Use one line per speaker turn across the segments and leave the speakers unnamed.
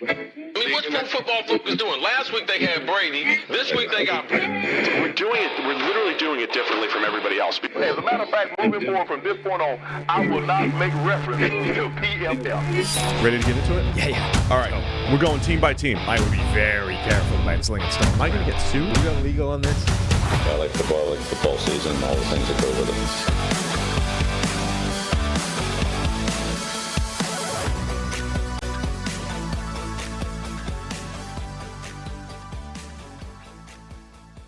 I mean, what's Pro Football Focus doing? Last week they had Brady. This week they got Brady.
We're literally doing it differently from everybody else.
As a matter of fact, moving forward from this point on, I will not make reference to PFF.
Ready to get into it?
Yeah.
All right. We're going team by team.
I would be very careful about slinging stones.
Am I going to get sued?
We got legal on this?
I like football season, all the things that go with it.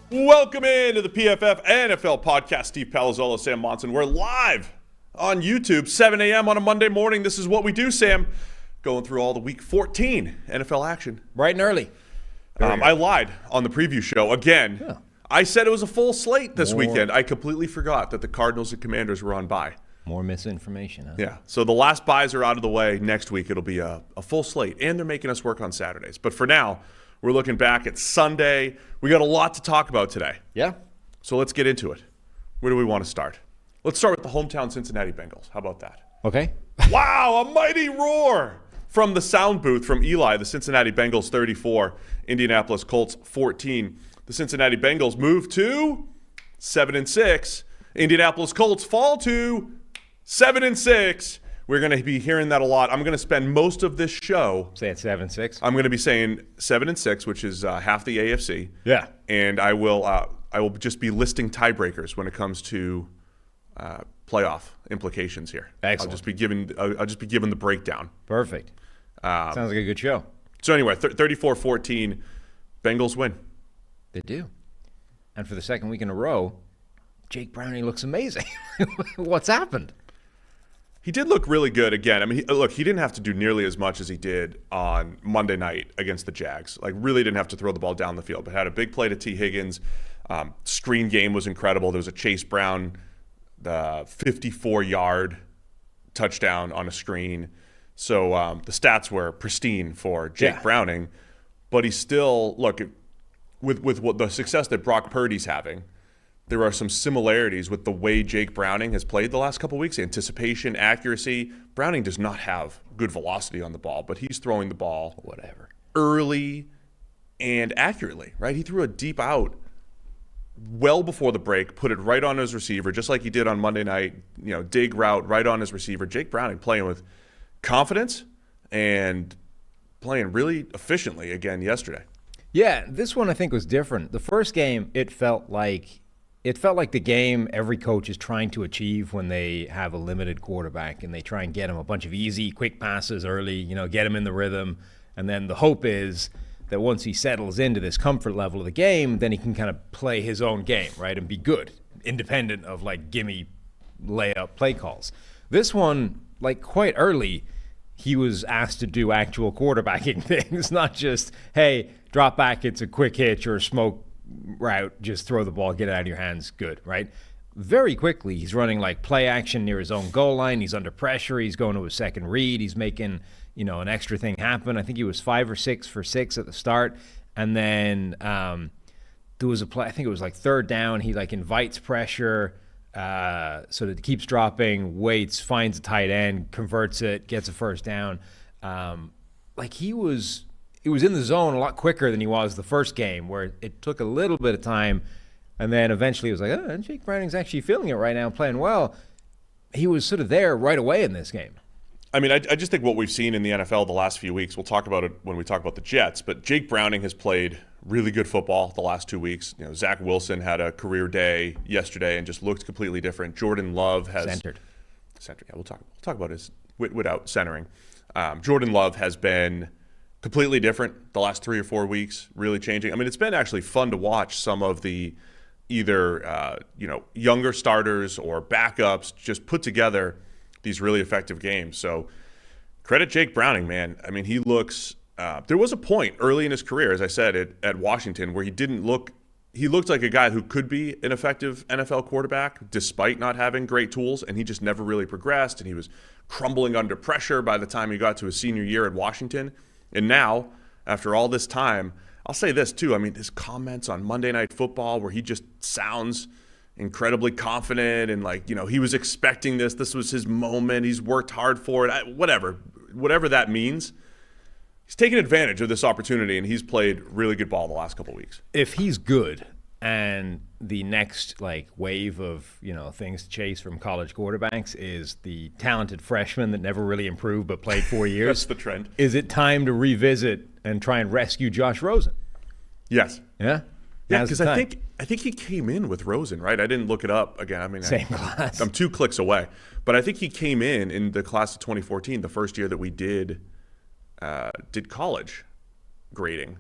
Welcome into the PFF NFL podcast. Steve Palazzolo, Sam Monson. We're live on YouTube, 7 a.m. on a Monday morning. This is what we do, Sam. Going through all the Week 14 NFL action.
Bright and early.
I lied on the preview show again.
Yeah.
I said it was a full slate this weekend. I completely forgot that the Cardinals and Commanders were on bye.
More misinformation, huh?
Yeah. So the last buys are out of the way. Next week it'll be a full slate, and they're making us work on Saturdays. But for now, we're looking back at Sunday. We got a lot to talk about today.
Yeah.
So let's get into it. Where do we want to start? Let's start with the hometown Cincinnati Bengals. How about that?
Okay.
Wow, a mighty roar from the sound booth from Eli. The Cincinnati Bengals 34, Indianapolis Colts 14. The Cincinnati Bengals move to 7-6. Indianapolis Colts fall to 7-6. We're going to be hearing that a lot. I'm going to spend most of this show.
Say it 7-6.
I'm going to be saying 7-6, which is half the AFC.
Yeah.
And I will just be listing tiebreakers when it comes to playoff implications here.
Excellent.
I'll just be giving the breakdown.
Perfect. Sounds like a good show.
So anyway, 34-14, Bengals win.
They do. And for the second week in a row, Jake Browning looks amazing. What's happened?
He did look really good again. I mean, he didn't have to do nearly as much as he did on Monday night against the Jags. Like, really didn't have to throw the ball down the field, but had a big play to T. Higgins. Screen game was incredible. There was a Chase Brown, the 54-yard touchdown on a screen. So the stats were pristine for Jake Browning. But he's still, look, with what the success that Brock Purdy's having, there are some similarities with the way Jake Browning has played the last couple of weeks. Anticipation, accuracy. Browning does not have good velocity on the ball, but he's throwing the ball early and accurately, right? He threw a deep out well before the break, put it right on his receiver, just like he did on Monday night, dig route right on his receiver. Jake Browning playing with confidence and playing really efficiently again yesterday.
Yeah, this one I think was different. The first game, it felt like the game every coach is trying to achieve when they have a limited quarterback and they try and get him a bunch of easy, quick passes early, get him in the rhythm. And then the hope is that once he settles into this comfort level of the game, then he can kind of play his own game, right, and be good, independent of, gimme layup play calls. This one, quite early, he was asked to do actual quarterbacking things, not just, hey, drop back, it's a quick hitch or a smoke route, just throw the ball, get it out of your hands, good, right? Very quickly, he's running play action near his own goal line. He's under pressure. He's going to his second read. He's making, an extra thing happen. I think he was 5 or 6 for 6 at the start. And then there was a play, I think it was third down. He invites pressure so that it keeps dropping, waits, finds a tight end, converts it, gets a first down. He was in the zone a lot quicker than he was the first game, where it took a little bit of time, and then eventually it was Jake Browning's actually feeling it right now, playing well. He was sort of there right away in this game.
I mean, I just think what we've seen in the NFL the last few weeks, we'll talk about it when we talk about the Jets, but Jake Browning has played really good football the last 2 weeks. Zach Wilson had a career day yesterday and just looked completely different. Jordan Love has
centered.
Yeah, we'll talk about his without centering. Jordan Love has been completely different the last 3 or 4 weeks, really changing. I mean, it's been actually fun to watch some of the either younger starters or backups just put together these really effective games. So credit Jake Browning, man. I mean, he looks there was a point early in his career, as I said, at Washington, where he looked like a guy who could be an effective NFL quarterback despite not having great tools, and he just never really progressed, and he was crumbling under pressure by the time he got to his senior year at Washington. And now, after all this time, I'll say this too. I mean, his comments on Monday Night Football, where he just sounds incredibly confident and he was expecting this. This was his moment. He's worked hard for it. Whatever that means. he's taken advantage of this opportunity, and he's played really good ball the last couple of weeks.
If he's good, and the next wave of things to chase from college quarterbacks is the talented freshman that never really improved but played 4 years.
That's the trend.
Is it time to revisit and try and rescue Josh Rosen?
Yes.
Yeah.
Yeah, because I think he came in with Rosen, right? I didn't look it up again. I mean,
same class.
I'm 2 clicks away, but I think he came in the class of 2014, the first year that we did college grading,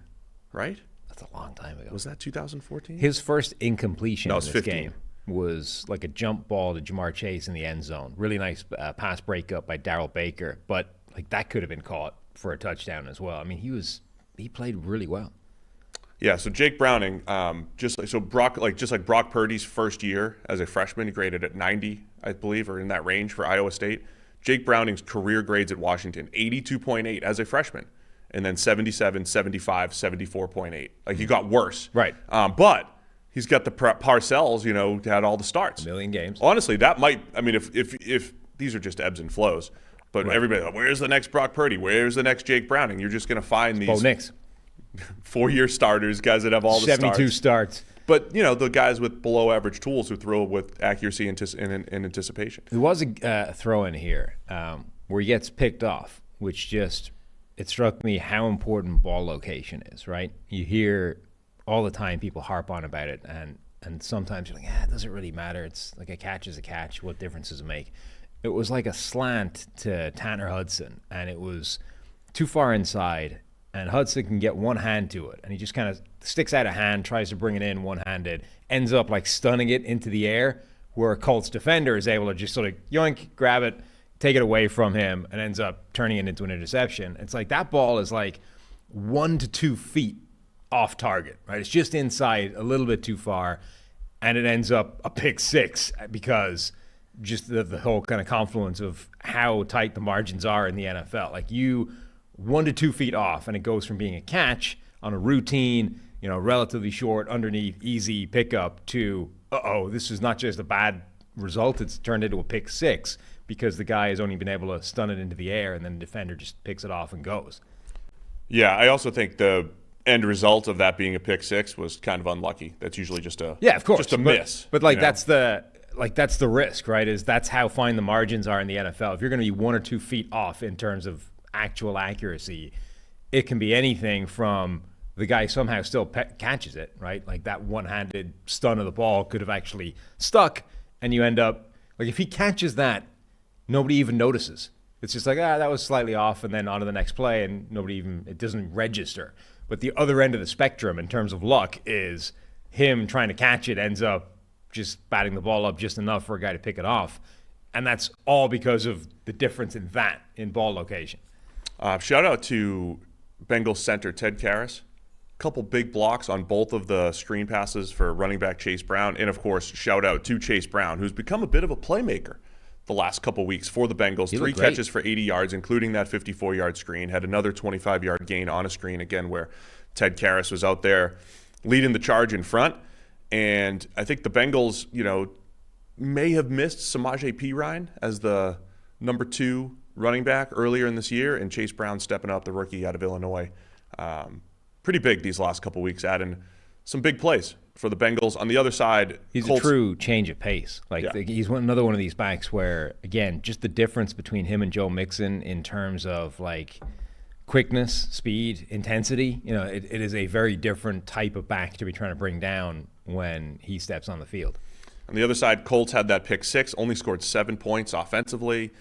right?
That's a long time ago.
Was that 2014?
His first incompletion in this
15.
game was like a jump ball to Jamar Chase in the end zone. Really nice pass breakup by Darrell Baker, but that could have been caught for a touchdown as well. I mean, he played really well.
Yeah, so Jake Browning, just like Brock Purdy's first year as a freshman, he graded at 90, I believe, or in that range for Iowa State. Jake Browning's career grades at Washington, 82.8 as a freshman, and then 77, 75, 74.8. Like, he got worse.
Right.
But he's got the Parcells, had all the starts.
1 million games.
Honestly, that might, I mean, if these are just ebbs and flows, but
right.
Everybody, where's the next Brock Purdy? Where's the next Jake Browning? You're just going to find these
Bo Nix.
4-year starters, guys that have all the
72 starts.
But, the guys with below average tools who throw with accuracy and anticipation.
There was a throw in here where he gets picked off, which it struck me how important ball location is, right? You hear all the time people harp on about it, and sometimes you're like, it doesn't really matter. It's like a catch is a catch. What difference does it make? It was like a slant to Tanner Hudson, and it was too far inside, and Hudson can get one hand to it, and he just kind of sticks out a hand, tries to bring it in one-handed, ends up stunning it into the air, where a Colts defender is able to just sort of yoink, grab it, take it away from him, and ends up turning it into an interception. It's like that ball is 1 to 2 feet off target, right? It's just inside a little bit too far, and it ends up a pick six because just the whole kind of confluence of how tight the margins are in the NFL. You 1 to 2 feet off, and it goes from being a catch on a routine, relatively short, underneath, easy pickup to, this is not just a bad result, it's turned into a pick six because the guy has only been able to stun it into the air, and then the defender just picks it off and goes.
Yeah, I also think the end result of that being a pick six was kind of unlucky. That's usually just a miss.
But that's the risk, right? That's how fine the margins are in the NFL. If you're going to be 1 or 2 feet off in terms of actual accuracy, it can be anything from the guy somehow still catches it, right? That one-handed stun of the ball could have actually stuck, and you end up if he catches that, nobody even notices. It's just that was slightly off, and then on to the next play, and it doesn't register. But the other end of the spectrum in terms of luck is him trying to catch it ends up just batting the ball up just enough for a guy to pick it off, and that's all because of the difference in ball location.
Shout out to Bengals center Ted Karras. Couple big blocks on both of the screen passes for running back Chase Brown. And, of course, shout out to Chase Brown, who's become a bit of a playmaker the last couple weeks for the Bengals. 3 catches for 80 yards, including that 54-yard screen. Had another 25-yard gain on a screen, again, where Ted Karras was out there leading the charge in front. And I think the Bengals, may have missed Samaje Perine as the number 2 running back earlier in this year, and Chase Brown stepping up, the rookie out of Illinois. Pretty big these last couple weeks, adding some big plays for the Bengals. On the other side,
he's
Colts,
a true change of pace. He's another one of these backs where, again, just the difference between him and Joe Mixon in terms of quickness, speed, intensity. It is a very different type of back to be trying to bring down when he steps on the field.
On the other side, Colts had that pick six, only scored 7 points offensively,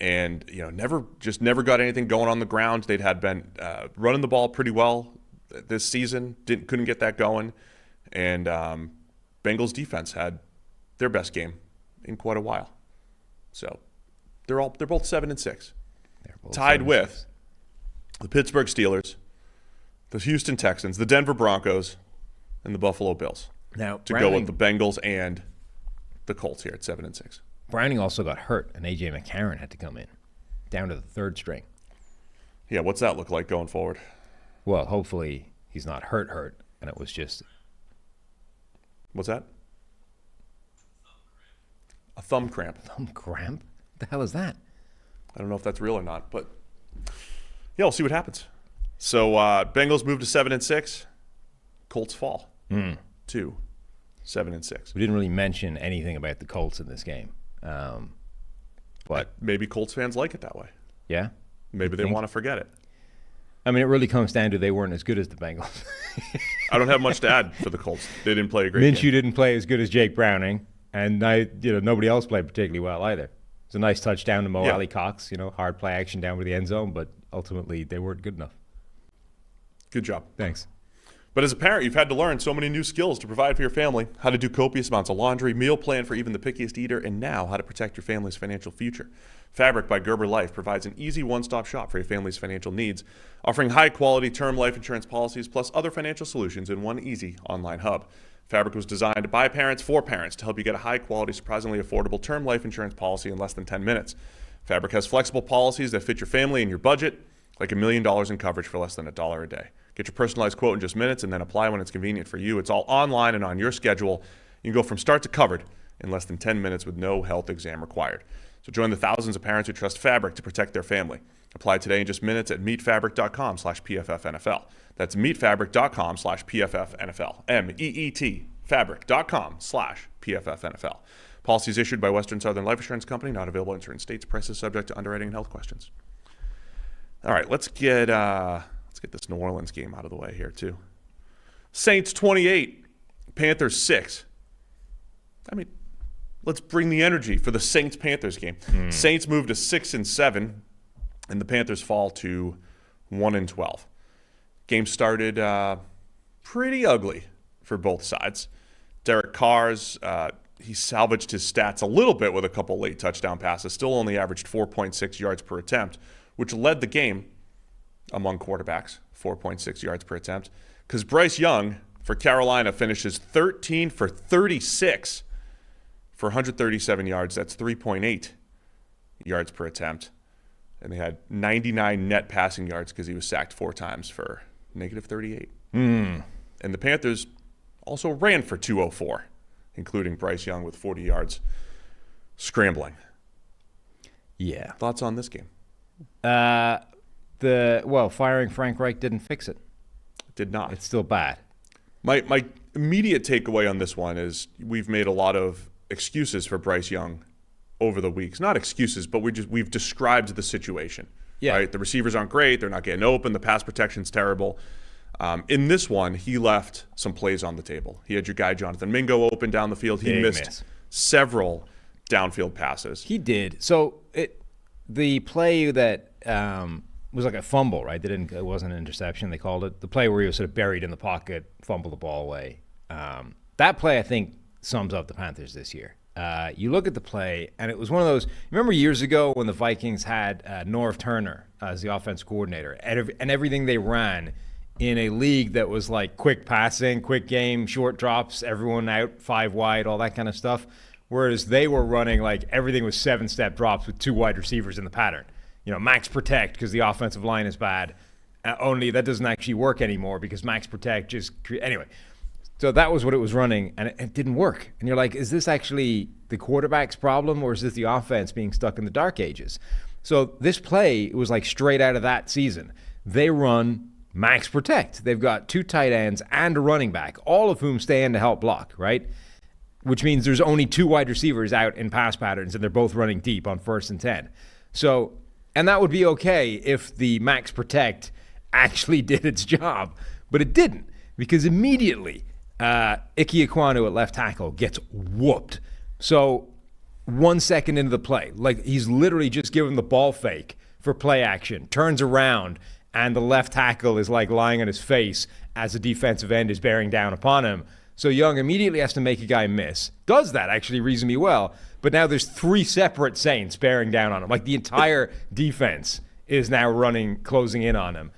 and never got anything going on the ground. They'd had been running the ball pretty well this season, couldn't get that going, and Bengals defense had their best game in quite a while. So they're both 7-6, tied with the Pittsburgh Steelers, the Houston Texans, the Denver Broncos, and the Buffalo Bills.
Now
to go with the Bengals and the Colts here at 7-6.
Browning also got hurt, and A.J. McCarron had to come in, down to the third string.
Yeah, what's that look like going forward?
Well, hopefully he's not hurt, and it was just...
What's that? A thumb cramp.
Thumb cramp? What the hell is that?
I don't know if that's real or not, but yeah, we'll see what happens. So Bengals move to 7-6. Colts fall to 7-6.
We didn't really mention anything about the Colts in this game. But
maybe Colts fans like it that way.
yeah,
Maybe they want to forget it.
I mean, it really comes down to they weren't as good as the Bengals.
I don't have much to add for the Colts. They didn't play a great
Minshew
game.
didn't play as good as Jake Browning, and nobody else played particularly well either. It's a nice touchdown to Mo Alley Cox, hard play action down to the end zone, but ultimately they weren't good enough.
Good job.
Thanks.
But as a parent, you've had to learn so many new skills to provide for your family, how to do copious amounts of laundry, meal plan for even the pickiest eater, and now how to protect your family's financial future. Fabric by Gerber Life provides an easy one-stop shop for your family's financial needs, offering high-quality term life insurance policies plus other financial solutions in one easy online hub. Fabric was designed by parents for parents to help you get a high-quality, surprisingly affordable term life insurance policy in less than 10 minutes. Fabric has flexible policies that fit your family and your budget, like $1 million in coverage for less than $1 a day. Get your personalized quote in just minutes and then apply when it's convenient for you. It's all online and on your schedule. You can go from start to covered in less than 10 minutes with no health exam required. So join the thousands of parents who trust Fabric to protect their family. Apply today in just minutes at meetfabric.com/PFFNFL. That's meetfabric.com/PFFNFL. MEET fabric.com/PFFNFL. Policies issued by Western Southern Life Insurance Company, not available in certain states. Prices subject to underwriting and health questions. All right, let's get this New Orleans game out of the way here too. Saints 28, Panthers 6. I mean, let's bring the energy for the Saints-Panthers game. Saints move to 6-7, and the Panthers fall to 1-12. Game started pretty ugly for both sides. Derek Carr's he salvaged his stats a little bit with a couple late touchdown passes. Still only averaged 4.6 yards per attempt, which led the game among quarterbacks, 4.6 yards per attempt, because Bryce Young for Carolina finishes 13 for 36 for 137 yards. That's 3.8 yards per attempt. And they had 99 net passing yards because he was sacked 4 times for negative 38. And the Panthers also ran for 204, including Bryce Young with 40 yards scrambling.
Yeah.
Thoughts on this game?
Firing Frank Reich didn't fix it.
Did not.
It's still bad.
My immediate takeaway on this one is we've made a lot of excuses for Bryce Young over the weeks. Not excuses, but we've described the situation.
Yeah.
Right? The receivers aren't great. They're not getting open. The pass protection's terrible. In this one, he left some plays on the table. He had your guy Jonathan Mingo open down the field. He missed several downfield passes.
He did. So the play that was like a fumble, right? It wasn't an interception, they called it. The play where he was sort of buried in the pocket, fumbled the ball away. That play, I think, sums up the Panthers this year. You look at the play, and it was one of those. Remember years ago when the Vikings had Norv Turner as the offense coordinator, and everything they ran in a league that was like quick passing, quick game, short drops, everyone out, 5 wide, all that kind of stuff. Whereas they were running like everything was 7-step drops with 2 wide receivers in the pattern. Max protect because the offensive line is bad. Only that doesn't actually work anymore because max protect anyway. So that was what it was running, and it didn't work. And you're like, is this actually the quarterback's problem, or is this the offense being stuck in the dark ages? So this play was like straight out of that season. They run max protect. They've got 2 tight ends and a running back, all of whom stay in to help block, right? Which means there's only 2 wide receivers out in pass patterns, and they're both running deep on 1st and 10. So, and that would be okay if the max protect actually did its job, but it didn't, because immediately Ike Ekwonu at left tackle gets whooped. So 1 second into the play, like he's literally just given the ball fake for play action, turns around, and the left tackle is like lying on his face as the defensive end is bearing down upon him. So Young immediately has to make a guy miss. Does that actually reasonably well, but now there's 3 separate Saints bearing down on him. Like the entire defense is now closing in on him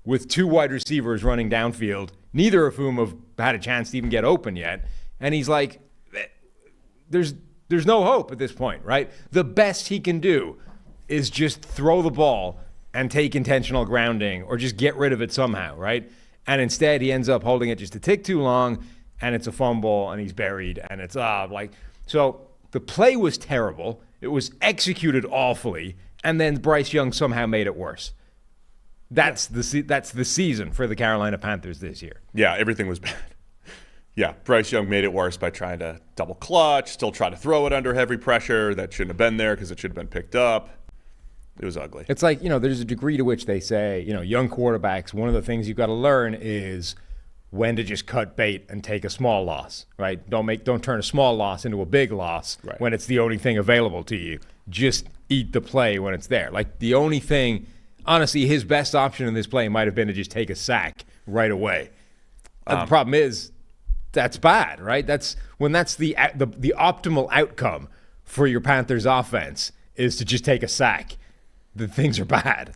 with 2 wide receivers running downfield, neither of whom have had a chance to even get open yet. And he's like, there's no hope at this point, right? The best he can do is just throw the ball and take intentional grounding or just get rid of it somehow, right? And instead he ends up holding it just a tick too long, and it's a fumble, and he's buried, and it's so the play was terrible. It was executed awfully, and then Bryce Young somehow made it worse. That's the season for the Carolina Panthers this year.
Yeah, everything was bad. Yeah, Bryce Young made it worse by trying to double clutch, still try to throw it under heavy pressure. That shouldn't have been there because it should have been picked up. It was ugly.
It's like, there's a degree to which they say, young quarterbacks, one of the things you've got to learn is when to just cut bait and take a small loss, right? Don't turn a small loss into a big loss when it's the only thing available to you. Just eat the play when it's there. Like the only thing, honestly, his best option in this play might have been to just take a sack right away. The problem is that's bad, right? That's the optimal outcome for your Panthers offense is to just take a sack. The things are bad.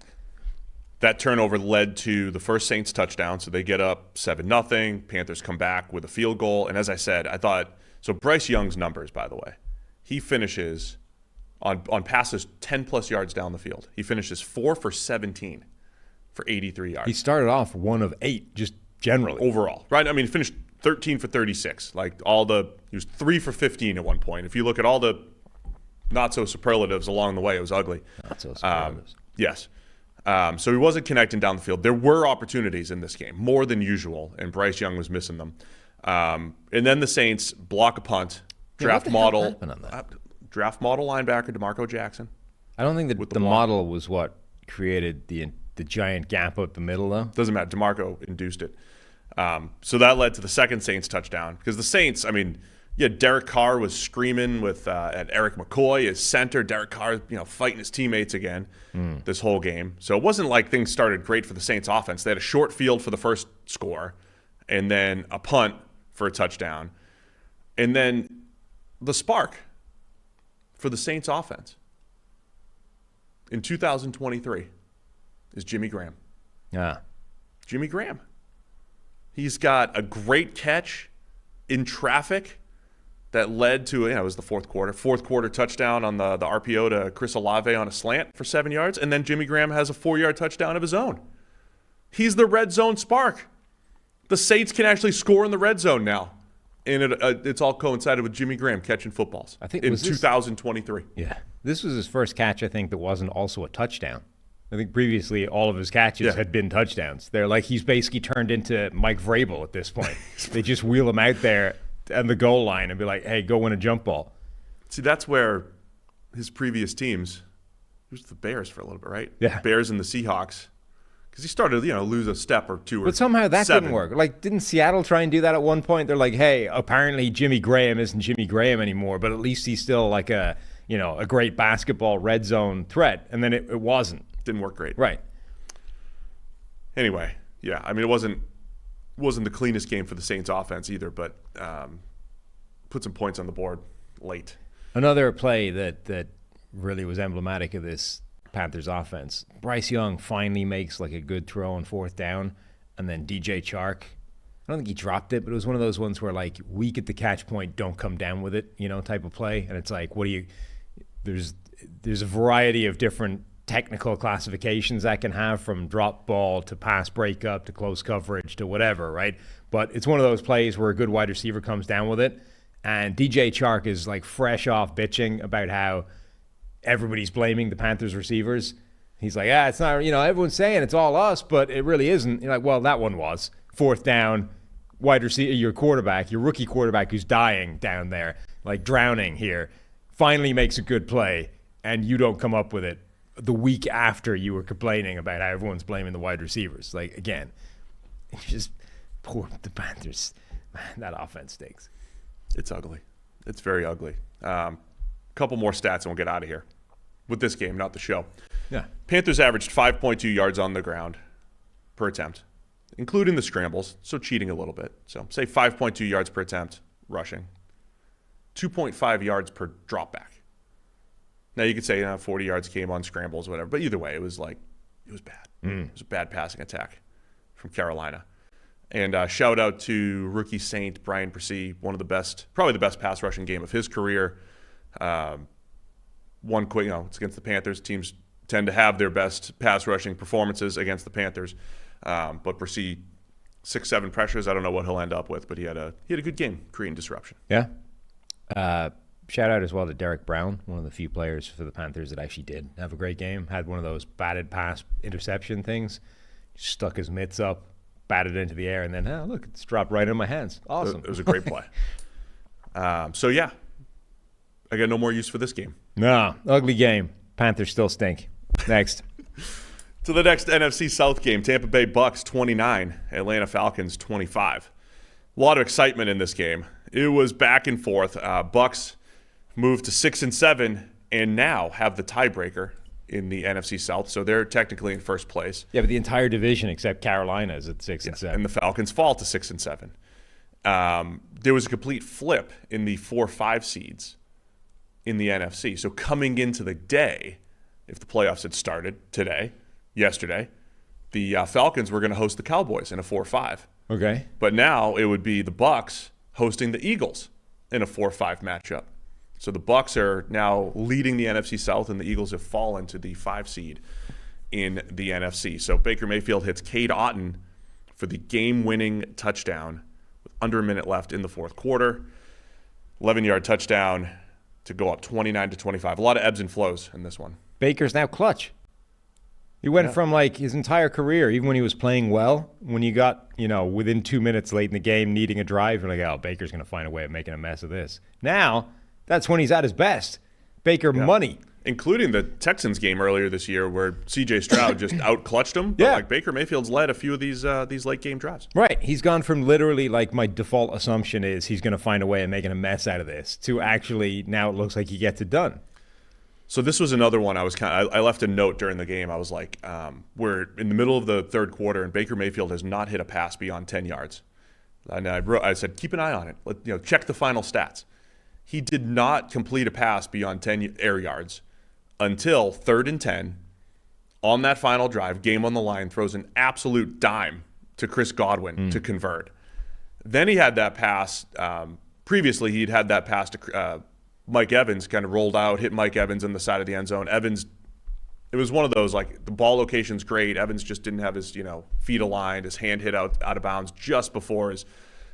That turnover led to the first Saints touchdown, so they get up 7-0. Panthers come back with a field goal. And as I said, I thought, so Bryce Young's numbers, by the way, he finishes on passes 10-plus yards down the field. He finishes 4 for 17 for 83 yards.
He started off 1 of 8, just generally.
Overall, right? I mean, he finished 13 for 36. He was 3 for 15 at one point. If you look at all the not-so-superlatives along the way, it was ugly.
Not-so-superlatives.
Yes. So he wasn't connecting down the field. There were opportunities in this game, more than usual, and Bryce Young was missing them. And then the Saints block a punt, draft model linebacker DeMarco Jackson.
I don't think that the model was what created the giant gap up the middle, though.
Doesn't matter. DeMarco induced it. So that led to the second Saints touchdown. Because the Saints, Derek Carr was screaming at Eric McCoy as center. Derek Carr, fighting his teammates again this whole game. So it wasn't like things started great for the Saints offense. They had a short field for the first score and then a punt for a touchdown. And then the spark for the Saints offense in 2023 is Jimmy Graham.
Yeah.
Jimmy Graham. He's got a great catch in traffic that led to, it was the fourth quarter touchdown on the RPO to Chris Olave on a slant for 7 yards, and then Jimmy Graham has a 4-yard touchdown of his own. He's the red zone spark. The Saints can actually score in the red zone now, and it's all coincided with Jimmy Graham catching footballs in 2023.
Yeah, this was his first catch, I think, that wasn't also a touchdown. I think previously all of his catches had been touchdowns. They're like he's basically turned into Mike Vrabel at this point. They just wheel him out there and the goal line and be like, hey, go win a jump ball.
See, that's where his previous teams, it was the Bears for a little bit, right?
Yeah.
Bears and the Seahawks. Because he started, lose a step or two.
But somehow that didn't work. Like, didn't Seattle try and do that at one point? They're like, hey, apparently Jimmy Graham isn't Jimmy Graham anymore, but at least he's still like a great basketball red zone threat. And then it wasn't.
Didn't work great.
Right.
Anyway, yeah, it wasn't the cleanest game for the Saints offense either, but put some points on the board late.
Another play that really was emblematic of this Panthers offense. Bryce Young finally makes like a good throw on fourth down, and then DJ Chark, I don't think he dropped it, but it was one of those ones where like weak at the catch point, don't come down with it, type of play. And it's like, there's a variety of different technical classifications that can have, from drop ball to pass breakup to close coverage to whatever, right? But it's one of those plays where a good wide receiver comes down with it, and DJ Chark is like fresh off bitching about how everybody's blaming the Panthers receivers. He's like, it's not, everyone's saying it's all us, but it really isn't. You're like, well, that one was. Fourth down, wide receiver, your rookie quarterback who's dying down there, like drowning here, finally makes a good play, and you don't come up with it the week after you were complaining about how everyone's blaming the wide receivers. Like, again, it's just poor the Panthers. Man, that offense stinks.
It's ugly. It's very ugly. Couple more stats and we'll get out of here with this game, not the show.
Yeah.
Panthers averaged 5.2 yards on the ground per attempt, including the scrambles, so cheating a little bit. So say 5.2 yards per attempt rushing, 2.5 yards per drop back. Now, you could say 40 yards came on scrambles or whatever, but either way, it was bad. It was a bad passing attack from Carolina. And shout out to rookie Saint Brian Persee, probably the best pass rushing game of his career. One quick, it's against the Panthers. Teams tend to have their best pass rushing performances against the Panthers. But Persee, 6-7 pressures. I don't know what he'll end up with, but he had a good game creating disruption.
Yeah. Shout out as well to Derek Brown, one of the few players for the Panthers that actually did have a great game. Had one of those batted pass interception things. stuck his mitts up, batted into the air, and then, oh, look, it's dropped right in my hands. Awesome.
It was a great play. So, yeah, I got no more use for this game.
No, ugly game. Panthers still stink. Next.
To the next NFC South game, Tampa Bay Bucks 29, Atlanta Falcons 25. A lot of excitement in this game. It was back and forth. Bucks moved to 6-7 and now have the tiebreaker in the NFC South, so they're technically in first place.
Yeah, but the entire division except Carolina is at 6-7.
And the Falcons fall to 6-7. There was a complete flip in the 4-5 seeds in the NFC. So coming into the day, if the playoffs had started yesterday, the Falcons were going to host the Cowboys in a 4-5.
Okay.
But now it would be the Bucks hosting the Eagles in a 4-5 matchup. So the Bucks are now leading the NFC South, and the Eagles have fallen to the 5 seed in the NFC. So Baker Mayfield hits Cade Otton for the game-winning touchdown with under a minute left in the fourth quarter. 11-yard touchdown to go up 29-25. A lot of ebbs and flows in this one.
Baker's now clutch. He went from like his entire career, even when he was playing well, when you got, within 2 minutes late in the game needing a drive, you're like, oh, Baker's going to find a way of making a mess of this. Now, that's when he's at his best. Baker money.
Including the Texans game earlier this year where C.J. Stroud just out-clutched him. But Baker Mayfield's led a few of these late-game drives.
Right. He's gone from literally, like, my default assumption is he's going to find a way of making a mess out of this to actually now it looks like he gets it done.
So this was another one I left a note during the game. I was like, we're in the middle of the third quarter, and Baker Mayfield has not hit a pass beyond 10 yards. And I said, keep an eye on it. Check the final stats. He did not complete a pass beyond 10 air yards until 3rd and 10 on that final drive, game on the line, throws an absolute dime to Chris Godwin to convert. Then he had that pass. Previously, he'd had that pass to Mike Evans, kind of rolled out, hit Mike Evans in the side of the end zone. Evans, it was one of those, like, the ball location's great. Evans just didn't have his, feet aligned. His hand hit out of bounds just before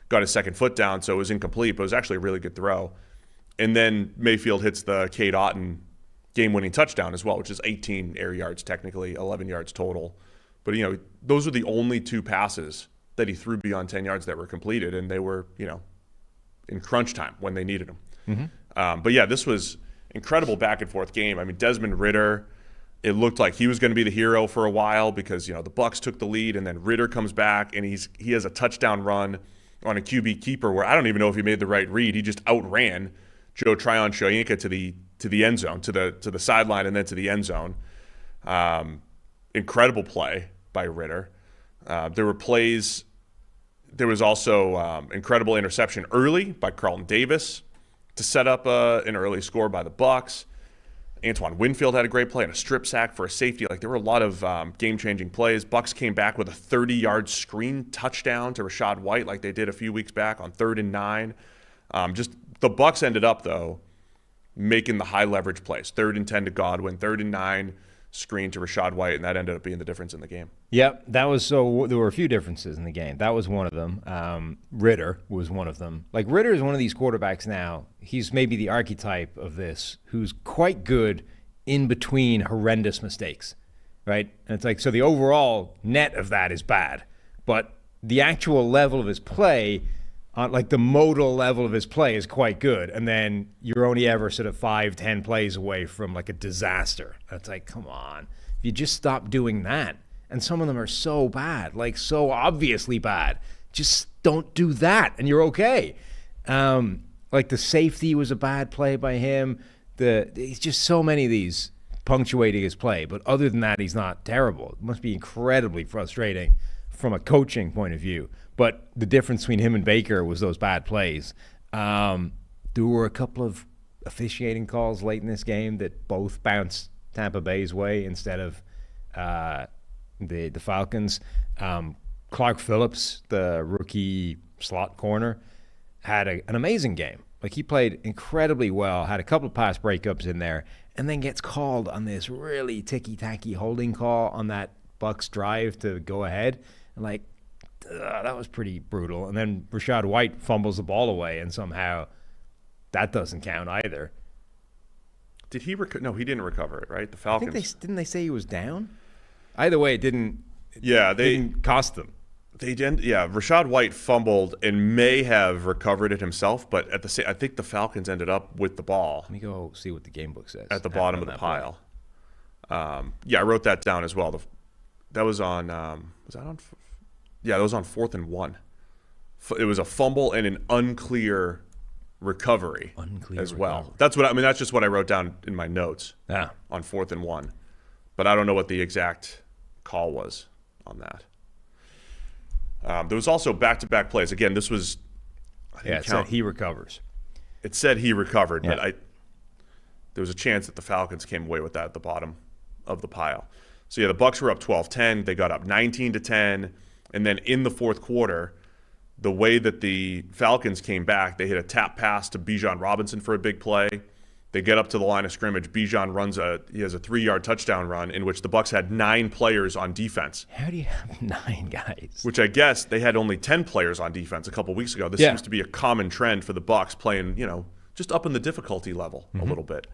got his second foot down, so it was incomplete, but it was actually a really good throw. And then Mayfield hits the Cade Otton game-winning touchdown as well, which is 18 air yards technically, 11 yards total. But, those are the only 2 passes that he threw beyond 10 yards that were completed, and they were, in crunch time when they needed them. Mm-hmm. But, yeah, this was incredible back-and-forth game. I mean, Desmond Ridder, it looked like he was going to be the hero for a while because, the Bucs took the lead, and then Ridder comes back, and he has a touchdown run on a QB keeper where I don't even know if he made the right read. He just outran Joe Tryon-Shoyinka to the end zone, to the sideline, and then to the end zone. Incredible play by Ridder. There were plays. There was also incredible interception early by Carlton Davis to set up an early score by the Bucs. Antoine Winfield had a great play and a strip sack for a safety. Like, there were a lot of game-changing plays. Bucs came back with a 30-yard screen touchdown to Rachaad White like they did a few weeks back on 3rd and 9. The Bucs ended up, though, making the high-leverage plays. 3rd and 10 to Godwin, 3rd and 9 screen to Rachaad White, and that ended up being the difference in the game.
Yep, there were a few differences in the game. That was one of them. Ridder was one of them. Like, Ridder is one of these quarterbacks now. He's maybe the archetype of this, who's quite good in between horrendous mistakes, right? And it's like, so the overall net of that is bad, but the actual level of his play, like the modal level of his play is quite good. And then you're only ever sort of 5-10 plays away from like a disaster. That's like, come on. If you just stop doing that, and some of them are so bad, like so obviously bad, just don't do that and you're okay. Like the safety was a bad play by him. He's just so many of these punctuating his play. But other than that, he's not terrible. It must be incredibly frustrating from a coaching point of view. But the difference between him and Baker was those bad plays. There were a couple of officiating calls late in this game that both bounced Tampa Bay's way instead of the Falcons. Clark Phillips, the rookie slot corner, had an amazing game. Like, he played incredibly well, had a couple of pass breakups in there, and then gets called on this really ticky-tacky holding call on that Bucs drive to go ahead. And like, that was pretty brutal. And then Rachaad White fumbles the ball away, and somehow that doesn't count either.
Did he no, he didn't recover it, right? The Falcons.
Didn't they say he was down? Either way, it
Yeah,
didn't cost them.
They didn't. Yeah, Rashad White fumbled and may have recovered it himself, but at the same, I think the Falcons ended up with the ball
Let me go see what the game book says.
at the bottom of the pile. Yeah, I wrote that down as well. That was on. Was that on? Yeah, that was on 4th and 1. It was a fumble and an unclear recovery as well.
Recovery.
That's what I mean. That's just what I wrote down in my notes.
Yeah.
On 4th and 1, but I don't know what the exact call was on that. There was also back-to-back plays. Again, this was.
It said he recovers.
It said he recovered,
Yeah.
but there was a chance that the Falcons came away with that at the bottom of the pile. So yeah, the Bucs were up 12-10. They got up 19-10, and then in the fourth quarter, the way that the Falcons came back, they hit a tap pass to Bijan Robinson for a big play. They get up to the line of scrimmage. Bijan he has a 3-yard touchdown run in which the Bucs had 9 players on defense.
How do you have 9 guys?
Which I guess they had only 10 players on defense a couple weeks ago. This seems to be a common trend for the Bucs playing, just up in the difficulty level a little bit.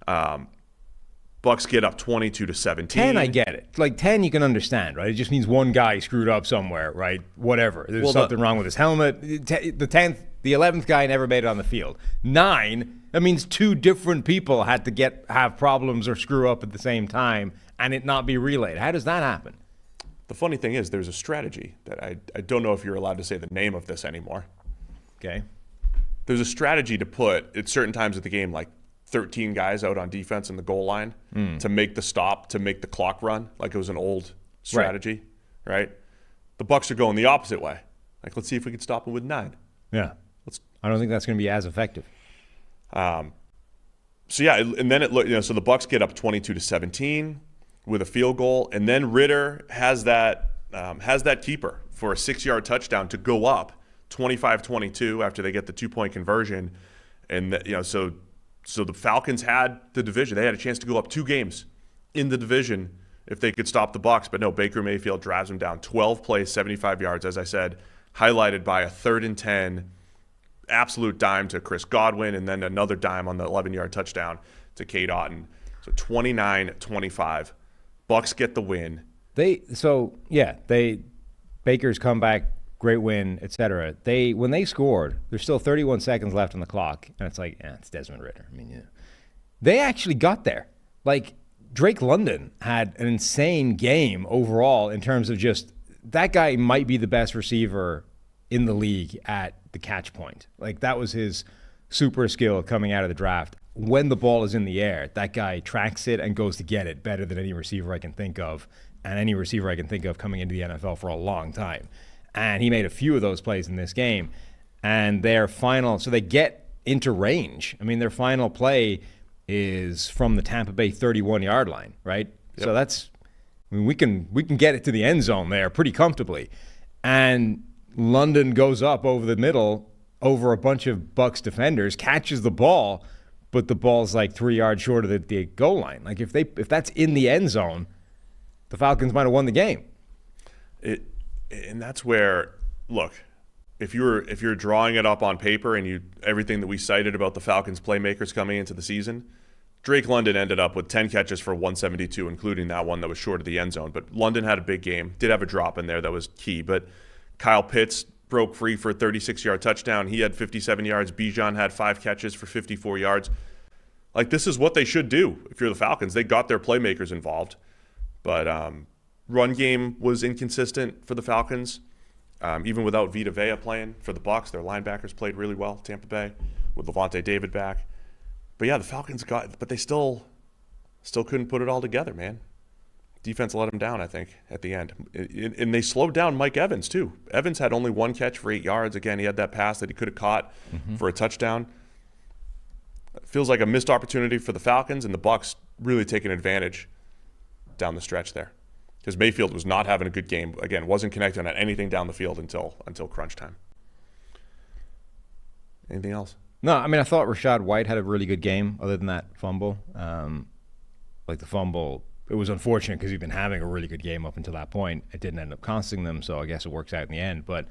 Bucs get up 22-17.
10, I get it. Like 10, you can understand, right? It just means one guy screwed up somewhere, right? Whatever. There's something wrong with his helmet. The 11th guy never made it on the field. 9, that means 2 different people had to have problems or screw up at the same time and it not be relayed. How does that happen?
The funny thing is, there's a strategy that I don't know if you're allowed to say the name of this anymore.
Okay.
There's a strategy to put at certain times of the game, like 13 guys out on defense in the goal line to make the stop, to make the clock run, like it was an old strategy, right? The Bucs are going the opposite way. Like, let's see if we can stop them with 9.
Yeah. I don't think that's going to be as effective.
So yeah, and then so the Bucs get up 22-17 with a field goal, and then Ritter has that keeper for a 6-yard touchdown to go up 25-22 after they get the 2-point conversion, and so the Falcons had the division. They had a chance to go up 2 games in the division if they could stop the Bucs, but no, Baker Mayfield drives them down. 12 plays, 75 yards, as I said, highlighted by a 3rd and 10 absolute dime to Chris Godwin, and then another dime on the 11-yard touchdown to Cade Otton. So 29-25. Bucs get the win.
Baker's comeback, great win, etc. When they scored, there's still 31 seconds left on the clock, and it's like, it's Desmond Ritter. I mean, yeah. They actually got there. Like, Drake London had an insane game overall in terms of just that guy might be the best receiver in the league at the catch point. Like, that was his super skill coming out of the draft. When the ball is in the air, that guy tracks it and goes to get it better than any receiver I can think of, and any receiver I can think of coming into the NFL for a long time. And he made a few of those plays in this game. And so they get into range. I mean, their final play is from the Tampa Bay 31-yard line, right? Yep. So we can get it to the end zone there pretty comfortably. And London goes up over the middle over a bunch of Bucs defenders, catches the ball, but the ball's like 3 yards short of the goal line. Like, if that's in the end zone, the Falcons might have won the game.
And that's where, look, if you're drawing it up on paper and everything that we cited about the Falcons playmakers coming into the season, Drake London ended up with 10 catches for 172, including that one that was short of the end zone. But London had a big game, did have a drop in there that was key. But Kyle Pitts broke free for a 36-yard touchdown. He had 57 yards. Bijan had 5 catches for 54 yards. Like, this is what they should do if you're the Falcons. They got their playmakers involved. But run game was inconsistent for the Falcons. Even without Vita Vea playing for the Bucs, their linebackers played really well, Tampa Bay, with Levante David back. But yeah, the Falcons but they still couldn't put it all together, man. Defense let them down, I think, at the end. And they slowed down Mike Evans, too. Evans had only 1 catch for 8 yards. Again, he had that pass that he could have caught for a touchdown. It feels like a missed opportunity for the Falcons, and the Bucs really taking advantage down the stretch there. Because Mayfield was not having a good game. Again, wasn't connecting on anything down the field until crunch time. Anything else?
No, I mean, I thought Rashad White had a really good game other than that fumble. Like, the fumble, it was unfortunate because he'd been having a really good game up until that point. It didn't end up costing them, so I guess it works out in the end. But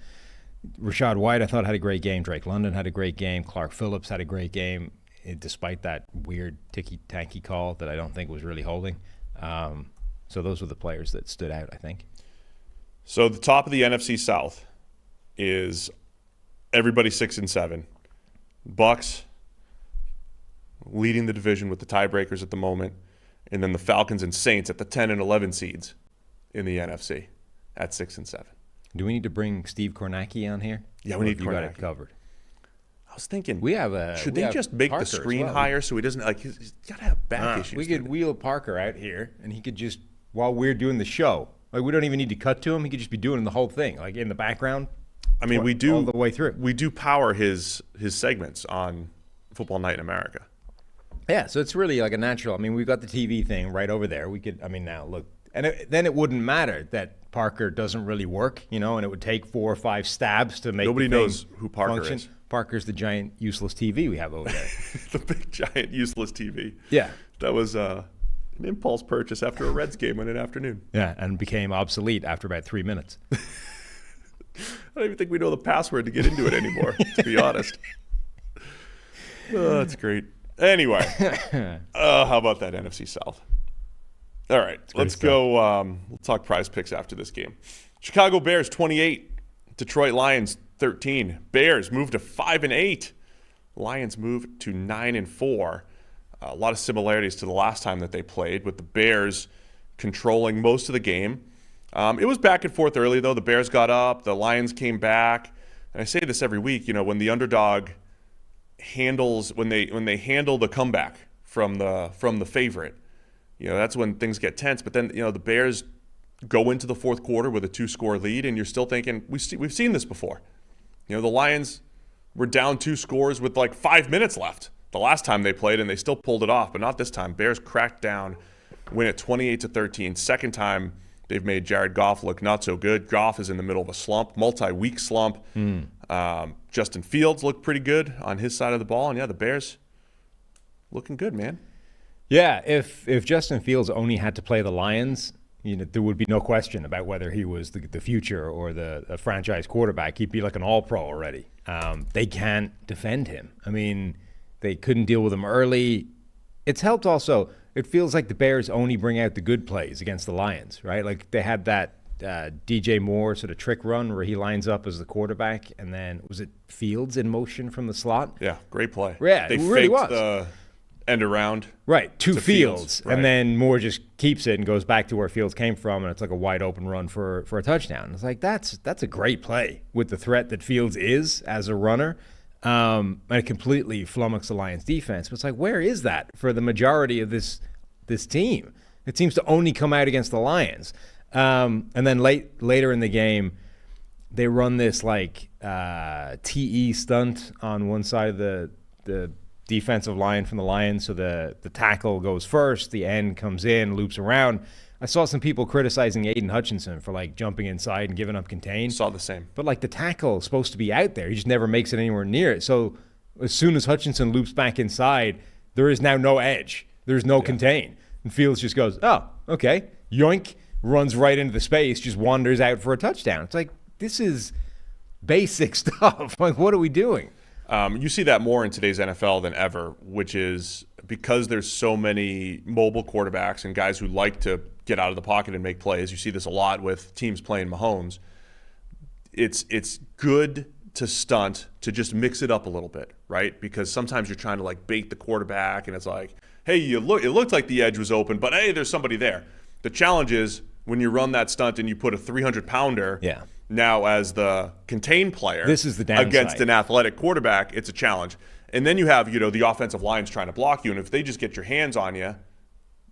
Rashad White, I thought, had a great game. Drake London had a great game. Clark Phillips had a great game, despite that weird ticky-tacky call that I don't think was really holding. So those were the players that stood out, I think.
So the top of the NFC South is everybody 6-7. Bucs leading the division with the tiebreakers at the moment, and then the Falcons and Saints at the 10 and 11 seeds in the NFC at 6-7.
Do we need to bring Steve Kornacki on here?
Yeah, we need
you got it
Kornacki.
covered.
I was thinking,
Should
they just make the screen higher so he doesn't he's got to have back issues.
We could wheel Parker out here, and he could just, while we're doing the show, like we don't even need to cut to him. He could just be doing the whole thing, like in the background.
I mean, we do
all the way through.
We do power his segments on Football Night in America.
Yeah, so it's really like a natural. I mean, we've got the TV thing right over there. We could, I mean, now look, and then it wouldn't matter that Parker doesn't really work, and it would take 4 or 5 stabs to make
Nobody
the thing
knows who Parker
function.
is.
Parker's the giant useless TV we have over there.
The big giant useless TV.
Yeah.
That was an impulse purchase after a Reds game in an afternoon.
Yeah, and became obsolete after about 3 minutes.
I don't even think we know the password to get into it anymore, to be honest. Oh, that's great. Anyway, how about that NFC South? All right, let's go. We'll talk prize picks after this game. Chicago Bears 28, Detroit Lions 13. Bears move to 5-8. Lions move to 9-4. A lot of similarities to the last time that they played, with the Bears controlling most of the game. It was back and forth early, though. The Bears got up, the Lions came back. And I say this every week, when the underdog when they handle the comeback from the favorite, that's when things get tense. But then, the Bears go into the fourth quarter with a 2-score lead, and you're still thinking, we've seen this before. The Lions were down 2 scores with like 5 minutes left the last time they played, and they still pulled it off, but not this time. Bears cracked down, win it 28-13. Second time they've made Jared Goff look not so good. Goff is in the middle of a slump, multi-week slump. Justin Fields looked pretty good on his side of the ball, and the Bears looking good, man.
Yeah, if Justin Fields only had to play the Lions, there would be no question about whether he was the future or the franchise quarterback. He'd be like an all-pro already. They can't defend him. I mean, they couldn't deal with him early. It's helped also. It feels like the Bears only bring out the good plays against the Lions, right? Like they had that DJ Moore sort of trick run where he lines up as the quarterback, and then was it Fields in motion from the slot?
Yeah, great play.
Yeah,
they
it really
faked
was.
The end around.
Right, to Fields.
Right.
And then Moore just keeps it and goes back to where Fields came from, and it's like a wide open run for a touchdown. It's like that's a great play with the threat that Fields is as a runner. And it completely flummoxed the Lions defense. But it's like, where is that for the majority of this team? It seems to only come out against the Lions. And then later in the game, they run this like TE stunt on one side of the defensive line from the Lions. So the tackle goes first, the end comes in, loops around. I saw some people criticizing Aiden Hutchinson for like jumping inside and giving up contain.
Saw the same.
But like the tackle is supposed to be out there. He just never makes it anywhere near it. So as soon as Hutchinson loops back inside, there is now no edge. There's no contain. And Fields just goes, oh, okay, yoink, runs right into the space, just wanders out for a touchdown. It's like, this is basic stuff. Like, what are we doing?
You see that more in today's NFL than ever, which is because there's so many mobile quarterbacks and guys who like to get out of the pocket and make plays. You see this a lot with teams playing Mahomes. It's good to stunt, to just mix it up a little bit, right? Because sometimes you're trying to like bait the quarterback, and it's like, hey, it looked like the edge was open, but hey, there's somebody there. The challenge is when you run that stunt and you put a 300-pounder now as the contained player,
this is the downside.
Against an athletic quarterback, it's a challenge. And then you have, the offensive line's trying to block you, and if they just get your hands on you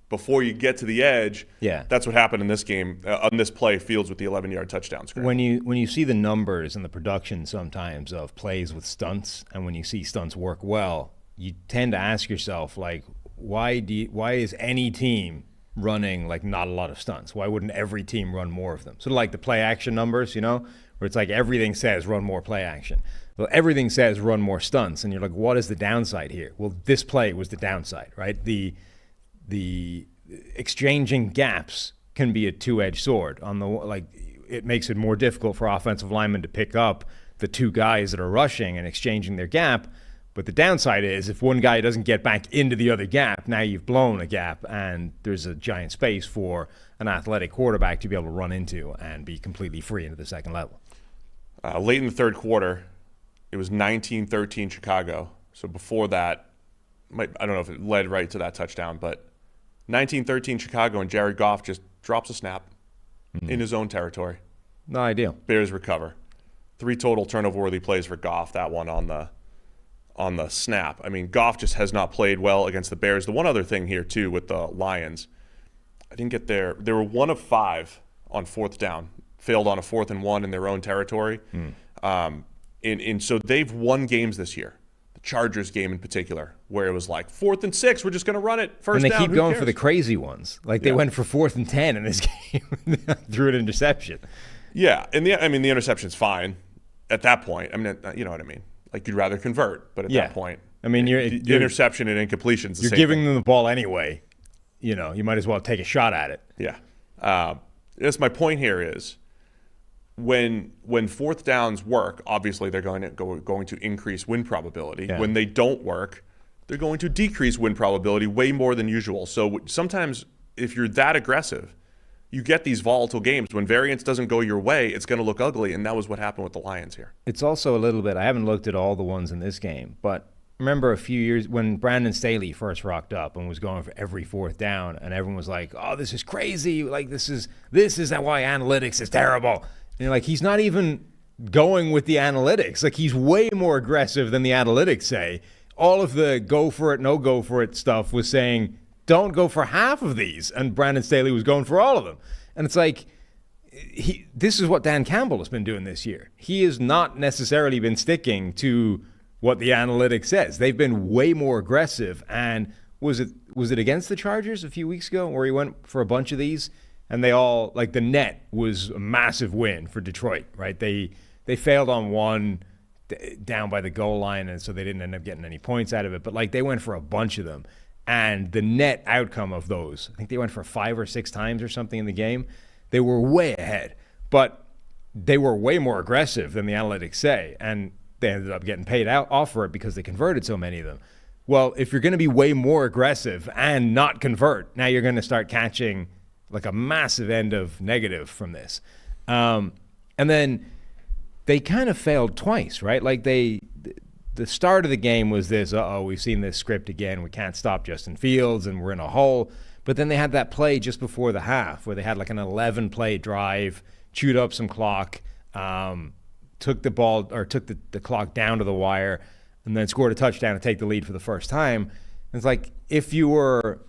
before you get to the edge, that's what happened in this game, on this play, Fields with the 11-yard touchdown screen.
When you see the numbers and the production sometimes of plays with stunts, and when you see stunts work well, you tend to ask yourself, like, why is any team running like not a lot of stunts? Why wouldn't every team run more of them? Sort of like the play action numbers, where it's like everything says run more play action. Well, everything says run more stunts, and you're like, what is the downside here? Well, this play was the downside, right? The exchanging gaps can be a two-edged sword. It makes it more difficult for offensive linemen to pick up the two guys that are rushing and exchanging their gap. But the downside is if one guy doesn't get back into the other gap, now you've blown a gap and there's a giant space for an athletic quarterback to be able to run into and be completely free into the second level.
Late in the third quarter, it was 19-13 Chicago. So before that, I don't know if it led right to that touchdown, but 19-13 Chicago, and Jared Goff just drops a snap in his own territory.
Not ideal.
Bears recover. 3 total turnover-worthy plays for Goff, that one on the snap. I mean, Goff just has not played well against the Bears. The one other thing here, too, with the Lions, I didn't get there. They were 1 of 5 on fourth down, failed on a 4th and 1 in their own territory. And so they've won games this year. The Chargers game in particular, where it was like 4th and 6, we're just going to run it first down.
And they
down,
keep going for the crazy ones. Like they went for 4th and 10 in this game, threw an interception.
Yeah, and the interception's fine at that point. I mean, you know what I mean. Like you'd rather convert, but at that point,
I mean, you're
interception and incompletions.
You're giving them the ball anyway. You know, you might as well take a shot at it.
Yeah, that's my point here is when fourth downs work, obviously they're going to increase win probability.
Yeah.
When they don't work, they're going to decrease win probability way more than usual. So sometimes if you're that aggressive, you get these volatile games. When variance doesn't go your way, it's going to look ugly, and that was what happened with the Lions here.
It's also a little bit, I haven't looked at all the ones in this game, but remember a few years when Brandon Staley first rocked up and was going for every 4th down, and everyone was like, oh, this is crazy. Like, this is why analytics is terrible. And you're like, he's not even going with the analytics. Like, he's way more aggressive than the analytics say. All of the go for it, no go for it stuff was saying, don't go for half of these. And Brandon Staley was going for all of them. And it's like, this is what Dan Campbell has been doing this year. He has not necessarily been sticking to what the analytics says. They've been way more aggressive. And was it against the Chargers a few weeks ago where he went for a bunch of these? And they all, like the net was a massive win for Detroit, right? They failed on one down by the goal line, and so they didn't end up getting any points out of it. But like they went for a bunch of them. And the net outcome of those, I think they went for 5 or 6 times or something in the game. They were way ahead, but they were way more aggressive than the analytics say. And they ended up getting paid out off for it because they converted so many of them. Well, if you're going to be way more aggressive and not convert, now you're going to start catching like a massive end of negative from this. And then they kind of failed twice, right? Like the start of the game was this, we've seen this script again. We can't stop Justin Fields and we're in a hole. But then they had that play just before the half where they had like an 11-play drive, chewed up some clock, took the clock down to the wire, and then scored a touchdown to take the lead for the first time. And it's like if you were,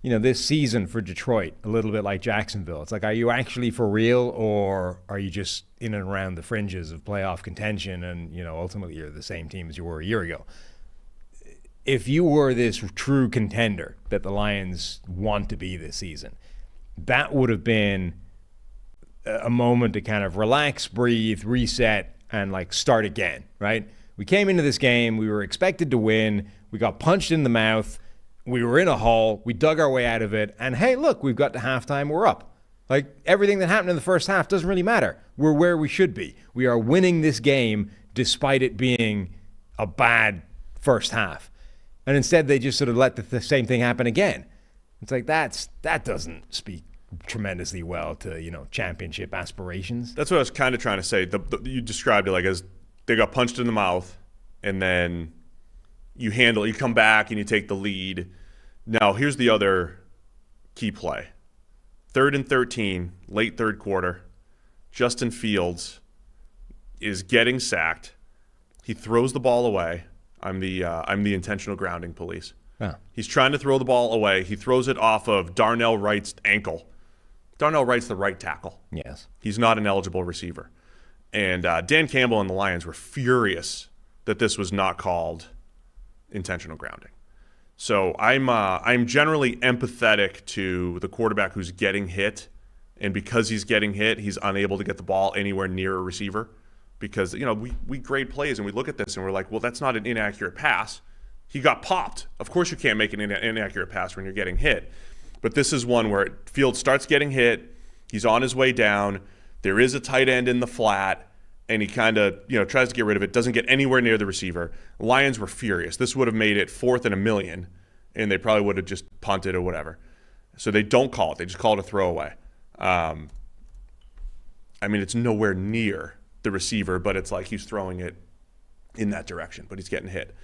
this season for Detroit, a little bit like Jacksonville, it's like, are you actually for real or are you just in and around the fringes of playoff contention and, ultimately you're the same team as you were a year ago? If you were this true contender that the Lions want to be this season, that would have been a moment to kind of relax, breathe, reset, and like start again, right? We came into this game, we were expected to win, we got punched in the mouth, we were in a hole, we dug our way out of it, and hey, look, we've got to halftime, we're up. Like, everything that happened in the first half doesn't really matter. We're where we should be. We are winning this game despite it being a bad first half. And instead, they just sort of let the same thing happen again. It's like, that doesn't speak tremendously well to, championship aspirations.
That's what I was kind of trying to say. You described it like as they got punched in the mouth, and then you come back and you take the lead. Now, here's the other key play. 3rd and 13, late third quarter. Justin Fields is getting sacked. He throws the ball away. I'm the intentional grounding police.
Oh.
He's trying to throw the ball away. He throws it off of Darnell Wright's ankle. Darnell Wright's the right tackle.
Yes.
He's not an eligible receiver. And Dan Campbell and the Lions were furious that this was not called intentional grounding. So I'm generally empathetic to the quarterback who's getting hit, and because he's getting hit, he's unable to get the ball anywhere near a receiver. Because we grade plays and we look at this and we're like, well, that's not an inaccurate pass. He got popped. Of course, you can't make an inaccurate pass when you're getting hit. But this is one where Field starts getting hit. He's on his way down. There is a tight end in the flat, and he kind of, tries to get rid of it, doesn't get anywhere near the receiver. Lions were furious. This would have made it 4th and 1,000,000, and they probably would have just punted or whatever. So they don't call it. They just call it a throwaway. It's nowhere near the receiver, but it's like he's throwing it in that direction, but he's getting hit.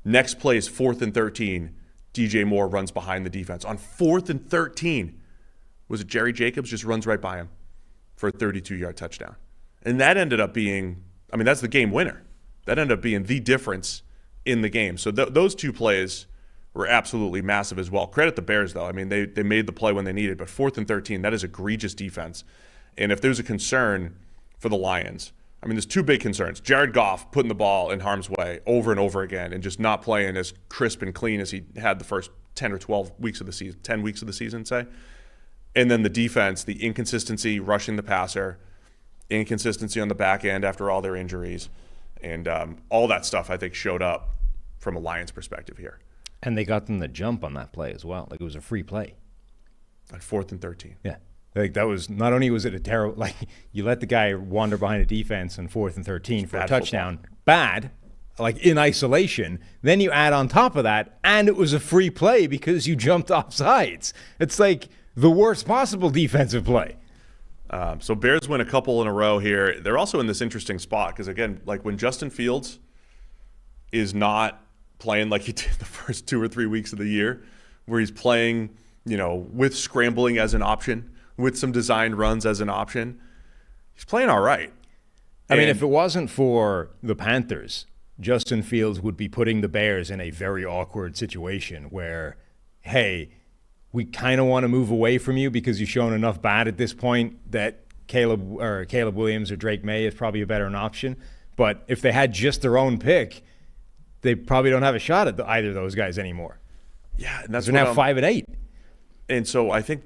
Next play is 4th and 13. DJ Moore runs behind the defense. On 4th and 13, was it Jerry Jacobs just runs right by him for a 32-yard touchdown? And that ended up being, that's the game winner. That ended up being the difference in the game. So those two plays were absolutely massive as well. Credit the Bears, though. They made the play when they needed, but 4th and 13, that is egregious defense. And if there's a concern for the Lions, there's two big concerns. Jared Goff putting the ball in harm's way over and over again and just not playing as crisp and clean as he had the first 10 or 12 weeks of the season, 10 weeks of the season, say. And then the defense, the inconsistency rushing the passer, inconsistency on the back end after all their injuries, and all that stuff, I think, showed up from a Lions perspective here.
And they got them the jump on that play as well. Like, it was a free play.
At 4th and 13.
Yeah. Like, that was, not only was it a terrible, like, you let the guy wander behind a defense on 4th and 13 for a touchdown.
Football.
Bad, like in isolation. Then you add on top of that, and it was a free play because you jumped off sides. It's like the worst possible defensive play.
So Bears win a couple in a row here. They're also in this interesting spot because, again, like when Justin Fields is not playing like he did the first 2 or 3 weeks of the year, where he's playing, with scrambling as an option, with some designed runs as an option, he's playing all right.
If it wasn't for the Panthers, Justin Fields would be putting the Bears in a very awkward situation where, hey, we kind of want to move away from you because you've shown enough bad at this point that Caleb Williams or Drake May is probably a better option. But if they had just their own pick, they probably don't have a shot at either of those guys anymore.
Yeah, and that's
they're now 5-8.
And so I think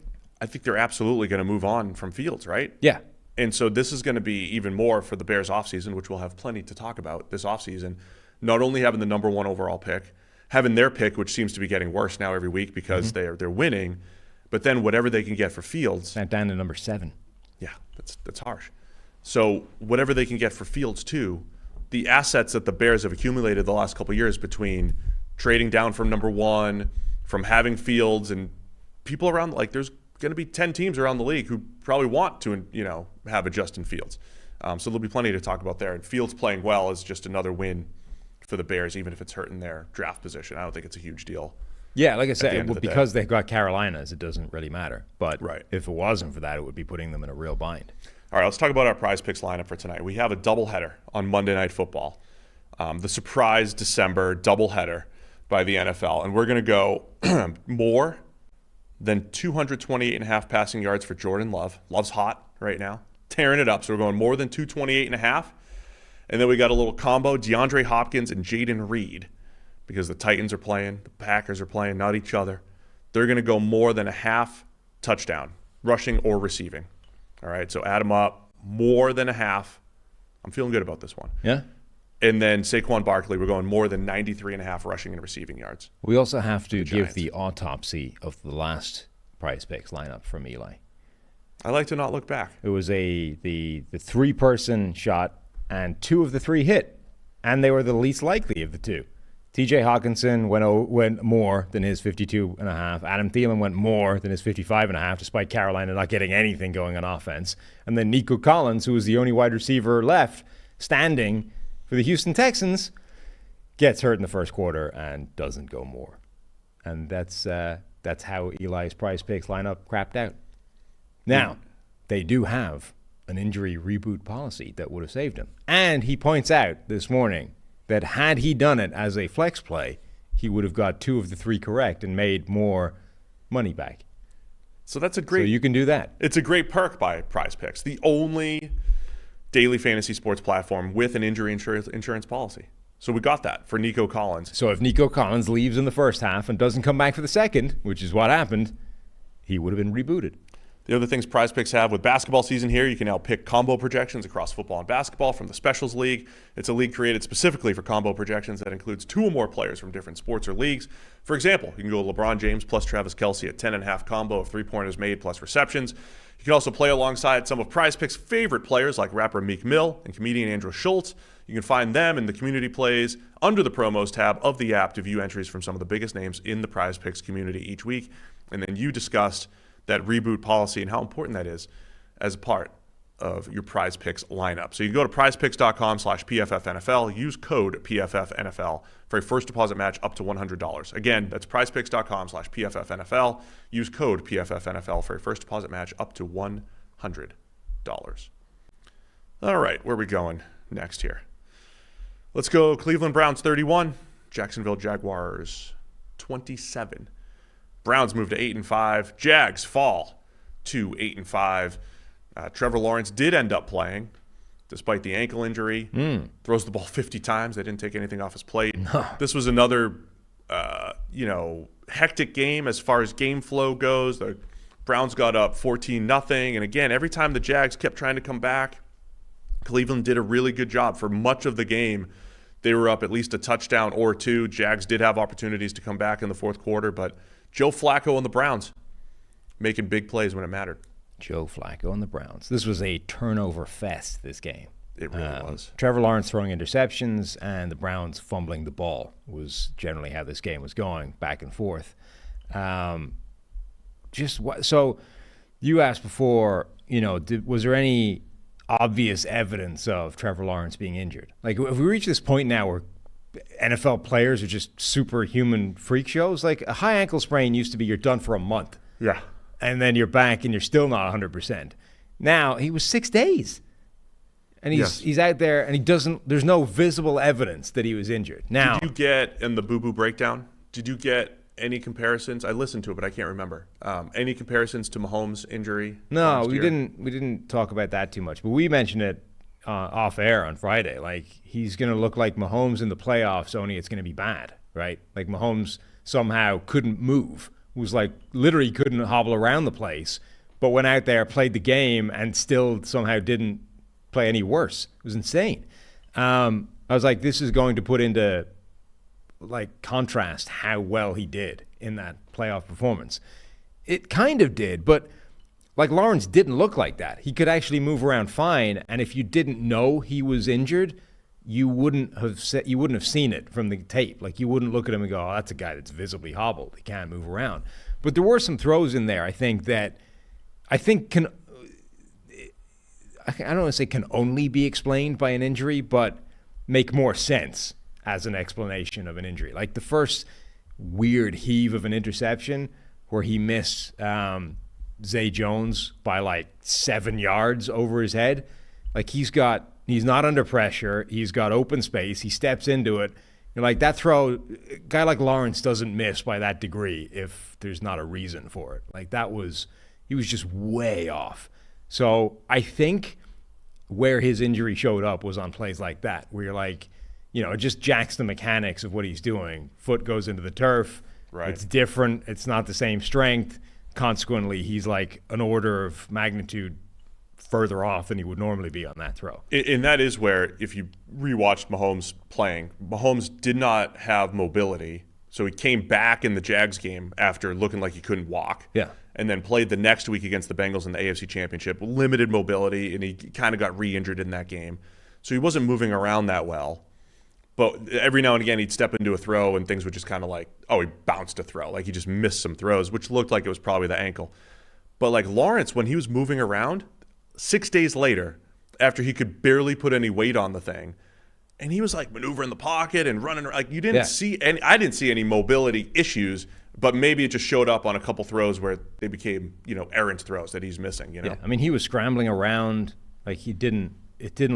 they're absolutely going to move on from Fields, right?
Yeah.
And so this is going to be even more for the Bears offseason, which we'll have plenty to talk about this offseason. Not only having the number 1 overall pick, having their pick, which seems to be getting worse now every week because they're winning, but then whatever they can get for Fields.
That down to number 7.
Yeah, that's harsh. So whatever they can get for Fields too, the assets that the Bears have accumulated the last couple of years between trading down from number 1, from having Fields, and people around, like there's going to be 10 teams around the league who probably want to, have a Justin Fields. So there'll be plenty to talk about there. And Fields playing well is just another win for the Bears, even if it's hurting their draft position. I don't think it's a huge deal.
Yeah, like I said, because they've got Carolinas, it doesn't really matter. But if it wasn't for that, it would be putting them in a real bind.
All right, let's talk about our Prize Picks lineup for tonight. We have a doubleheader on Monday Night Football, the surprise December doubleheader by the NFL. And we're going to go more than 228.5 passing yards for Jordan Love. Love's hot right now, tearing it up. So we're going more than 228.5. And then we got a little combo, DeAndre Hopkins and Jaden Reed, because the Titans are playing, the Packers are playing, not each other. They're going to go more than a half touchdown, rushing or receiving. All right, so add them up, more than a half. I'm feeling good about this one.
Yeah.
And then Saquon Barkley, we're going more than 93.5 rushing and receiving yards.
We also have to give the autopsy of the last Prize Picks lineup from Eli.
I like to not look back.
It was the 3-person shot, and 2 of the 3 hit, and they were the least likely of the 2. TJ Hawkinson went more than his 52.5. Adam Thielen went more than his 55.5, despite Carolina not getting anything going on offense. And then Nico Collins, who was the only wide receiver left standing for the Houston Texans, gets hurt in the first quarter and doesn't go more. And that's how Eli's Prize Picks lineup crapped out. Now, they do have an injury reboot policy that would have saved him. And he points out this morning that had he done it as a flex play, he would have got 2 of the 3 correct and made more money back.
So that's a great...
So you can do that.
It's a great perk by Prize Picks, the only daily fantasy sports platform with an injury insurance policy. So we got that for Nico Collins.
So if Nico Collins leaves in the first half and doesn't come back for the second, which is what happened, he would have been rebooted.
The other things Prize Picks have with basketball season here, you can now pick combo projections across football and basketball from the Specials League. It's a league created specifically for combo projections that includes 2 or more players from different sports or leagues. For example, you can go LeBron James plus Travis Kelce at 10.5 combo of 3-pointers made plus receptions. You can also play alongside some of Prize Picks' favorite players like rapper Meek Mill and comedian Andrew Schultz. You can find them in the community plays under the promos tab of the app to view entries from some of the biggest names in the Prize Picks community each week. And then you discussed that reboot policy and how important that is as a part of your Prize Picks lineup. So you can go to prizepicks.com/PFFNFL, use code PFFNFL for a first deposit match up to $100. Again, that's prizepicks.com/PFFNFL, use code PFFNFL for a first deposit match up to $100. All right, where are we going next here? Let's go Cleveland Browns 31, Jacksonville Jaguars 27. Browns move to 8-5. Jags fall to 8-5. Trevor Lawrence did end up playing, despite the ankle injury. Throws the ball 50 times. They didn't take anything off his plate. No. This was another, hectic game as far as game flow goes. The Browns got up 14-0. And again, every time the Jags kept trying to come back, Cleveland did a really good job. For much of the game, they were up at least a touchdown or 2. Jags did have opportunities to come back in the fourth quarter, but Joe Flacco and the Browns making big plays when it mattered.
Joe Flacco and the Browns. This was a turnover fest, this game.
It really was.
Trevor Lawrence throwing interceptions and the Browns fumbling the ball was generally how this game was going, back and forth. So you asked before, was there any obvious evidence of Trevor Lawrence being injured? Like, if we reach this point now where NFL players are just superhuman freak shows, like a high ankle sprain used to be you're done for a month.
Yeah.
And then you're back and you're still not 100%. Now, he was 6 days. And he's out there and there's no visible evidence that he was injured. Now,
did you get, in the boo-boo breakdown, did you get any comparisons? I listened to it, but I can't remember. Any comparisons to Mahomes' injury?
No, we didn't talk about that too much, but we mentioned it off air on Friday. Like, he's going to look like Mahomes in the playoffs, only it's going to be bad, right? Like, Mahomes somehow couldn't move, was like literally couldn't hobble around the place, but went out there, played the game, and still somehow didn't play any worse. It was insane. I was like, this is going to put into like contrast how well he did in that playoff performance. It kind of did, but like Lawrence didn't look like that. He could actually move around fine, and if you didn't know he was injured, you wouldn't have seen it from the tape. Like, you wouldn't look at him and go, "Oh, that's a guy that's visibly hobbled. He can't move around." But there were some throws in there, I don't want to say can only be explained by an injury, but make more sense as an explanation of an injury. Like the first weird heave of an interception where he missed Zay Jones by like 7 yards over his head. Like, he's not under pressure. He's got open space. He steps into it. And like that throw, a guy like Lawrence doesn't miss by that degree if there's not a reason for it. Like, he was just way off. So I think where his injury showed up was on plays like that, where you're like, it just jacks the mechanics of what he's doing. Foot goes into the turf. Right. It's different. It's not the same strength. Consequently, he's like an order of magnitude further off than he would normally be on that throw.
And that is where, if you rewatched Mahomes playing, Mahomes did not have mobility. So he came back in the Jags game after looking like he couldn't walk.
Yeah.
And then played the next week against the Bengals in the AFC Championship. Limited mobility, and he kind of got re-injured in that game. So he wasn't moving around that well. But every now and again, he'd step into a throw, and things would just kind of like, he bounced a throw. Like, he just missed some throws, which looked like it was probably the ankle. But like Lawrence, when he was moving around, 6 days later, after he could barely put any weight on the thing, and he was like maneuvering the pocket and running, like you didn't see any. I didn't see any mobility issues, but maybe it just showed up on a couple throws where they became, errant throws that he's missing. Yeah,
I mean, he was scrambling around like it didn't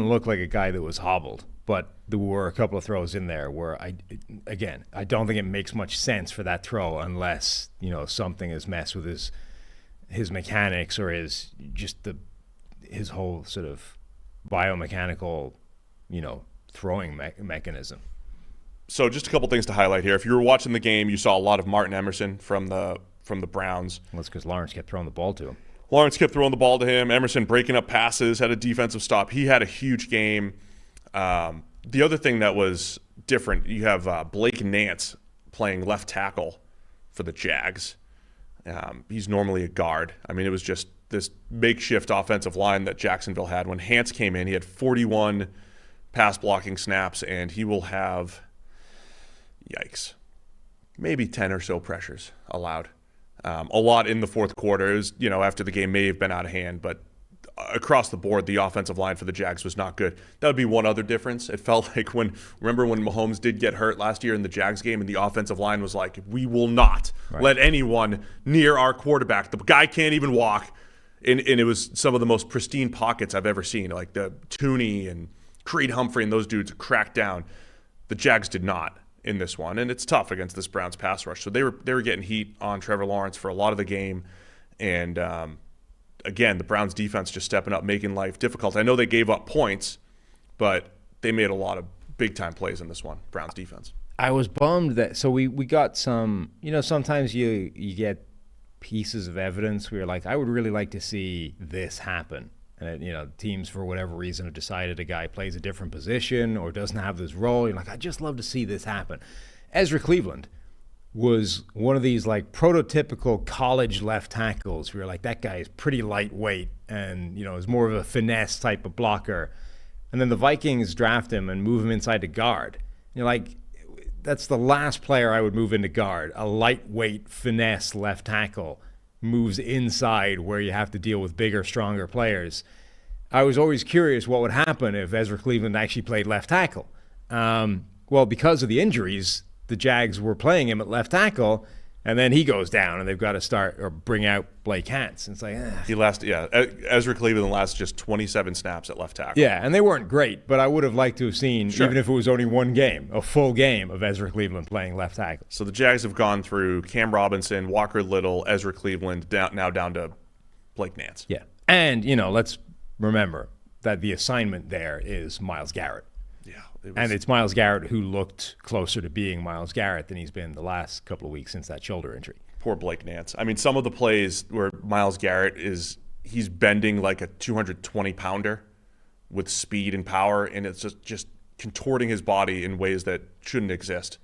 look like a guy that was hobbled, but there were a couple of throws in there where I don't think it makes much sense for that throw unless something has messed with his mechanics or his whole sort of biomechanical, throwing mechanism.
So just a couple things to highlight here. If you were watching the game, you saw a lot of Martin Emerson from the Browns.
Well, that's because Lawrence kept throwing the ball to him.
Lawrence kept throwing the ball to him. Emerson breaking up passes, had a defensive stop. He had a huge game. The other thing that was different, you have Blake Nance playing left tackle for the Jags. He's normally a guard. I mean, it was just this makeshift offensive line that Jacksonville had. When Hance came in, he had 41 pass blocking snaps, and he will have, yikes, maybe 10 or so pressures allowed. A lot in the fourth quarter. It was, after the game may have been out of hand, but across the board, the offensive line for the Jags was not good. That would be one other difference. It felt like remember when Mahomes did get hurt last year in the Jags game and the offensive line was like, we will not let anyone near our quarterback. The guy can't even walk. And it was some of the most pristine pockets I've ever seen, like the Tooney and Creed Humphrey and those dudes cracked down. The Jags did not in this one, and it's tough against this Browns pass rush. So they were getting heat on Trevor Lawrence for a lot of the game, and again, the Browns defense just stepping up, making life difficult. I know they gave up points, but they made a lot of big-time plays in this one, Browns defense.
I was bummed that – so we got some – sometimes you get pieces of evidence where you're like, I would really like to see this happen. And, teams, for whatever reason, have decided a guy plays a different position or doesn't have this role. You're like, I'd just love to see this happen. Ezra Cleveland was one of these like prototypical college left tackles where you're like, that guy is pretty lightweight and, is more of a finesse type of blocker. And then the Vikings draft him and move him inside to guard. You're like, that's the last player I would move into guard. A lightweight finesse left tackle moves inside where you have to deal with bigger, stronger players. I was always curious what would happen if Ezra Cleveland actually played left tackle. Well, because of the injuries, the Jags were playing him at left tackle, and then he goes down, and they've got to start or bring out Blake Hance. And it's like,
Ezra Cleveland lasts just 27 snaps at left tackle.
Yeah, and they weren't great, but I would have liked to have seen, even if it was only one game, a full game of Ezra Cleveland playing left tackle.
So the Jags have gone through Cam Robinson, Walker Little, Ezra Cleveland, now down to Blake Nance.
Yeah, and, let's remember that the assignment there is Myles Garrett.
Yeah.
And it's Myles Garrett who looked closer to being Myles Garrett than he's been the last couple of weeks since that shoulder injury.
Poor Blake Nance. I mean, some of the plays where Myles Garrett he's bending like a 220-pounder with speed and power, and it's just contorting his body in ways that shouldn't exist.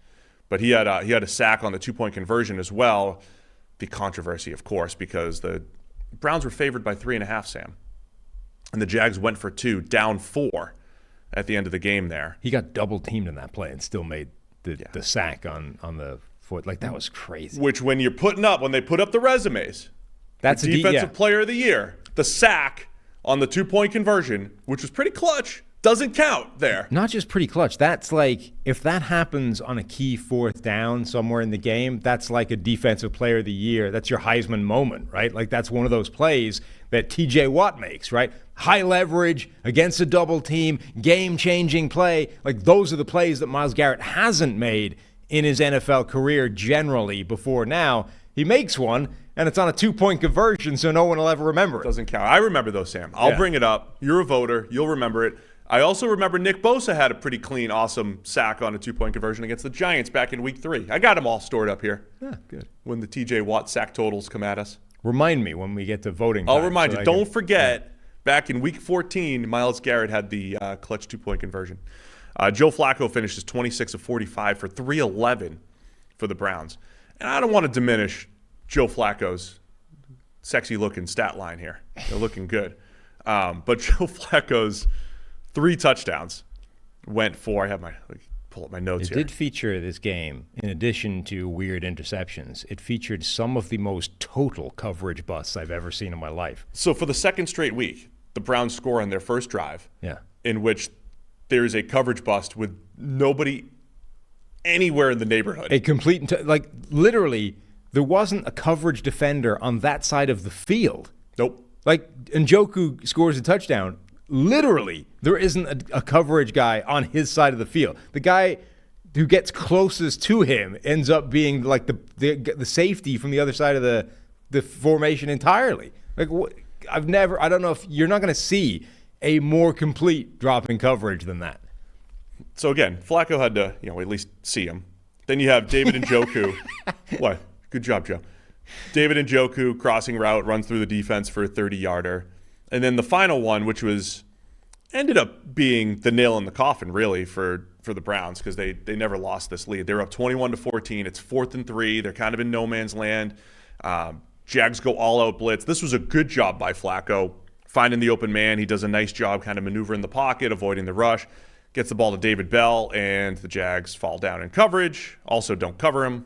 But he had a sack on the 2-point conversion as well. The controversy, of course, because the Browns were favored by 3.5, Sam. And the Jags went for 2, down 4 at the end of the game there.
He got double teamed in that play and still made the sack on the foot. Like, that was crazy.
Which when they put up the resumes,
that's
the defensive player of the year, the sack on the 2-point conversion, which was pretty clutch, doesn't count there.
Not just pretty clutch. That's like, if that happens on a key fourth down somewhere in the game, that's like a defensive player of the year. That's your Heisman moment, right? Like, that's one of those plays that TJ Watt makes, right? High leverage against a double team, game-changing play. Like, those are the plays that Myles Garrett hasn't made in his NFL career generally before now. He makes one, and it's on a 2-point conversion, so no one will ever remember it.
Doesn't count. I remember those, Sam. I'll bring it up. You're a voter. You'll remember it. I also remember Nick Bosa had a pretty clean, awesome sack on a 2-point conversion against the Giants back in Week 3. I got them all stored up here.
Yeah, good.
When the TJ Watt sack totals come at us.
Remind me when we get to voting time.
I'll remind you. Don't forget, back in Week 14, Myles Garrett had the clutch 2-point conversion. Joe Flacco finishes 26 of 45 for 311 for the Browns. And I don't want to diminish Joe Flacco's sexy-looking stat line here. They're looking good. But Joe Flacco's 3 touchdowns went for, I have pull up my notes here.
It did feature this game, in addition to weird interceptions, it featured some of the most total coverage busts I've ever seen in my life.
So for the second straight week, the Browns score on their first drive, in which there's a coverage bust with nobody anywhere in the neighborhood.
A complete, literally, there wasn't a coverage defender on that side of the field.
Nope.
Like, Njoku scores a touchdown. Literally, there isn't a coverage guy on his side of the field. The guy who gets closest to him ends up being like the safety from the other side of the formation entirely. Like, I don't know if you're not going to see a more complete drop in coverage than that.
So again, Flacco had to, at least see him. Then you have David Njoku. What? Good job, Joe. David Njoku crossing route, runs through the defense for a 30-yarder. And then the final one, which ended up being the nail in the coffin, really, for the Browns, because they never lost this lead. They were up 21-14. It's 4th and 3. They're kind of in no man's land. Jags go all-out blitz. This was a good job by Flacco, finding the open man. He does a nice job kind of maneuvering the pocket, avoiding the rush. Gets the ball to David Bell, and the Jags fall down in coverage. Also don't cover him,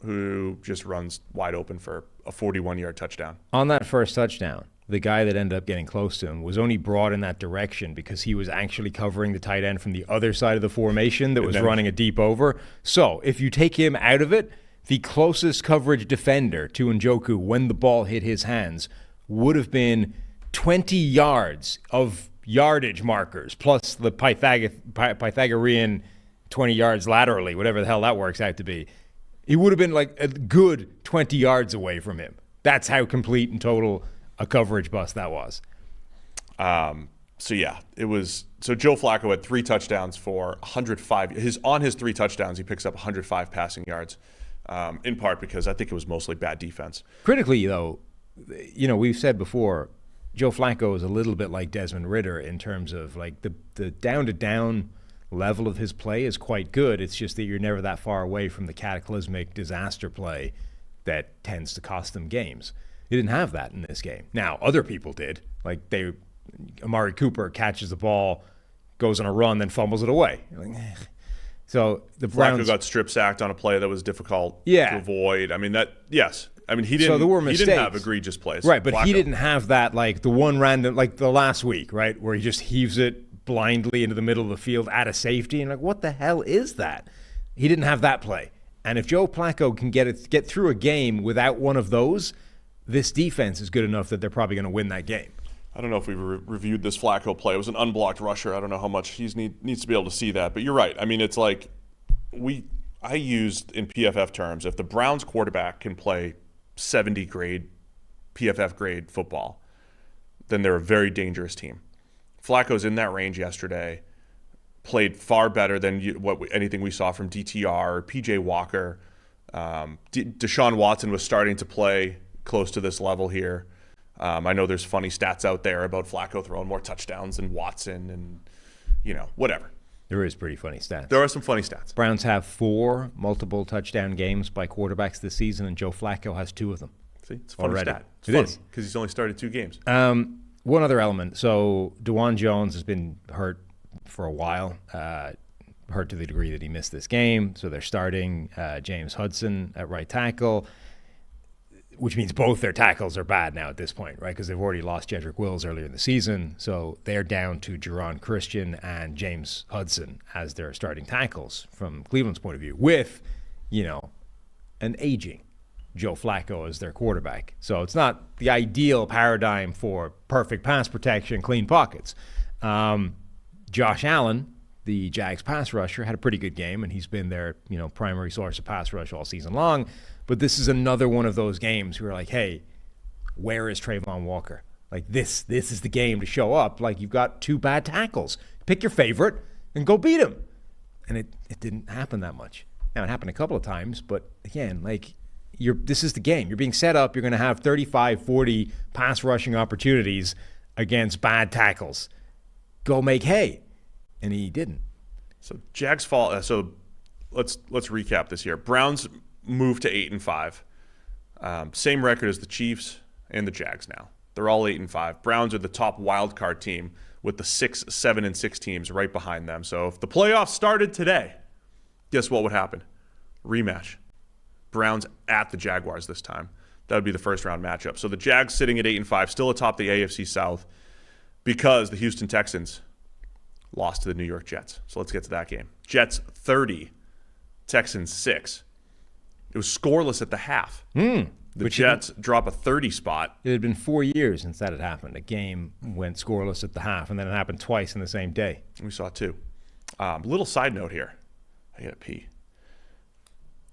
who just runs wide open for a 41-yard touchdown.
On that first touchdown, the guy that ended up getting close to him was only brought in that direction because he was actually covering the tight end from the other side of the formation that was running a deep over. So if you take him out of it, the closest coverage defender to Njoku when the ball hit his hands would have been 20 yards of yardage markers plus the Pythagorean 20 yards laterally, whatever the hell that works out to be. He would have been like a good 20 yards away from him. That's how complete and total a coverage bust that was.
So Joe Flacco had 3 touchdowns for 105. On his 3 touchdowns, he picks up 105 passing yards, in part because I think it was mostly bad defense.
Critically, though, we've said before, Joe Flacco is a little bit like Desmond Ridder in terms of like the down-to-down level of his play is quite good. It's just that you're never that far away from the cataclysmic disaster play that tends to cost them games. He didn't have that in this game. Now, other people did. Like Amari Cooper catches the ball, goes on a run, then fumbles it away. You're like, eh. So the Browns
Flacco got strip sacked on a play that was difficult
Yeah.
to avoid. I mean, he didn't.
So there were
He
mistakes.
didn't have egregious plays,
Right, but
Flacco.
he didn't have that, like the one random, like the last week, right, where he just heaves it blindly into the middle of the field at a safety, and like, what the hell is that? He didn't have that play. And if Joe Flacco can get through a game without one of those, this defense is good enough that they're probably going to win that game.
I don't know if we reviewed this Flacco play. It was an unblocked rusher. I don't know how much he needs to be able to see that. But you're right. I mean, it's like I used in PFF terms, if the Browns quarterback can play 70 grade, PFF grade football, then they're a very dangerous team. Flacco's in that range yesterday, played far better than anything we saw from DTR or PJ Walker. Deshaun Watson was starting to play close to this level here. I know there's funny stats out there about Flacco throwing more touchdowns than Watson and, whatever.
There is pretty funny stats.
There are some funny stats.
Browns have 4 multiple touchdown games by quarterbacks this season, and Joe Flacco has 2 of them.
See, it's a funny
already.
stat. It's
It
funny
is.
because he's only started 2 games.
One other element. So DeJuan Jones has been hurt for a while, hurt to the degree that he missed this game. So they're starting James Hudson at right tackle, which means both their tackles are bad now at this point, right? Because they've already lost Jedrick Wills earlier in the season. So they're down to Jerron Christian and James Hudson as their starting tackles from Cleveland's point of view, with, an aging Joe Flacco as their quarterback. So it's not the ideal paradigm for perfect pass protection, clean pockets. Josh Allen, the Jags pass rusher, had a pretty good game, and he's been their primary source of pass rush all season long. But this is another one of those games where like, hey, where is Trayvon Walker? Like this is the game to show up. Like you've got 2 bad tackles. Pick your favorite and go beat him. And it didn't happen that much. Now it happened a couple of times, but again, like this is the game. You're being set up. You're going to have 35, 40 pass rushing opportunities against bad tackles. Go make hay. And he didn't.
So Jags fall. So let's recap this here. Browns move to 8-5. Same record as the Chiefs and the Jags now. They're all 8-5. Browns are the top wild card team with the 6, 7, and 6 teams right behind them. So if the playoffs started today, guess what would happen? Rematch. Browns at the Jaguars this time. That would be the first round matchup. So the Jags sitting at 8-5, still atop the AFC South because the Houston Texans lost to the New York Jets. So let's get to that game. Jets 30, Texans 6. It was scoreless at the half. The Jets drop a 30 spot.
It had been 4 years since that had happened. A game went scoreless at the half, and then it happened twice in the same day.
We saw 2. Little side note here. I gotta pee.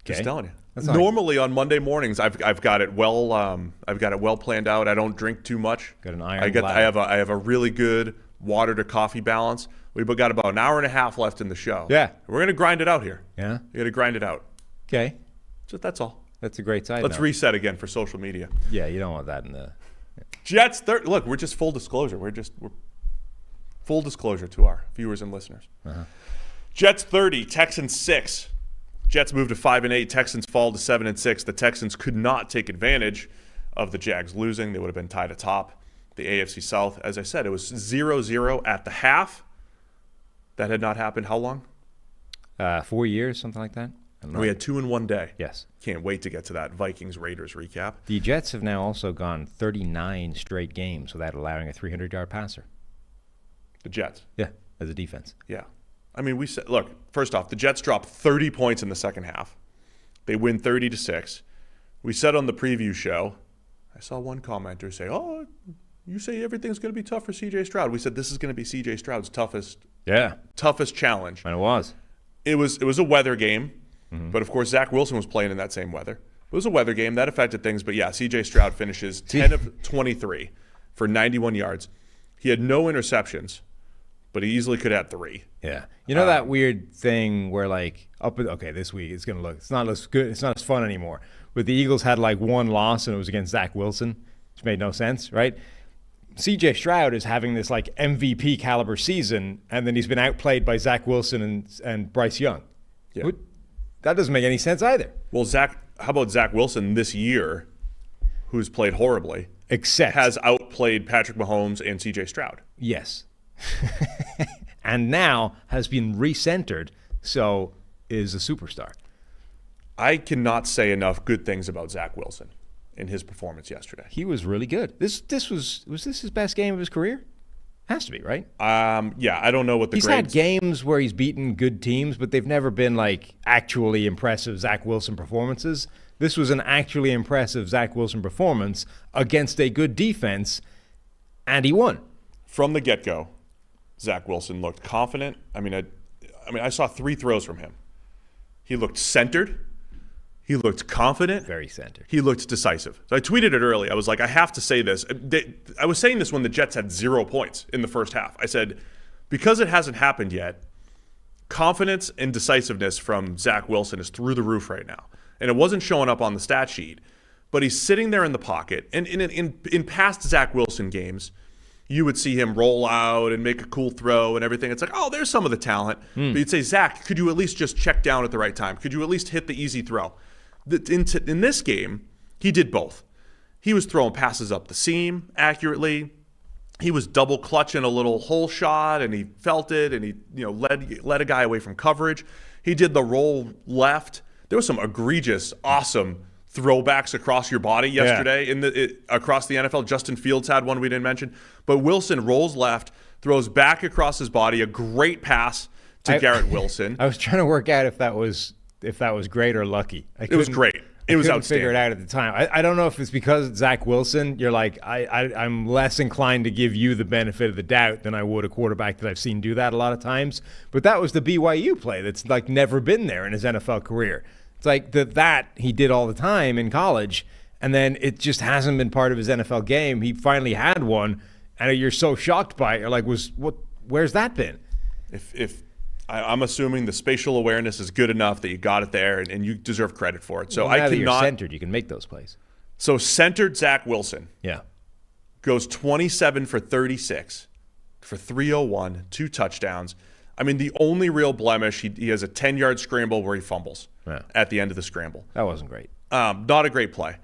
Just telling you. Normally on Monday mornings, I've got it well planned out. I don't drink too much.
Got an iron bladder.
I have a really good water to coffee balance. We've got about an hour and a half left in the show.
Yeah.
We're gonna grind it out here.
Yeah.
You gotta grind it out.
Okay.
So that's all.
That's a great side
Let's
note.
reset again for social media.
Yeah, you don't want that in the...
Jets 30. Look, we're just full disclosure. We're full disclosure to our viewers and listeners. Jets 30, Texans 6. Jets move to 5-8. Texans fall to 7-6. The Texans could not take advantage of the Jags losing. They would have been tied atop the AFC South. As I said, it was 0-0 at the half. That had not happened how long?
4 years, something like that. I don't know.
We had 2 in one day.
Yes.
Can't wait to get to that Vikings-Raiders recap.
The Jets have now also gone 39 straight games without allowing a 300-yard passer.
The Jets.
Yeah, as a defense.
Yeah. I mean, we said, look, first off, the Jets dropped 30 points in the second half. They win 30-6. We said on the preview show, I saw one commenter say, "Oh, you say everything's going to be tough for C.J. Stroud." We said this is going to be C.J. Stroud's toughest challenge.
And it was.
It was a weather game, but of course Zach Wilson was playing in that same weather. It was a weather game that affected things, but yeah, C.J. Stroud finishes 10 of 23 for 91 yards. He had no interceptions, but he easily could have had 3.
Yeah. You know that weird thing where this week it's not as good, it's not as fun anymore. But the Eagles had like one loss and it was against Zach Wilson, which made no sense, right? CJ Stroud is having this like MVP caliber season, and then he's been outplayed by Zach Wilson and Bryce Young.
Yeah.
That doesn't make any sense either.
Well, how about Zach Wilson this year, who's played horribly,
Except
has outplayed Patrick Mahomes and C.J. Stroud?
Yes. And now has been recentered, so is a superstar.
I cannot say enough good things about Zach Wilson in his performance yesterday.
He was really good. Was this his best game of his career? Has to be, right?
Yeah, I don't know what the
He's
grades.
had games where he's beaten good teams, but they've never been like actually impressive Zach Wilson performances. This was an actually impressive Zach Wilson performance against a good defense, and he won.
From the get-go, Zach Wilson looked confident. I saw 3 throws from him. He looked centered. He looked confident.
Very centered.
He looked decisive. So I tweeted it early. I was like, I have to say this. I was saying this when the Jets had 0 points in the first half. I said, because it hasn't happened yet, confidence and decisiveness from Zach Wilson is through the roof right now. And it wasn't showing up on the stat sheet, but he's sitting there in the pocket. And in past Zach Wilson games, you would see him roll out and make a cool throw and everything. It's like, oh, there's some of the talent. But you'd say, Zach, could you at least just check down at the right time? Could you at least hit the easy throw? In this game, he did both. He was throwing passes up the seam accurately. He was double clutching a little hole shot, and he felt it, and he led a guy away from coverage. He did the roll left. There was some egregious, awesome throwbacks across your body yesterday across the NFL. Justin Fields had one we didn't mention. But Wilson rolls left, throws back across his body, a great pass to Garrett Wilson.
I was trying to work out if that was great or lucky.
It was great. It was outstanding.
Figure it out at the time. I don't know if it's because Zach Wilson, you're like, I'm less inclined to give you the benefit of the doubt than I would a quarterback that I've seen do that a lot of times. But that was the BYU play that's like never been there in his NFL career. It's like that he did all the time in college, and then it just hasn't been part of his NFL game. He finally had one, and you're so shocked by it. You're like, where's that been?
If I'm assuming the spatial awareness is good enough that you got it there, and you deserve credit for it. So
now that you're centered, you can make those plays.
So centered Zach Wilson, goes 27 for 36 for 301, 2 touchdowns. I mean, the only real blemish, he has a 10-yard scramble where he fumbles at the end of the scramble.
That wasn't great.
Not a great play.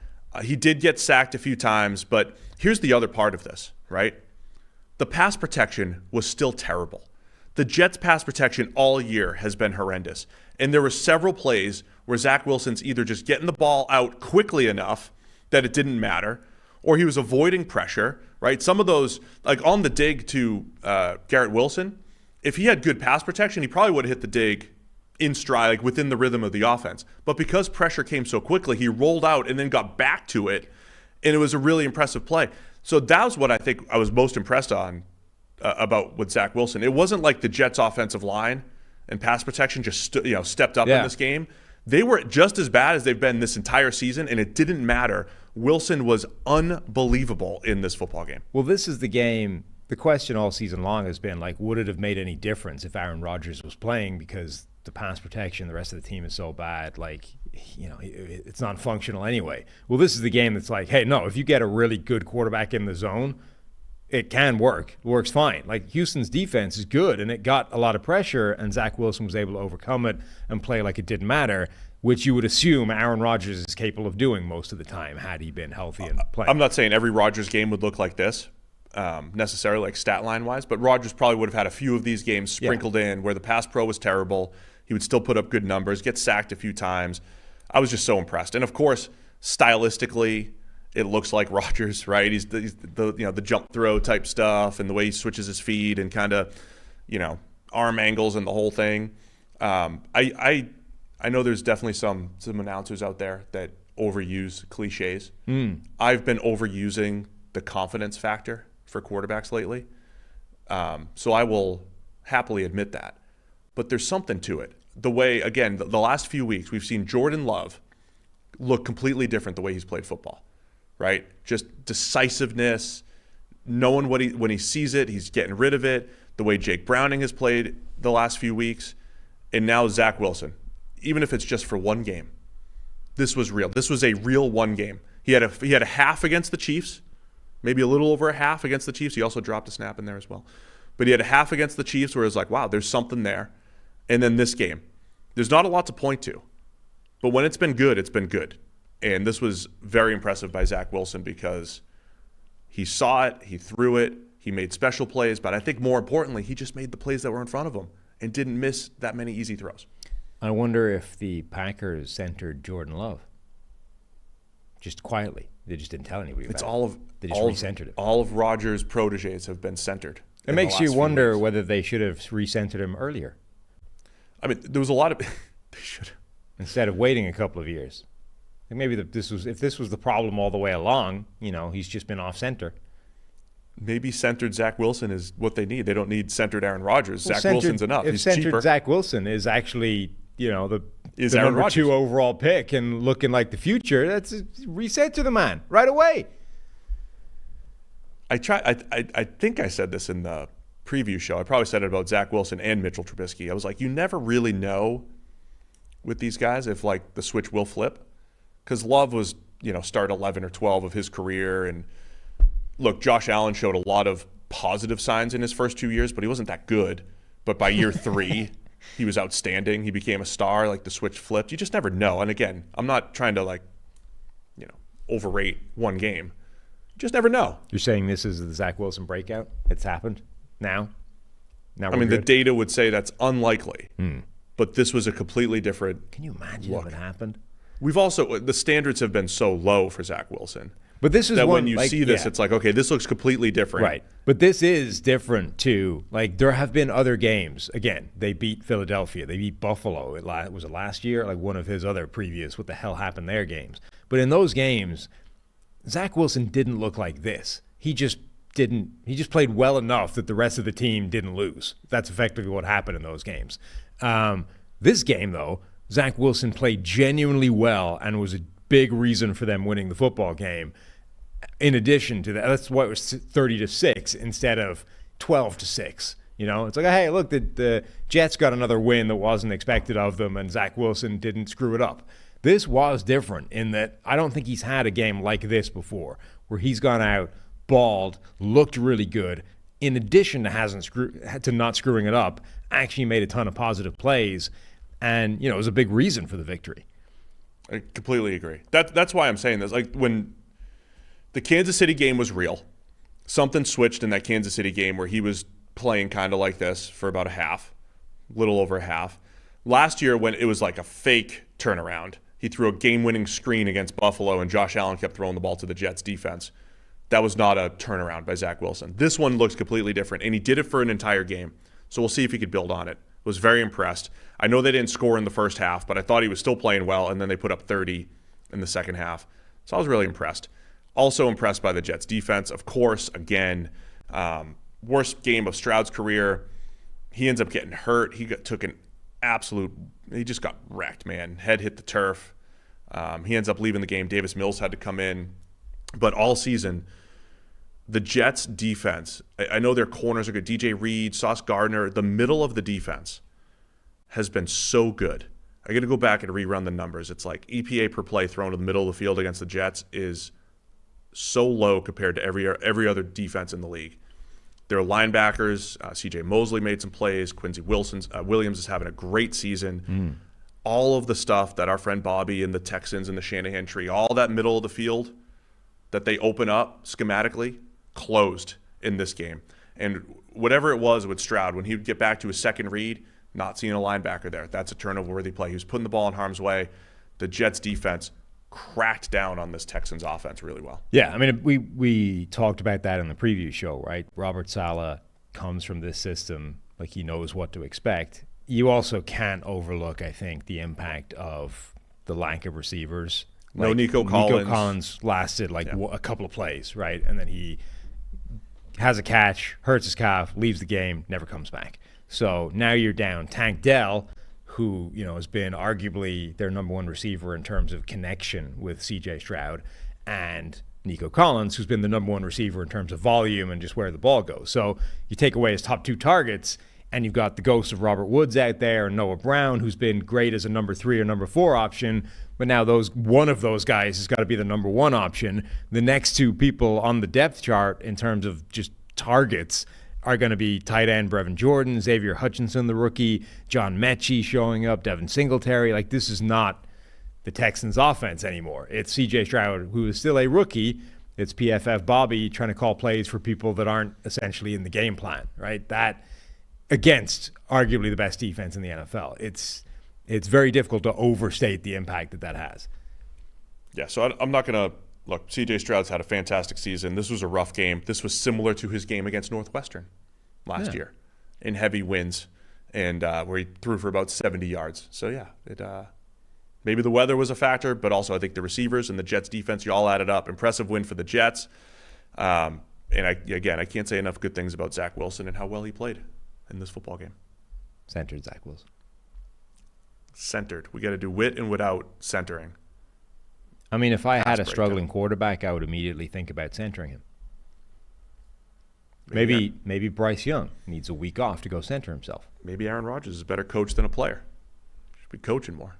He did get sacked a few times, but here's the other part of this, right? The pass protection was still terrible. The Jets' pass protection all year has been horrendous. And there were several plays where Zach Wilson's either just getting the ball out quickly enough that it didn't matter, or he was avoiding pressure, right? Some of those, like on the dig to Garrett Wilson, if he had good pass protection, he probably would have hit the dig in stride, like within the rhythm of the offense. But because pressure came so quickly, he rolled out and then got back to it, and it was a really impressive play. So that was what I think I was most impressed on about with Zach Wilson. It wasn't like the Jets' offensive line and pass protection just stepped up in this game. They were just as bad as they've been this entire season, and it didn't matter. Wilson was unbelievable in this football game.
Well, this is the game. The question all season long has been, like, would it have made any difference if Aaron Rodgers was playing, because the pass protection, the rest of the team is so bad. Like, it's non-functional anyway. Well, this is the game that's like, hey, no, if you get a really good quarterback in the zone, it can work. It works fine. Like Houston's defense is good, and it got a lot of pressure, and Zach Wilson was able to overcome it and play like it didn't matter, which you would assume Aaron Rodgers is capable of doing most of the time had he been healthy and playing.
I'm not saying every Rodgers game would look like this, necessarily, like stat line wise, but Rodgers probably would have had a few of these games sprinkled in where the pass pro was terrible. He would still put up good numbers, get sacked a few times. I was just so impressed. And of course, stylistically, it looks like Rodgers, right? He's the jump throw type stuff and the way he switches his feet and kind of, arm angles and the whole thing. I know there's definitely some announcers out there that overuse cliches. I've been overusing the confidence factor for quarterbacks lately. So I will happily admit that. But there's something to it. The way, again, the last few weeks, we've seen Jordan Love look completely different the way he's played football, right? Just decisiveness, knowing when he sees it, he's getting rid of it, the way Jake Browning has played the last few weeks, and now Zach Wilson, even if it's just for one game. This was real. This was a real one game. He had a half against the Chiefs, maybe a little over a half against the Chiefs. He also dropped a snap in there as well. But he had a half against the Chiefs where it was like, wow, there's something there. And then this game, there's not a lot to point to. But when it's been good, it's been good. And this was very impressive by Zach Wilson because he saw it, he threw it, he made special plays. But I think more importantly, he just made the plays that were in front of him and didn't miss that many easy throws.
I wonder if the Packers centered Jordan Love just quietly. They just didn't tell anybody about it. They just recentered him.
All of Rodgers' proteges have been centered.
It makes you wonder whether they should have recentered him earlier.
I mean, there was a lot of they should have.
Instead of waiting a couple of years. Like maybe if this was the problem all the way along, he's just been off center.
Maybe centered Zach Wilson is what they need. They don't need centered Aaron Rodgers. Zach Wilson's enough.
If
he's
centered
cheaper.
Zach Wilson is actually, the
number
Rodgers. 2 overall pick and looking like the future, that's recenter the man right away.
I think I said this in the preview show. I probably said it about Zach Wilson and Mitchell Trubisky. I was like, you never really know with these guys if like the switch will flip, because Love was start 11 or 12 of his career, and look, Josh Allen showed a lot of positive signs in his first 2 years, but he wasn't that good. But by year 3, he was outstanding. He became a star. Like the switch flipped. You just never know. And again, I'm not trying to overrate one game. You just never know.
You're saying this is the Zach Wilson breakout? It's happened now.
I mean, the data would say that's unlikely. But this was a completely different.
Can you imagine if it happened?
The standards have been so low for Zach Wilson.
But this is
that when you see this, it's like, okay, this looks completely different.
Right. But this is different too. Like there have been other games. Again, they beat Philadelphia. They beat Buffalo. Was it last year? Like one of his other previous, what the hell happened there games. But in those games, Zach Wilson didn't look like this. He just played well enough that the rest of the team didn't lose. That's effectively what happened in those games. This game, though, Zach Wilson played genuinely well and was a big reason for them winning the football game. In addition to that, that's why it was 30-6 instead of 12-6. It's like, hey, look, the Jets got another win that wasn't expected of them, and Zach Wilson didn't screw it up. This was different in that I don't think he's had a game like this before, where he's gone out, balled, looked really good, in addition to not screwing it up, actually made a ton of positive plays, and it was a big reason for the victory.
I completely agree. That's why I'm saying this. Like when the Kansas City game was real, something switched in that Kansas City game where he was playing kind of like this for about a half, little over a half. Last year when it was like a fake turnaround, he threw a game-winning screen against Buffalo and Josh Allen kept throwing the ball to the Jets defense. That was not a turnaround by Zach Wilson. This one looks completely different, and he did it for an entire game. So we'll see if he could build on it. Was very impressed. I know they didn't score in the first half, but I thought he was still playing well, and then they put up 30 in the second half. So I was really impressed. Also impressed by the Jets' defense. Of course, again, worst game of Stroud's career. He ends up getting hurt. He just got wrecked, man. Head hit the turf. He ends up leaving the game. Davis Mills had to come in. But all season, the Jets' defense, I know their corners are good. DJ Reed, Sauce Gardner, the middle of the defense has been so good. I got to go back and rerun the numbers. It's like EPA per play thrown to the middle of the field against the Jets is so low compared to every other defense in the league. Their linebackers, C.J. Mosley made some plays. Quincy Williams is having a great season. All of the stuff that our friend Bobby and the Texans and the Shanahan tree, all that middle of the field that they open up schematically, closed in this game. And whatever it was with Stroud, when he would get back to his second read, not seeing a linebacker there. That's a turnover-worthy play. He was putting the ball in harm's way. The Jets' defense cracked down on this Texans offense really well.
Yeah, I mean, we talked about that in the preview show, right? Robert Saleh comes from this system, like he knows what to expect. You also can't overlook, I think, the impact of the lack of receivers.
No Nico Collins.
Nico Collins lasted a couple of plays, right? And then he has a catch, hurts his calf, leaves the game, never comes back. So now you're down Tank Dell, who has been arguably their number one receiver in terms of connection with C.J. Stroud, and Nico Collins, who's been the number one receiver in terms of volume and just where the ball goes. So you take away his top two targets, and you've got the ghost of Robert Woods out there and Noah Brown, who's been great as a number 3 or number 4 option, but now one of those guys has got to be the number 1 option. The next two people on the depth chart in terms of just targets are going to be tight end Brevin Jordan, Xavier Hutchinson, the rookie, John Mechie showing up, Devin Singletary. Like, this is not the Texans offense anymore. It's C.J. Stroud, who is still a rookie. It's PFF Bobby trying to call plays for people that aren't essentially in the game plan, right? That against arguably the best defense in the NFL. It's very difficult to overstate the impact that has.
Yeah, so I'm not going to – look, C.J. Stroud's had a fantastic season. This was a rough game. This was similar to his game against Northwestern last year in heavy winds, and where he threw for about 70 yards. So, yeah, maybe the weather was a factor, but also I think the receivers and the Jets' defense, you all added up. Impressive win for the Jets. And, I can't say enough good things about Zach Wilson and how well he played in this football game.
Centered Zach Wilson.
Centered. We got to do with and without centering.
I mean, if I had a struggling quarterback, I would immediately think about centering him. Maybe Bryce Young needs a week off to go center himself.
Maybe Aaron Rodgers is a better coach than a player. Should be coaching more.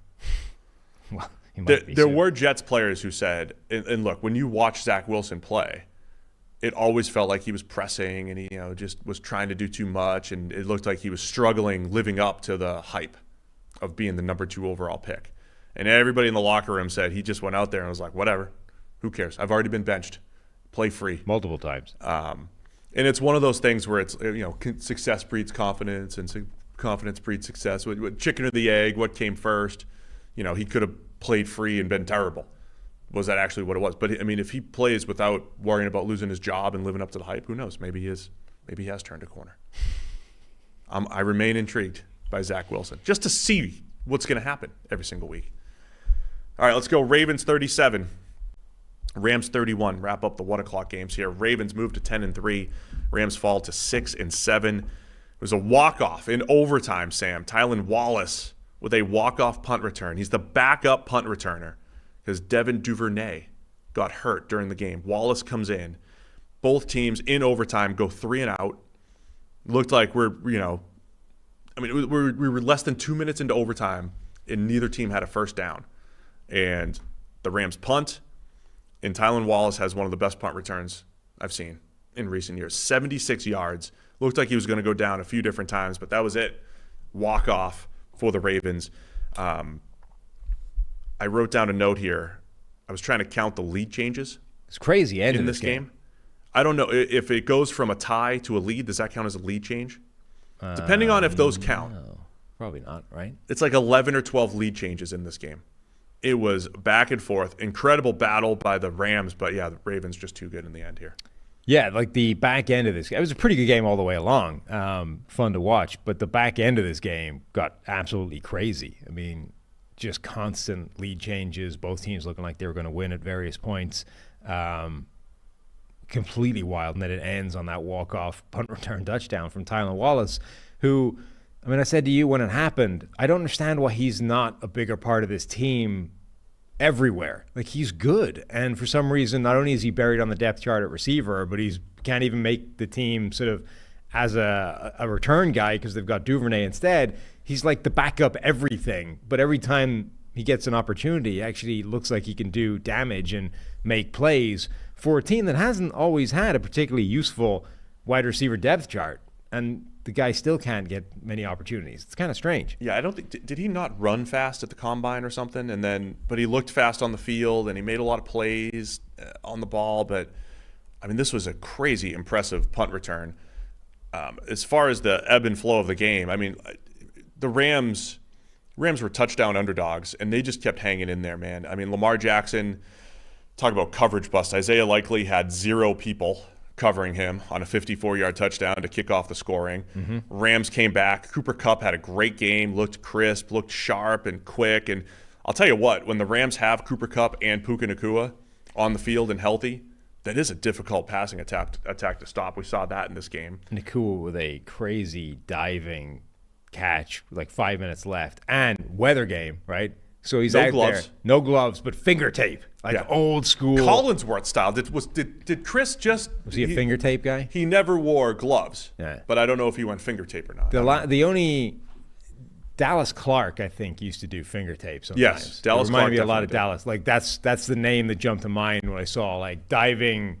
Well, he might be
there
soon.
were Jets players who said, and look, when you watch Zach Wilson play, it always felt like he was pressing and he just was trying to do too much, and it looked like he was struggling living up to the hype of being the number 2 overall pick. And everybody in the locker room said he just went out there and was like, whatever, who cares? I've already been benched. Play free.
Multiple times.
And it's one of those things where it's, success breeds confidence and confidence breeds success. What chicken or the egg, what came first? He could have played free and been terrible. Was that actually what it was? But, I mean, if he plays without worrying about losing his job and living up to the hype, who knows? Maybe he has turned a corner. I remain intrigued by Zach Wilson just to see what's going to happen every single week. All right, let's go. Ravens 37, Rams 31. Wrap up the 1 o'clock games here. Ravens move to 10-3. Rams fall to 6-7. It was a walk-off in overtime, Sam. Tylan Wallace with a walk-off punt return. He's the backup punt returner because Devin Duvernay got hurt during the game. Wallace comes in. Both teams in overtime go 3 and out. Looked like we were less than 2 minutes into overtime, and neither team had a first down. And the Rams punt, and Tylan Wallace has one of the best punt returns I've seen in recent years. 76 yards. Looked like he was going to go down a few different times, but that was it. Walk off for the Ravens. I wrote down a note here. I was trying to count the lead changes.
It's crazy
in this game. I don't know if it goes from a tie to a lead. Does that count as a lead change? Depending on if those count.
No, probably not, right?
It's like 11 or 12 lead changes in this game. It was back and forth. Incredible battle by the Rams, but yeah, the Ravens just too good in the end here.
Yeah, like the back end of this game. It was a pretty good game all the way along. Fun to watch, but the back end of this game got absolutely crazy. I mean, just constant lead changes, both teams looking like they were going to win at various points. Completely wild, and then it ends on that walk-off punt return touchdown from Tylan Wallace, who, I mean, I said to you when it happened, I don't understand why he's not a bigger part of this team everywhere. Like, he's good, and for some reason, not only is he buried on the depth chart at receiver, but he's can't even make the team sort of as a return guy because they've got Duvernay instead. He's like the backup everything, but every time he gets an opportunity, he actually looks like he can do damage and make plays for a team that hasn't always had a particularly useful wide receiver depth chart. And the guy still can't get many opportunities. It's kind of strange.
Yeah, I don't think did he not run fast at the combine or something? But he looked fast on the field and he made a lot of plays on the ball. But I mean, this was a crazy impressive punt return. As far as the ebb and flow of the game, I mean, the Rams were touchdown underdogs and they just kept hanging in there, man. I mean, Lamar Jackson, talk about coverage bust. Isaiah Likely had 0 people covering him on a 54-yard touchdown to kick off the scoring. Mm-hmm. Rams came back. Cooper Kupp had a great game, looked crisp, looked sharp and quick. And I'll tell you what, when the Rams have Cooper Kupp and Puka Nacua on the field and healthy, that is a difficult passing attack to stop. We saw that in this game.
Nacua with a crazy diving catch with like 5 minutes left and weather game, right? So he's out there, no gloves, but finger tape, like old school
Collinsworth style. Did Chris just
was he a finger tape guy?
He never wore gloves,
yeah.
But I don't know if he went finger tape or not.
The only Dallas Clark, I think, used to do finger tape sometimes.
Yes, Dallas Clark
reminded me a lot of Dallas. Like that's the name that jumped to mind when I saw like diving,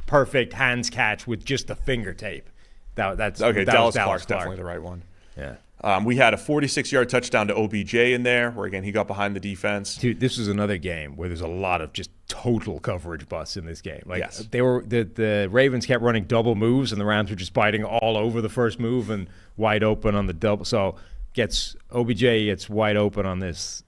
perfect hands catch with just the finger tape. That's
okay. Dallas Clark's definitely the right one.
Yeah.
We had a 46-yard touchdown to OBJ in there, where again he got behind the defense.
Dude, this was another game where there's a lot of just total coverage busts in this game. Like
yes.
they were the Ravens kept running double moves, and the Rams were just biting all over the first move and wide open on the double. So OBJ gets wide open on this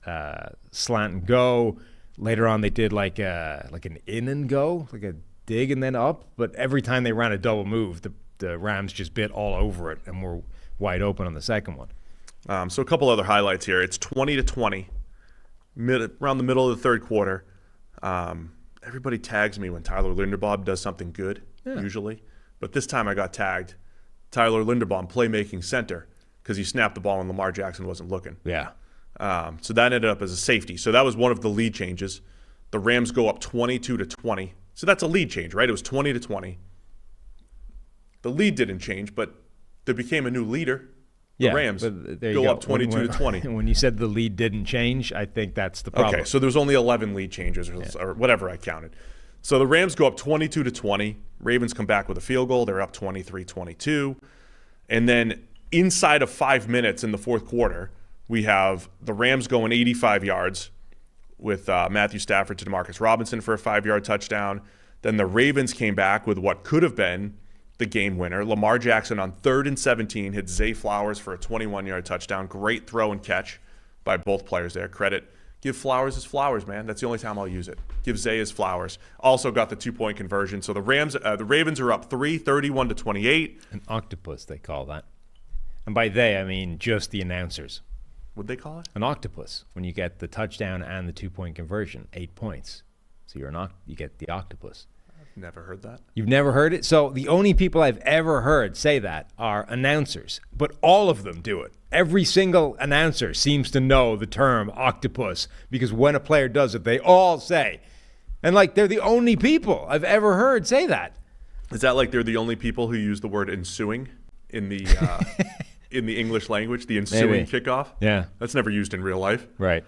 slant and go. Later on, they did like an in and go, like a dig and then up. But every time they ran a double move, the Rams just bit all over it and were wide open on the second one.
So a couple other highlights here. It's 20-20, around the middle of the third quarter. Everybody tags me when Tyler Linderbaum does something good, usually. But this time I got tagged Tyler Linderbaum, playmaking center, because he snapped the ball when Lamar Jackson wasn't looking.
Yeah.
So that ended up as a safety. So that was one of the lead changes. The Rams go up 22-20. So that's a lead change, right? It was 20-20. The lead didn't change, but there became a new leader. The Rams go up 22-20.
When you said the lead didn't change, I think that's the problem.
Okay, so there was only 11 lead changes or whatever I counted. So the Rams go up 22-20. Ravens come back with a field goal. They're up 23-22. And then inside of 5 minutes in the fourth quarter, we have the Rams going 85 yards with Matthew Stafford to DeMarcus Robinson for a 5-yard touchdown. Then the Ravens came back with what could have been the game winner. Lamar Jackson on 3rd and 17 hit Zay Flowers for a 21-yard touchdown. Great throw and catch by both players there. Credit. Give Flowers his flowers, man. That's the only time I'll use it. Give Zay his flowers. Also got the 2-point conversion. So the Ravens are up 3, 31-28.
An octopus, they call that. And by they, I mean just the announcers.
What'd they call it?
An octopus. When you get the touchdown and the 2-point conversion, 8 points. So you get the octopus.
Never heard that.
You've never heard it? So the only people I've ever heard say that are announcers, but all of them do it. Every single announcer seems to know the term octopus because when a player does it, they all say. And like they're the only people I've ever heard say that.
Is that like they're the only people who use the word ensuing in the in the English language, the ensuing kickoff?
Yeah.
That's never used in real life.
Right.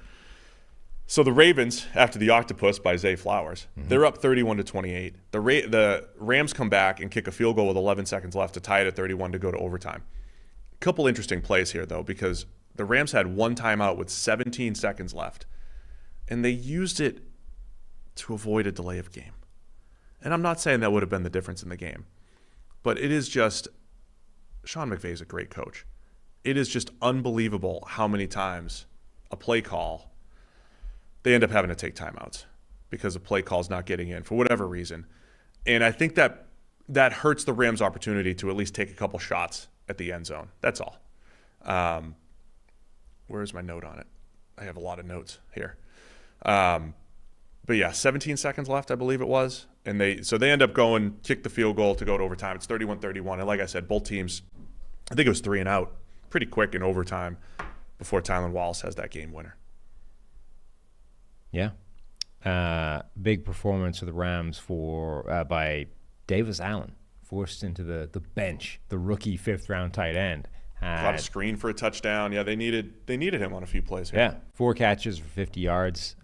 So the Ravens, after the octopus by Zay Flowers, they're up 31-28. The Rams come back and kick a field goal with 11 seconds left to tie it at 31 to go to overtime. A couple interesting plays here, though, because the Rams had one timeout with 17 seconds left, and they used it to avoid a delay of game. And I'm not saying that would have been the difference in the game, but it is just Sean McVay is a great coach. It is just unbelievable how many times a play call they end up having to take timeouts because the play call's not getting in for whatever reason. And I think that hurts the Rams' opportunity to at least take a couple shots at the end zone. That's all. Where's my note on it? I have a lot of notes here. But yeah, 17 seconds left, I believe it was. And they end up going, kick the field goal to go to overtime. It's 31-31. And like I said, both teams, I think it was 3 and out pretty quick in overtime before Tylan Wallace has that game winner.
Yeah. Big performance of the Rams by Davis Allen. forced into the bench, the rookie 5th-round tight end.
Caught a screen for a touchdown. Yeah, they needed him on a few plays here.
Yeah, 4 catches for 50 yards.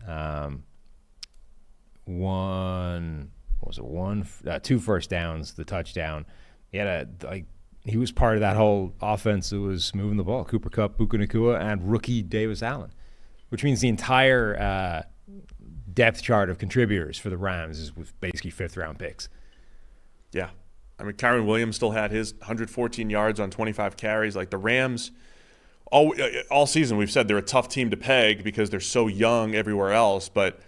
2 first downs, the touchdown. He was part of that whole offense that was moving the ball. Cooper Kupp, Puka Nacua, and rookie Davis Allen, which means the entire depth chart of contributors for the Rams is with basically 5th-round picks.
Yeah. I mean, Kyron Williams still had his 114 yards on 25 carries. Like the Rams, all season we've said they're a tough team to peg because they're so young everywhere else. But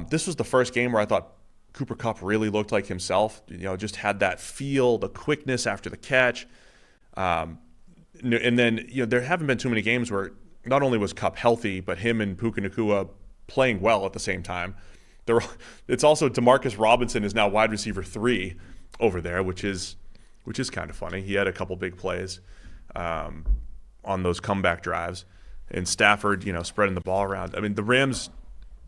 this was the first game where I thought Cooper Kupp really looked like himself. Just had that feel, the quickness after the catch. And then there haven't been too many games where not only was Kupp healthy, but him and Puka Nacua playing well at the same time. It's also DeMarcus Robinson is now wide receiver 3 over there, which is kind of funny. He had a couple big plays on those comeback drives, and Stafford, spreading the ball around. I mean, the Rams,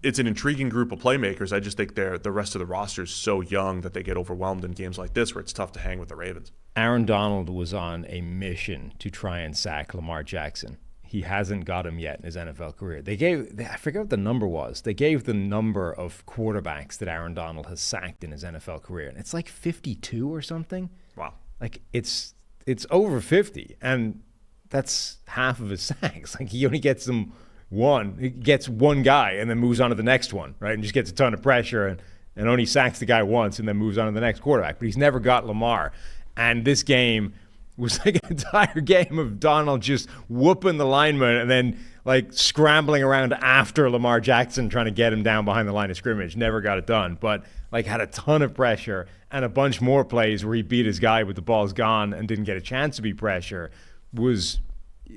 it's an intriguing group of playmakers. I just think the rest of the roster is so young that they get overwhelmed in games like this where it's tough to hang with the Ravens.
Aaron Donald was on a mission to try and sack Lamar Jackson. He hasn't got him yet in his NFL career. I forget what the number was. They gave the number of quarterbacks that Aaron Donald has sacked in his NFL career, and it's like 52 or something.
Wow.
Like it's over 50, and that's half of his sacks. Like he only gets he gets one guy and then moves on to the next one, right? And just gets a ton of pressure and only sacks the guy once and then moves on to the next quarterback. But he's never got Lamar. And this game was like an entire game of Donald just whooping the lineman and then like scrambling around after Lamar Jackson trying to get him down behind the line of scrimmage. Never got it done, but like had a ton of pressure and a bunch more plays where he beat his guy with the ball's gone and didn't get a chance to be pressure. Was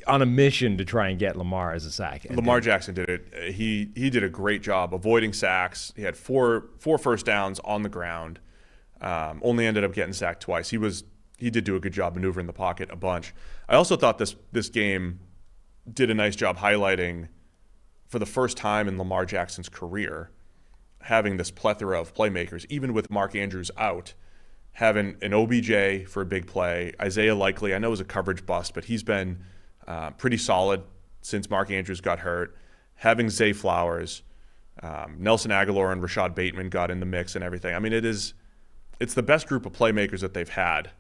on a mission to try and get Lamar as a sack.
Lamar Jackson did it. He did a great job avoiding sacks. He had four first downs on the ground. Only ended up getting sacked twice. He did do a good job maneuvering the pocket a bunch. I also thought this game did a nice job highlighting, for the first time in Lamar Jackson's career, having this plethora of playmakers, even with Mark Andrews out, having an OBJ for a big play. Isaiah Likely, I know, was a coverage bust, but he's been pretty solid since Mark Andrews got hurt. Having Zay Flowers, Nelson Aguilar and Rashad Bateman got in the mix and everything. I mean, it's the best group of playmakers that they've had,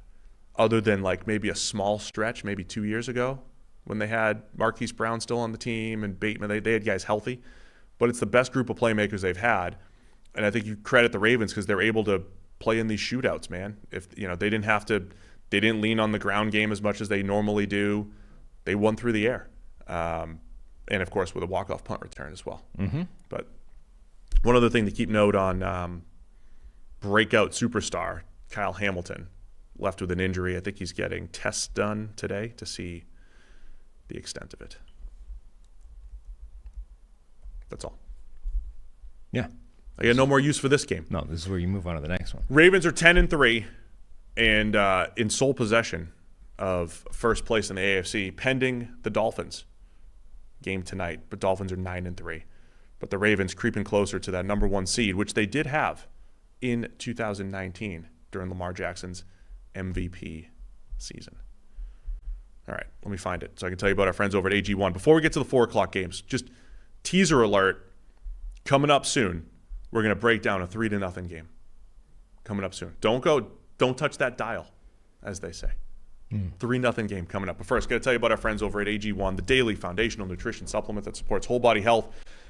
other than like maybe a small stretch, maybe 2 years ago when they had Marquise Brown still on the team and Bateman. They had guys healthy, but it's the best group of playmakers they've had. And I think you credit the Ravens because they're able to play in these shootouts, man. If they didn't lean on the ground game as much as they normally do. They won through the air. And of course with a walk-off punt return as well. Mm-hmm. But one other thing to keep note on, breakout superstar Kyle Hamilton left with an injury. I think he's getting tests done today to see the extent of it. That's all.
Yeah.
I got no more use for this game.
No, this is where you move on to the next one.
Ravens are 10-3 and in sole possession of first place in the AFC, pending the Dolphins game tonight. But Dolphins are 9-3. But the Ravens creeping closer to that number 1 seed, which they did have in 2019 during Lamar Jackson's MVP season. All right, let me find it so I can tell you about our friends over at AG1. Before we get to the 4 o'clock games, just teaser alert, coming up soon, we're going to break down a 3-0 game. Coming up soon. Don't touch that dial, as they say. 3-0 game coming up. But first, got to tell you about our friends over at AG1, the daily foundational nutrition supplement that supports whole body health.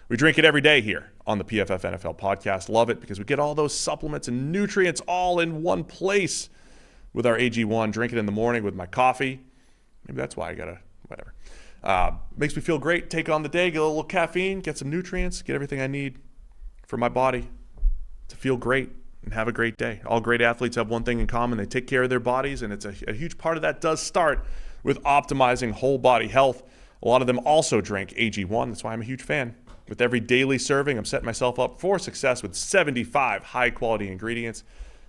We drink it every day here on the PFF NFL podcast. Love it because we get all those supplements and nutrients all in one place with our AG1. Drink it in the morning with my coffee. Maybe that's why I got to, whatever. Makes me feel great. Take on the day, get a little caffeine, get some nutrients, get everything I need for my body to feel great and have a great day. All great athletes have one thing in common. They take care of their bodies, and it's a huge part of that does start with optimizing whole body health. A lot of them also drink AG1. That's why I'm a huge fan. With every daily serving, I'm setting myself up for success with 75 high-quality ingredients.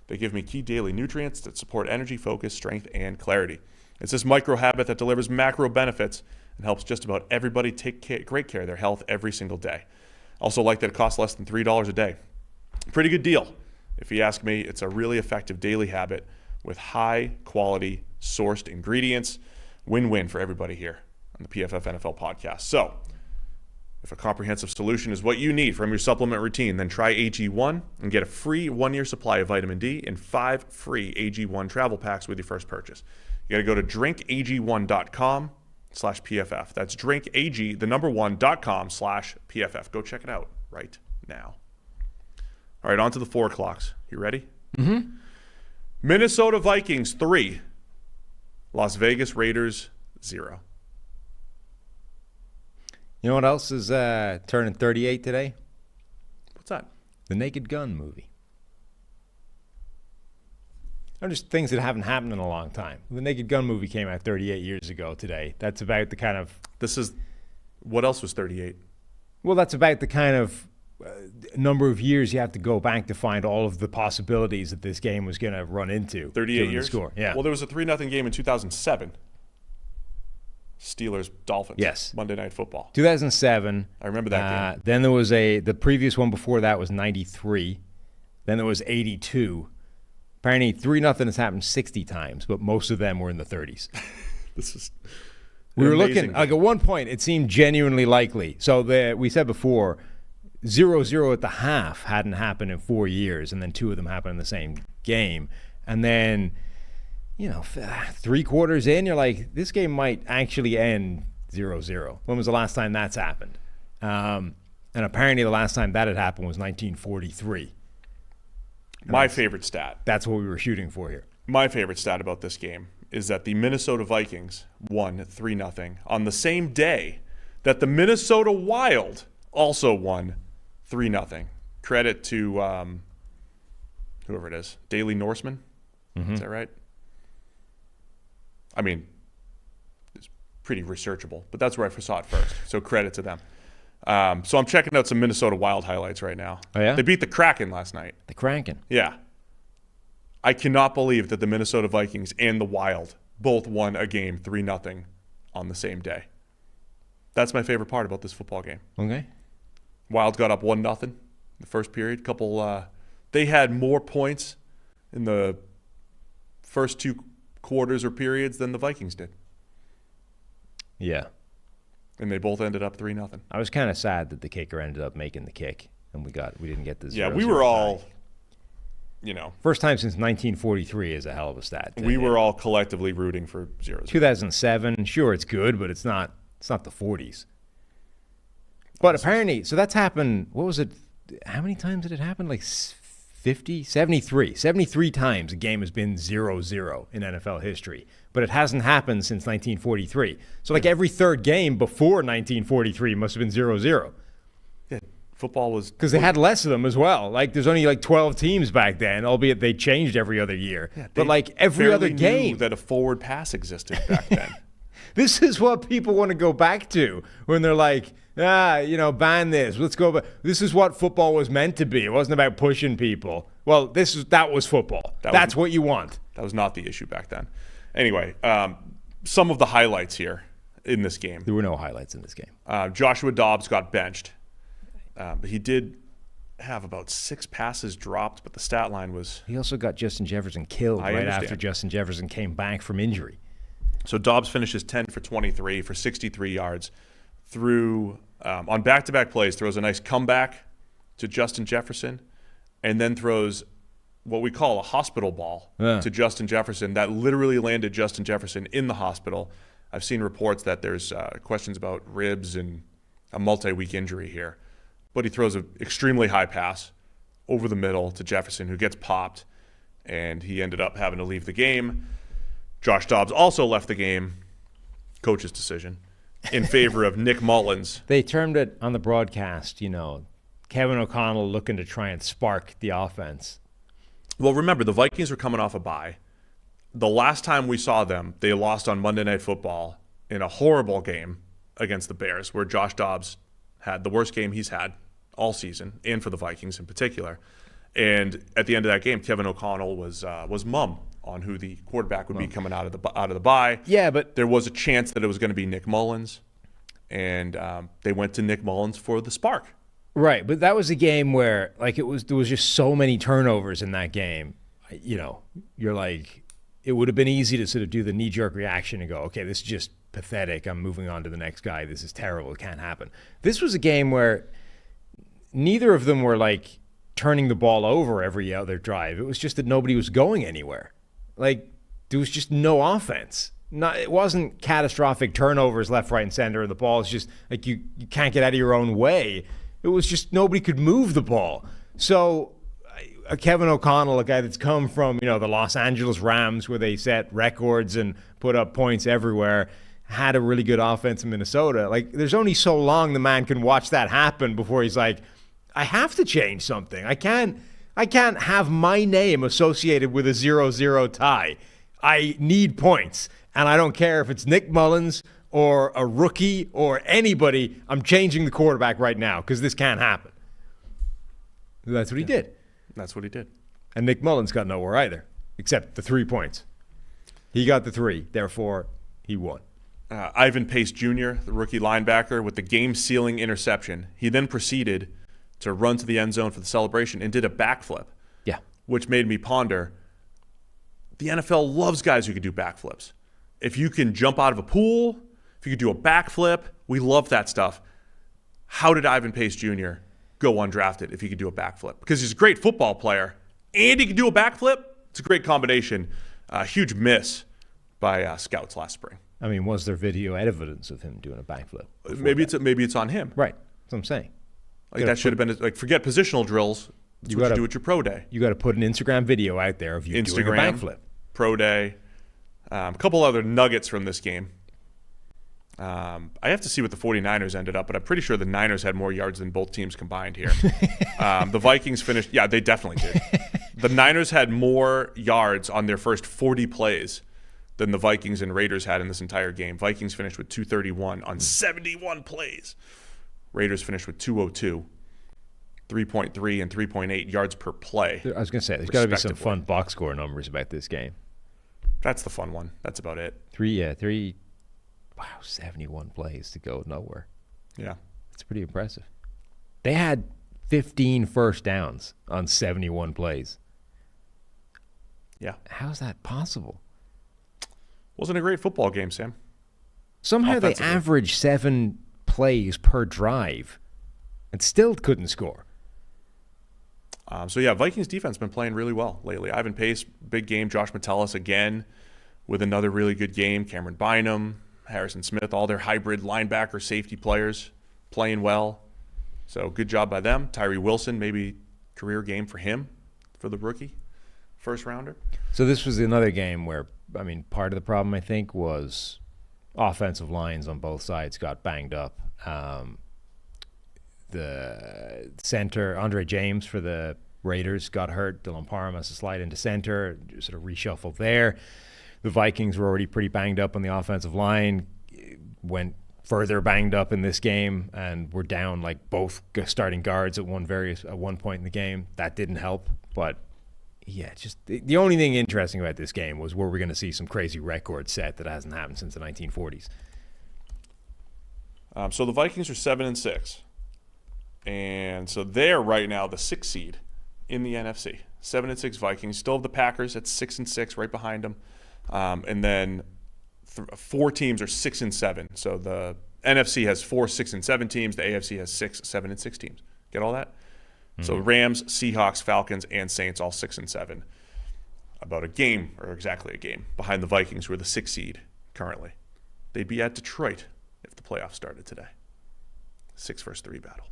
They give me key daily nutrients that support energy, focus, strength, and clarity. It's this micro habit that delivers macro benefits and helps just about everybody take great care of their health every single day. Also like that it costs less than $3 a day. Pretty good deal. If you ask me, it's a really effective daily habit with high-quality sourced ingredients. Win-win for everybody here on the PFF NFL podcast. So, if a comprehensive solution is what you need from your supplement routine, then try AG1 and get a free 1-year supply of vitamin D and 5 free AG1 travel packs with your first purchase. You got to go to drinkag1.com/PFF. That's drinkag1.com/PFF. Go check it out right now. All right, on to the 4 o'clocks. You ready?
Mm-hmm.
Minnesota Vikings 3, Las Vegas Raiders 0.
You know what else is turning 38 today?
What's that?
The Naked Gun movie. They're just things that haven't happened in a long time. The Naked Gun movie came out 38 years ago today. That's about the kind of...
What else was 38?
Well, that's about the kind of number of years you have to go back to find all of the possibilities that this game was going to run into.
38 years?
Score. Yeah.
Well, there was a 3-0 game in 2007. Steelers-Dolphins.
Yes.
Monday Night Football.
2007.
I remember that game.
Then there was the previous one before that was 93. Then there was 82. Apparently 3-0 has happened 60 times, but most of them were in the 30s.
We
were looking, like at one point, it seemed genuinely likely. So we said before, 0-0 at the half hadn't happened in 4 years, and then 2 of them happened in the same game. And then, 3 quarters in, you're like, this game might actually end 0-0. When was the last time that's happened? And apparently the last time that had happened was 1943.
My favorite stat.
That's what we were shooting for here.
My favorite stat about this game is that the Minnesota Vikings won 3-0 on the same day that the Minnesota Wild also won 3-0. Credit to whoever it is, Daily Norseman. Mm-hmm. Is that right? I mean, it's pretty researchable, but that's where I saw it first. So credit to them. So I'm checking out some Minnesota Wild highlights right now.
Oh, yeah?
They beat the Kraken last night.
The Kraken?
Yeah. I cannot believe that the Minnesota Vikings and the Wild both won a game 3-0 on the same day. That's my favorite part about this football game.
Okay.
Wild got up 1-0 in the first period. They had more points in the first 2 quarters or periods than the Vikings did.
Yeah.
And they both ended up 3-0.
I was kind of sad that the kicker ended up making the kick, and we didn't get the 0-0.
Yeah, we were all,
first time since 1943 is a hell of a stat.
We were all collectively rooting for 0-0.
2007, sure, it's good, but it's not the 40s. But apparently, so that's happened, what was it, how many times did it happen? Like 50, 73. 73 times a game has been 0-0 in NFL history. But it hasn't happened since 1943. So like every third game before 1943 must have been 0-0.
Yeah, football was...
Because they had less of them as well. Like there's only like 12 teams back then, albeit they changed every other year. Yeah, but like every other game...
knew that a forward pass existed back then.
This is what people want to go back to when they're like, ban this. Let's go back. This is what football was meant to be. It wasn't about pushing people. Well, that was football. That's what you want.
That was not the issue back then. Anyway, some of the highlights here in this game.
There were no highlights in this game.
Joshua Dobbs got benched. But he did have about 6 passes dropped, but the stat line was...
He also got Justin Jefferson killed after Justin Jefferson came back from injury.
So Dobbs finishes 10 for 23 for 63 yards. On back-to-back plays, throws a nice comeback to Justin Jefferson, and then throws what we call a hospital ball to Justin Jefferson that literally landed Justin Jefferson in the hospital. I've seen reports that there's questions about ribs and a multi-week injury here. But he throws an extremely high pass over the middle to Jefferson, who gets popped, and he ended up having to leave the game. Josh Dobbs also left the game, coach's decision, in favor of Nick Mullins.
They termed it on the broadcast, Kevin O'Connell looking to try and spark the offense.
Well, remember, the Vikings were coming off a bye. The last time we saw them, they lost on Monday Night Football in a horrible game against the Bears, where Josh Dobbs had the worst game he's had all season, and for the Vikings in particular. And at the end of that game, Kevin O'Connell was mum on who the quarterback would be coming out of the bye.
Yeah, but
there was a chance that it was going to be Nick Mullins, and they went to Nick Mullins for the spark.
Right, but that was a game where there was just so many turnovers in that game. You're like, it would have been easy to sort of do the knee-jerk reaction and go, okay, this is just pathetic. I'm moving on to the next guy. This is terrible. It can't happen. This was a game where neither of them were like turning the ball over every other drive. It was just that nobody was going anywhere. Like, there was just no offense. It wasn't catastrophic turnovers left, right, and center, and the ball is just like you can't get out of your own way. It was just nobody could move the ball. So Kevin O'Connell, a guy that's come from, the Los Angeles Rams where they set records and put up points everywhere, had a really good offense in Minnesota. Like, there's only so long the man can watch that happen before he's like, I have to change something. I can't have my name associated with a 0-0 tie. I need points. And I don't care if it's Nick Mullins or a rookie or anybody. I'm changing the quarterback right now because this can't happen. That's what he did.
That's what he did.
And Nick Mullins got nowhere either, except the 3 points. He got the 3, therefore he won.
Ivan Pace Jr., the rookie linebacker, with the game-sealing interception. He then proceeded to run to the end zone for the celebration and did a backflip.
Yeah.
Which made me ponder, the NFL loves guys who can do backflips. If you can jump out of a pool, if you could do a backflip, we love that stuff. How did Ivan Pace Jr. go undrafted if he could do a backflip? Because he's a great football player and he can do a backflip. It's a great combination. Huge miss by scouts last spring.
I mean, was there video evidence of him doing a backflip?
Maybe it's on him.
Right. That's what I'm saying.
Like that should have been like, forget positional drills. That's what you do at your pro day.
You got to put an Instagram video out there of you doing a backflip.
Pro day. A couple other nuggets from this game. I have to see what the 49ers ended up, but I'm pretty sure the Niners had more yards than both teams combined here. The Vikings finished, yeah, they definitely did. The Niners had more yards on their first 40 plays than the Vikings and Raiders had in this entire game. Vikings finished with 231 on 71 plays. Raiders finished with 202, 3.3 and 3.8 yards per play.
I was going to say, there's got to be some fun box score numbers about this game.
That's the fun one. That's about it.
71 plays to go nowhere.
Yeah.
It's pretty impressive. They had 15 first downs on 71 plays.
Yeah.
How's that possible?
Wasn't a great football game, Sam.
Somehow they averaged 7 plays per drive and still couldn't score.
Vikings defense been playing really well lately. Ivan Pace, big game. Josh Metellus again with another really good game. Cameron Bynum, Harrison Smith, all their hybrid linebacker safety players playing well. So good job by them. Tyree Wilson, maybe career game for him, for the rookie, first rounder.
So this was another game where, part of the problem, I think, was offensive lines on both sides got banged up. The center, Andre James for the Raiders, got hurt. Dylan Parham has to slide into center, sort of reshuffled there. The Vikings were already pretty banged up on the offensive line, went further banged up in this game, and were down like both starting guards at one point in the game. That didn't help, but yeah, just the only thing interesting about this game was were we going to see some crazy record set that hasn't happened since the 1940s.
So the Vikings are 7-6. And so they're right now the 6th seed in the NFC. 7-6 Vikings. Still have the Packers at 6-6 right behind them. And then 4 teams are 6-7. So the NFC has 4 6-7 teams. The AFC has 6 7-6 teams. Get all that? Mm-hmm. So Rams, Seahawks, Falcons, and Saints all 6-7. About a game, or exactly a game, behind the Vikings, who are the 6th seed currently. They'd be at Detroit if the playoffs started today. 6 versus 3 battle.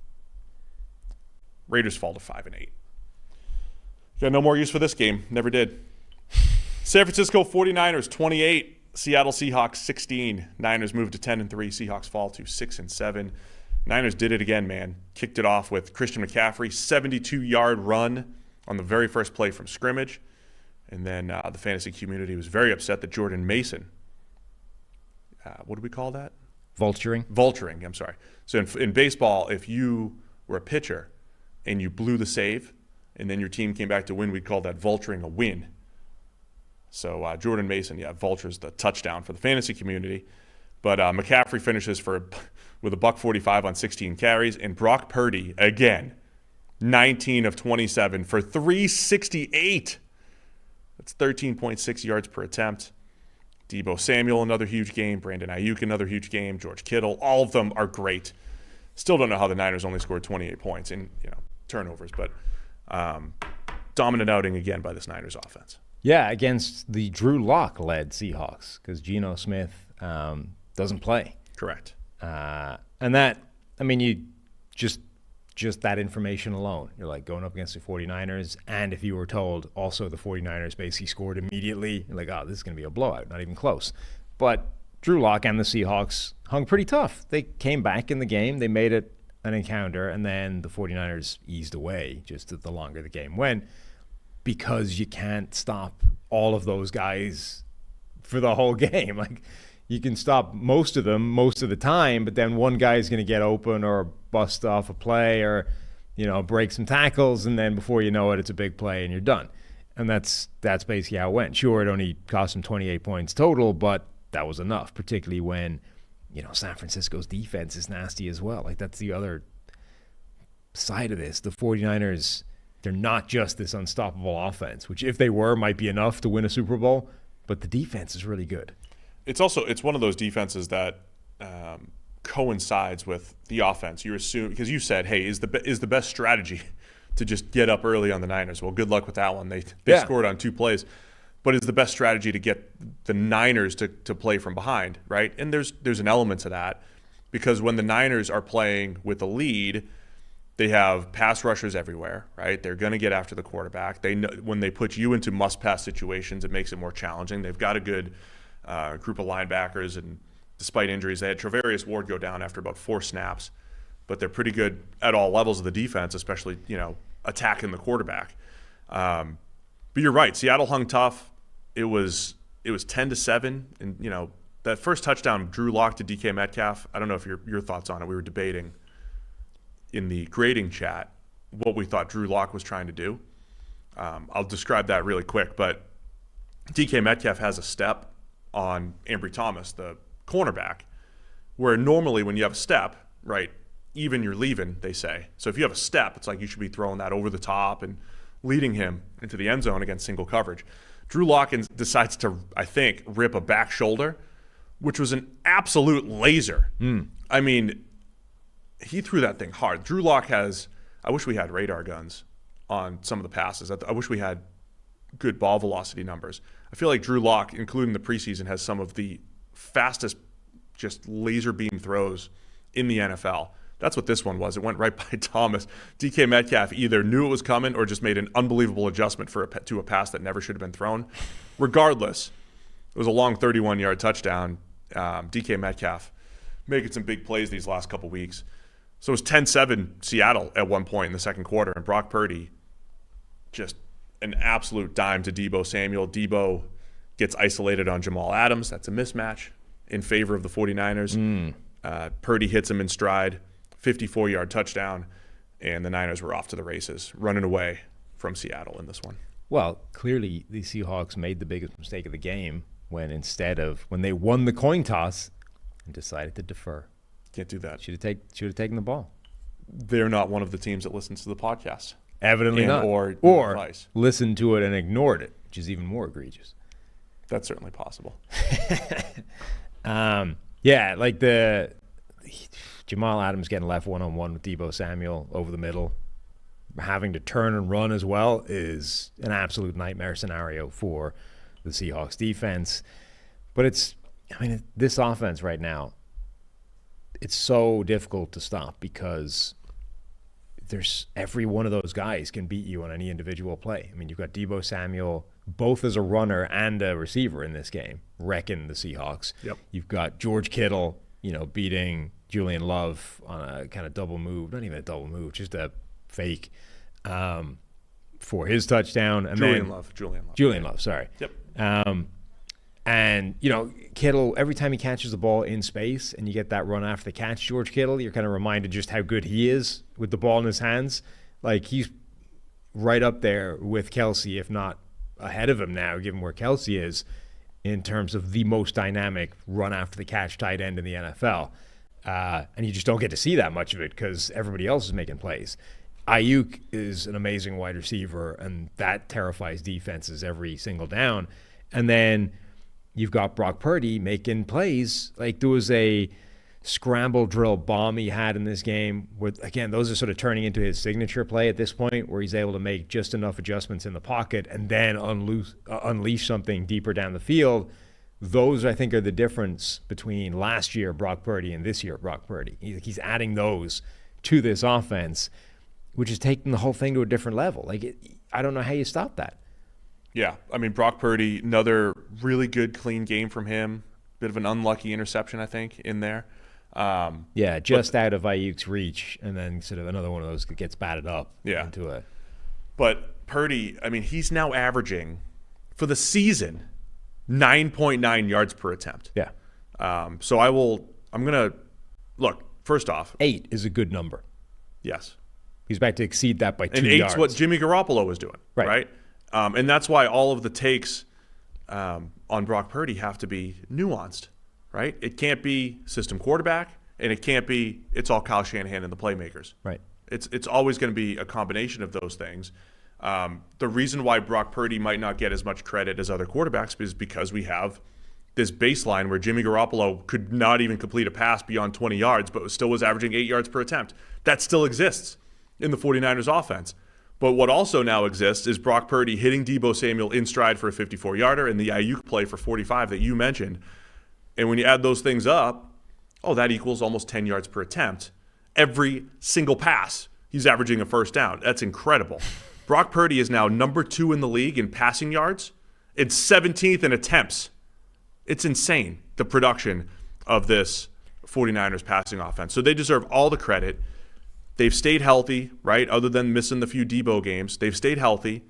Raiders fall to 5-8. Got no more use for this game. Never did. San Francisco 49ers 28. Seattle Seahawks 16. Niners move to 10-3. Seahawks fall to 6-7. Niners did it again, man. Kicked it off with Christian McCaffrey, 72-yard run on the very first play from scrimmage. And then the fantasy community was very upset that Jordan Mason, what do we call that? Vulturing, I'm sorry. So in baseball, if you were a pitcher and you blew the save and then your team came back to win, we'd call that vulturing a win. So Jordan Mason, vultures the touchdown for the fantasy community. But McCaffrey finishes with a $145 on 16 carries. And Brock Purdy, again, 19 of 27 for 368. It's 13.6 yards per attempt. Deebo Samuel, another huge game. Brandon Ayuk, another huge game. George Kittle, all of them are great. Still don't know how the Niners only scored 28 points in turnovers, but dominant outing again by this Niners offense.
Yeah, against the Drew Lock-led Seahawks, because Geno Smith doesn't play.
Correct.
And that, I mean, you just that information alone, you're like going up against the 49ers, and if you were told also the 49ers basically scored immediately, you're like, oh, this is going to be a blowout, not even close. But Drew Lock and the Seahawks hung pretty tough. They came back in the game, they made it an encounter, and then the 49ers eased away just the longer the game went, because you can't stop all of those guys for the whole game. Like, you can stop most of them most of the time, but then one guy is going to get open or bust off a play or, break some tackles, and then before you know it, it's a big play and you're done. And that's basically how it went. Sure, it only cost them 28 points total, but that was enough, particularly when, San Francisco's defense is nasty as well. Like, that's the other side of this. The 49ers, they're not just this unstoppable offense, which if they were might be enough to win a Super Bowl, but the defense is really good.
It's one of those defenses that coincides with the offense. You assume, because you said, hey, is the best strategy to just get up early on the Niners? Well, good luck with that one. They scored on 2 plays. But is the best strategy to get the Niners to play from behind, right? And there's an element to that, because when the Niners are playing with a lead, they have pass rushers everywhere, right? They're going to get after the quarterback. They know when they put you into must-pass situations, it makes it more challenging. They've got a good group of linebackers, and despite injuries, they had Travarius Ward go down after about 4 snaps, but they're pretty good at all levels of the defense, especially attacking the quarterback. But you're right, Seattle hung tough. It was 10-7, and that first touchdown, Drew Lock to DK Metcalf. I don't know if your thoughts on it. We were debating in the grading chat what we thought Drew Lock was trying to do. I'll describe that really quick, but DK Metcalf has a step on Ambry Thomas, the cornerback, where normally when you have a step, right, even you're leaving, they say. So if you have a step, it's like you should be throwing that over the top and leading him into the end zone against single coverage. Drew Lock decides to, I think, rip a back shoulder, which was an absolute laser. I mean, he threw that thing hard. Drew Lock I wish we had radar guns on some of the passes. I wish we had good ball velocity numbers. I feel like Drew Lock, including the preseason, has some of the fastest just laser beam throws in the NFL. That's what this one was. It went right by Thomas. DK Metcalf either knew it was coming or just made an unbelievable adjustment to a pass that never should have been thrown. Regardless, it was a long 31-yard touchdown. DK Metcalf making some big plays these last couple weeks. So it was 10-7 Seattle at one point in the second quarter, and Brock Purdy just an absolute dime to Deebo Samuel. Deebo gets isolated on Jamal Adams. That's a mismatch in favor of the 49ers. Purdy hits him in stride, 54-yard touchdown, and the Niners were off to the races, running away from Seattle in this one.
Well, clearly the Seahawks made the biggest mistake of the game when they won the coin toss and decided to defer.
Can't do that.
Should have taken the ball.
They're not one of the teams that listens to the podcast.
Evidently not.
Or advice.
Listened to it and ignored it, which is even more egregious.
That's certainly possible.
Yeah, like the Jamal Adams getting left one-on-one with Deebo Samuel over the middle, having to turn and run as well is an absolute nightmare scenario for the Seahawks defense. But this offense right now, it's so difficult to stop because every one of those guys can beat you on any individual play. I mean, you've got Deebo Samuel both as a runner and a receiver in this game, wrecking the Seahawks.
Yep.
You've got George Kittle, beating Julian Love on a kind of double move, not even a double move, just a fake for his touchdown. And
Julian
Love, sorry.
Yep.
And, Kittle, every time he catches the ball in space and you get that run after the catch, George Kittle, you're kind of reminded just how good he is with the ball in his hands. Like, he's right up there with Kelsey, if not ahead of him now, given where Kelsey is in terms of the most dynamic run after the catch tight end in the NFL. And you just don't get to see that much of it because everybody else is making plays. Ayuk is an amazing wide receiver, and that terrifies defenses every single down. And then you've got Brock Purdy making plays. Like, there was a scramble drill bomb he had in this game. With, again, those are sort of turning into his signature play at this point, where he's able to make just enough adjustments in the pocket and then unleash something deeper down the field. Those, I think, are the difference between last year Brock Purdy and this year Brock Purdy. He's adding those to this offense, which is taking the whole thing to a different level. Like, I don't know how you stop that.
Yeah, I mean, Brock Purdy, another really good, clean game from him. Bit of an unlucky interception, I think, in there.
Out of Ayuk's reach, and then sort of another one of those that gets batted up into a.
But Purdy, I mean, he's now averaging for the season 9.9 yards per attempt.
Yeah.
So I'm gonna look. First off,
8 is a good number.
Yes.
He's about to exceed that by 2
and
yards.
8's what Jimmy Garoppolo was doing, right? And that's why all of the takes on Brock Purdy have to be nuanced. Right? It can't be system quarterback, and it can't be it's all Kyle Shanahan and the playmakers.
Right.
It's always going to be a combination of those things. The reason why Brock Purdy might not get as much credit as other quarterbacks is because we have this baseline where Jimmy Garoppolo could not even complete a pass beyond 20 yards, but still was averaging 8 yards per attempt. That still exists in the 49ers offense. But what also now exists is Brock Purdy hitting Deebo Samuel in stride for a 54-yarder and the Ayuk play for 45 that you mentioned. And when you add those things up, that equals almost 10 yards per attempt. Every single pass, he's averaging a first down. That's incredible. Brock Purdy is now number 2 in the league in passing yards and 17th in attempts. It's insane, the production of this 49ers passing offense. So they deserve all the credit. They've stayed healthy, right? Other than missing the few Deebo games, they've stayed healthy.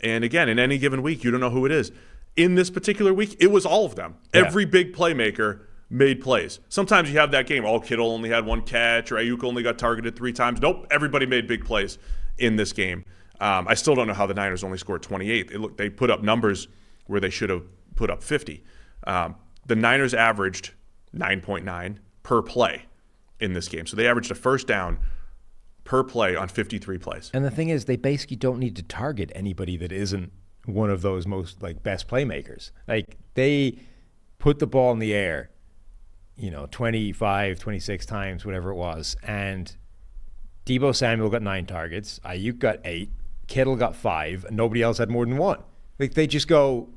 And again, in any given week, you don't know who it is. In this particular week, it was all of them. Yeah. Every big playmaker made plays. Sometimes you have that game, Kittle only had 1 catch, or Ayuk only got targeted 3 times. Nope, everybody made big plays in this game. I still don't know how the Niners only scored 28. They put up numbers where they should have put up 50. The Niners averaged 9.9 per play in this game. So they averaged a first down per play on 53 plays.
And the thing is, they basically don't need to target anybody that isn't one of those most best playmakers. Like, they put the ball in the air, 25, 26 times, whatever it was. And Deebo Samuel got 9 targets. Ayuk got 8. Kittle got 5. And nobody else had more than 1. Like, they just go,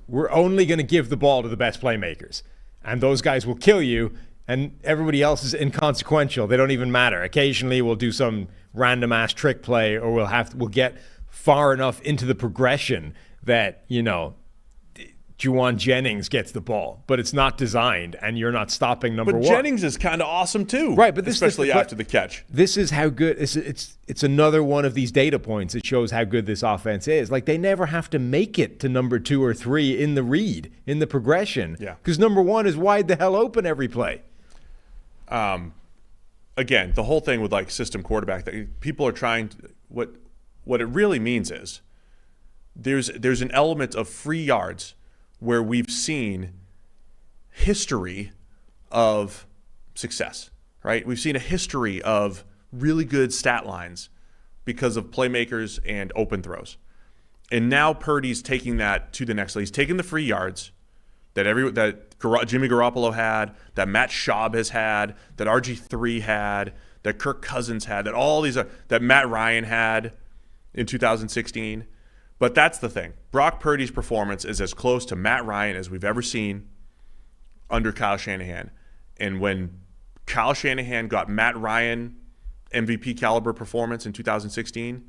we're only going to give the ball to the best playmakers. And those guys will kill you. And everybody else is inconsequential. They don't even matter. Occasionally we'll do some random ass trick play, or we'll get far enough into the progression that, Juwan Jennings gets the ball, but it's not designed, and you're not stopping number 1.
But Jennings is kind of awesome too,
right? But
especially after the catch.
This is how good it's another one of these data points that shows how good this offense is. Like, they never have to make it to number 2 or 3 in the read, in the progression, because number 1 is wide the hell open every play.
Again, the whole thing with system quarterback that people are trying to, what it really means is there's an element of free yards where we've seen history of success, right? We've seen a history of really good stat lines because of playmakers and open throws. And now Purdy's taking that to the next level. He's taking the free yards that Jimmy Garoppolo had, that Matt Schaub has had, that RG3 had, that Kirk Cousins had, that all these that Matt Ryan had in 2016. But that's the thing. Brock Purdy's performance is as close to Matt Ryan as we've ever seen under Kyle Shanahan. And when Kyle Shanahan got Matt Ryan MVP caliber performance in 2016,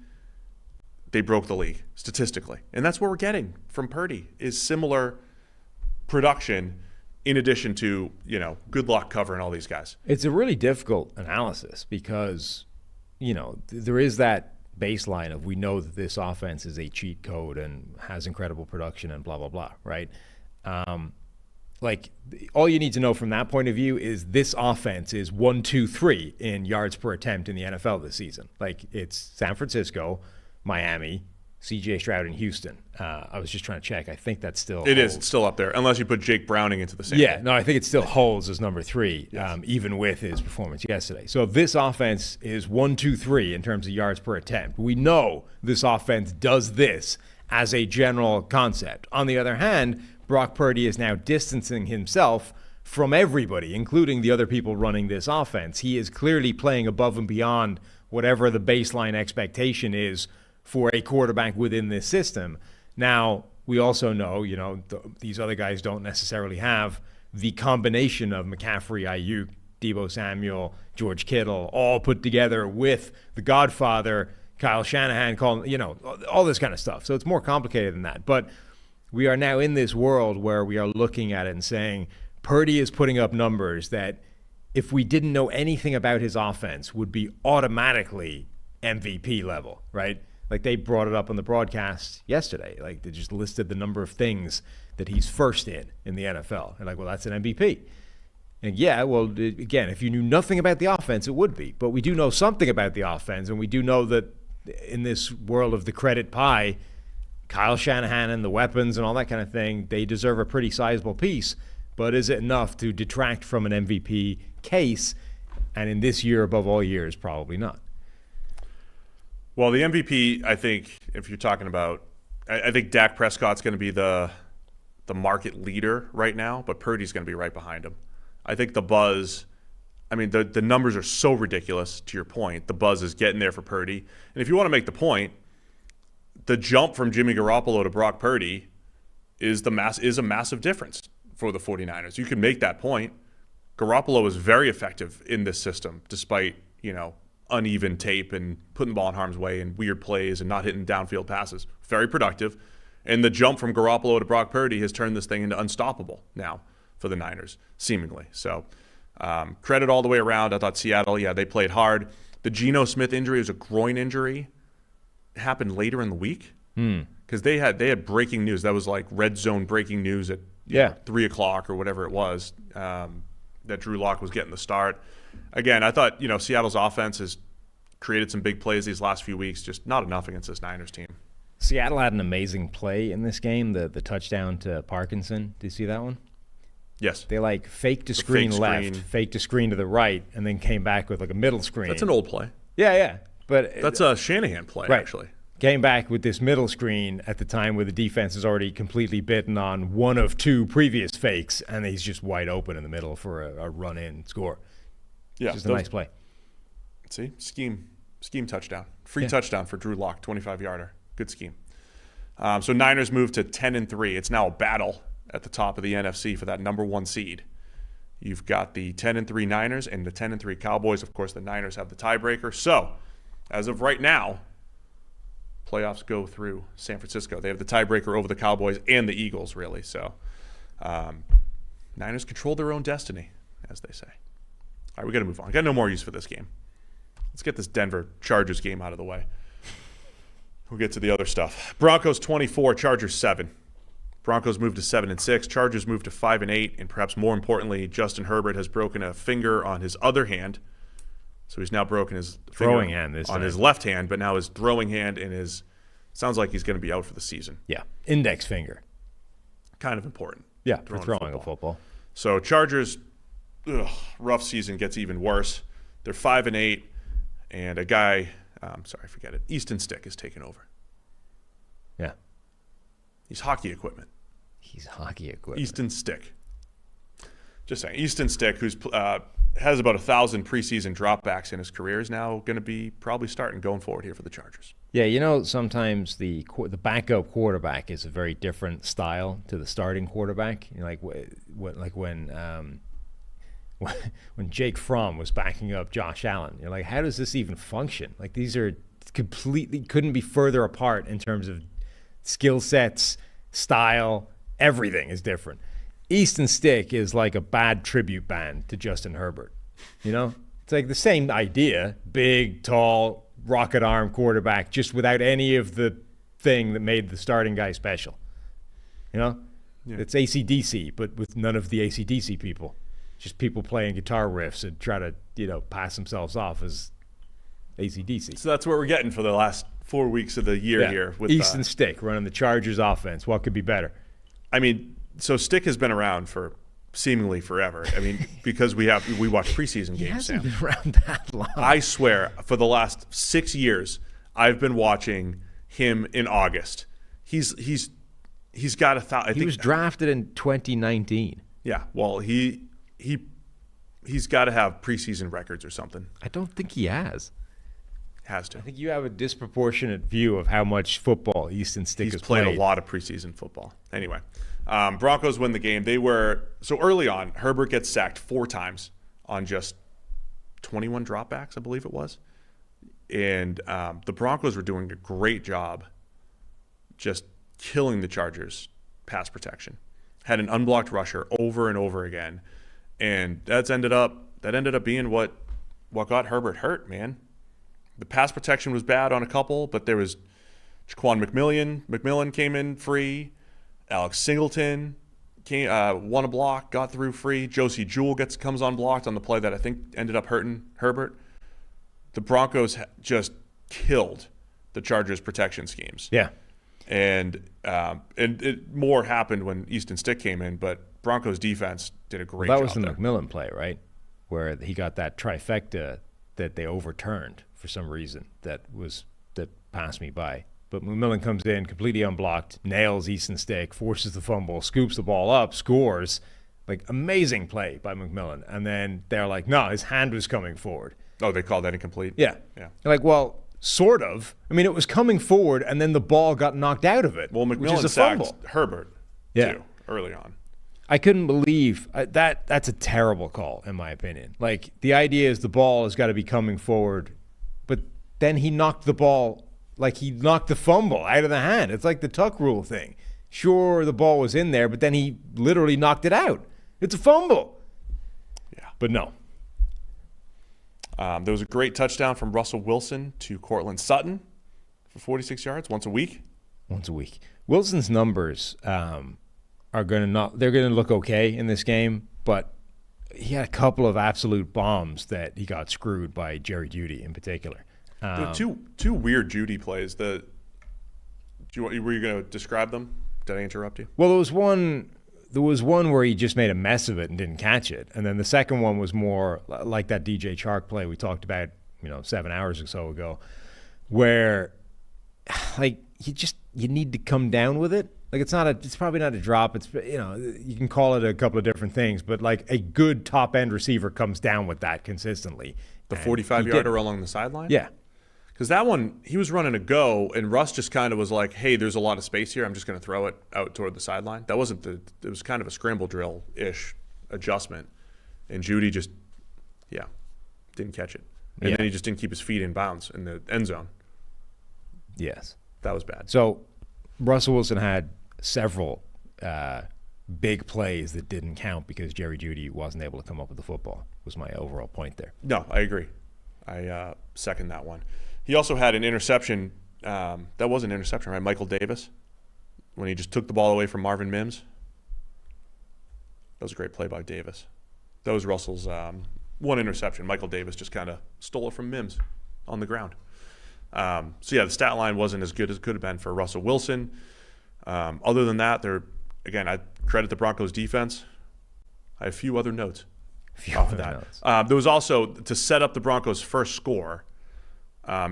they broke the league statistically. And that's what we're getting from Purdy, is similar production in addition to, good luck covering all these guys.
It's a really difficult analysis because, there is that baseline of, we know that this offense is a cheat code and has incredible production and blah, blah, blah, right? All you need to know from that point of view is this offense is 1, 2, 3 in yards per attempt in the NFL this season. It's San Francisco, Miami, C.J. Stroud in Houston. I was just trying to check. I think that's still
It is. It's still up there, unless you put Jake Browning into the same.
Yeah, no, I think it still holds as number 3, even with his performance yesterday. So this offense is 1, 2, 3 in terms of yards per attempt. We know this offense does this as a general concept. On the other hand, Brock Purdy is now distancing himself from everybody, including the other people running this offense. He is clearly playing above and beyond whatever the baseline expectation is for a quarterback within this system. Now, we also know, these other guys don't necessarily have the combination of McCaffrey, Ayuk, Deebo Samuel, George Kittle, all put together with the Godfather, Kyle Shanahan, calling, all this kind of stuff. So it's more complicated than that. But we are now in this world where we are looking at it and saying, Purdy is putting up numbers that, if we didn't know anything about his offense, would be automatically MVP level, right? Like they brought it up on the broadcast yesterday. Like they just listed the number of things that he's first in the NFL. And like, well, that's an MVP. And yeah, well, again, if you knew nothing about the offense, it would be. But we do know something about the offense, and we do know that in this world of the credit pie, Kyle Shanahan and the weapons and all that kind of thing, they deserve a pretty sizable piece. But is it enough to detract from an MVP case? And in this year, above all years, probably not.
Well, the MVP, I think, if you're talking about, I think Dak Prescott's going to be the market leader right now, but Purdy's going to be right behind him. I think the buzz, the numbers are so ridiculous, to your point. The buzz is getting there for Purdy. And if you want to make the point, the jump from Jimmy Garoppolo to Brock Purdy is a massive difference for the 49ers. You can make that point. Garoppolo is very effective in this system, despite, uneven tape and putting the ball in harm's way and weird plays and not hitting downfield passes. Very productive. And the jump from Garoppolo to Brock Purdy has turned this thing into unstoppable now for the Niners, seemingly. So credit all the way around. I thought Seattle, they played hard. The Geno Smith injury was a groin injury. It happened later in the week because they had breaking news. That was like red zone breaking news at 3 o'clock or whatever it was, that Drew Lock was getting the start. Again, I thought, Seattle's offense has created some big plays these last few weeks, just not enough against this Niners team.
Seattle had an amazing play in this game, the touchdown to Parkinson. Did you see that one?
Yes.
They faked a screen left, faked a screen to the right, and then came back with a middle screen.
That's an old play.
Yeah. But
that's a Shanahan play,
right.
Actually.
Came back with this middle screen at the time where the defense is already completely bitten on one of 2 previous fakes, and he's just wide open in the middle for a run-in score.
Yeah,
just a nice play.
See, scheme touchdown, free touchdown for Drew Lock, 25-yarder, good scheme. So Niners move to 10-3. It's now a battle at the top of the NFC for that number 1 seed. You've got the 10-3 Niners and the 10-3 Cowboys. Of course, the Niners have the tiebreaker. So, as of right now, playoffs go through San Francisco. They have the tiebreaker over the Cowboys and the Eagles, really. So, Niners control their own destiny, as they say. All right, we got to move on. I got no more use for this game. Let's get this Denver Chargers game out of the way. We'll get to the other stuff. Broncos 24, Chargers 7. Broncos move to 7-6. Chargers move to 5-8. And perhaps more importantly, Justin Herbert has broken a finger on his other hand. So he's now broken his
throwing hand
on his left hand, but now his throwing hand and sounds like he's going to be out for the season.
Yeah, index finger.
Kind of important.
Yeah, for throwing a football.
So Chargers, rough season, gets even worse. They're 5-8, and a guy, forget it, Easton Stick is taking over.
Yeah.
He's hockey equipment. Easton Stick. Just saying. Easton Stick, who's has about 1,000 preseason dropbacks in his career, is now going to be probably starting going forward here for the Chargers.
Yeah, sometimes the backup quarterback is a very different style to the starting quarterback. When Jake Fromm was backing up Josh Allen, you're like, how does this even function? Like, these are completely couldn't be further apart in terms of skill sets, style, everything is different. Easton Stick is like a bad tribute band to Justin Herbert. It's like the same idea, big, tall, rocket arm quarterback, just without any of the thing that made the starting guy special. It's AC/DC, but with none of the AC/DC people. Just people playing guitar riffs and try to, pass themselves off as AC/DC.
So that's what we're getting for the last 4 weeks of the year here. With
Easton Stick running the Chargers offense. What could be better?
I mean, so Stick has been around for seemingly forever. I mean, because we watch preseason
He
games,
hasn't
Sam.
been around that long.
I swear, for the last 6 years, I've been watching him in August. He's got
He was drafted in 2019.
Yeah, well, he's got to have preseason records or something.
I don't think he has.
Has to.
I think you have a disproportionate view of how much football Easton Stick
He's
has
played
played.
a lot of preseason football. Anyway, Broncos win the game. They were so early on. Herbert gets sacked 4 times on just 21 dropbacks, I believe it was, and the Broncos were doing a great job, just killing the Chargers' pass protection. Had an unblocked rusher over and over again, and that ended up being what got Herbert hurt, man. The pass protection was bad on a couple, but there was Jaquan McMillan came in free. Alex Singleton won a block, got through free. Josie Jewell comes unblocked on the play that I think ended up hurting Herbert. The Broncos just killed the Chargers' protection schemes.
Yeah.
And more happened when Easton Stick came in, but Broncos defense did a great job.
That was the
there.
McMillan play, right? Where he got that trifecta that they overturned for some reason that passed me by. But McMillan comes in completely unblocked, nails Easton Stick, forces the fumble, scoops the ball up, scores. Like, amazing play by McMillan. And then they're like, no, his hand was coming forward.
Oh, they called that incomplete?
Yeah.
Yeah.
They're like, well, sort of. I mean, it was coming forward, and then the ball got knocked out of it.
Well,
which
McMillan
is a
sacked
fumble.
Herbert, too, early on.
I couldn't believe that's a terrible call, in my opinion. Like, the idea is the ball has got to be coming forward, but then he knocked the ball, like he knocked the fumble out of the hand. It's like the tuck rule thing. Sure, the ball was in there, but then he literally knocked it out. It's a fumble.
Yeah.
But no.
There was a great touchdown from Russell Wilson to Cortland Sutton for 46 yards once a week.
Once a week. Wilson's numbers they're going to look okay in this game, but he had a couple of absolute bombs that he got screwed by Jerry Jeudy in particular.
There were two weird Jeudy plays. Were you going to describe them? Did I interrupt you?
Well, there was one where he just made a mess of it and didn't catch it, and then the second one was more like that DJ Chark play we talked about, 7 hours or so ago, where like you need to come down with it. Like it's probably not a drop. It's you can call it a couple of different things, but like a good top end receiver comes down with that consistently.
The 45-yarder along the sideline?
Yeah.
Because that one, he was running a go, and Russ just kind of was like, hey, there's a lot of space here. I'm just going to throw it out toward the sideline. That wasn't it was kind of a scramble drill-ish adjustment. And Jeudy just, didn't catch it. And then he just didn't keep his feet in bounds in the end zone.
Yes.
That was bad.
So Russell Wilson had several big plays that didn't count because Jerry Jeudy wasn't able to come up with the football, was my overall point there.
No, I agree. I second that one. He also had an interception. That was an interception, right? Michael Davis, when he just took the ball away from Marvin Mims. That was a great play by Davis. That was Russell's one interception. Michael Davis just kind of stole it from Mims on the ground. The stat line wasn't as good as it could have been for Russell Wilson. Other than that, I credit the Broncos defense. I have a few other notes off of that. There was also, to set up the Broncos' first score,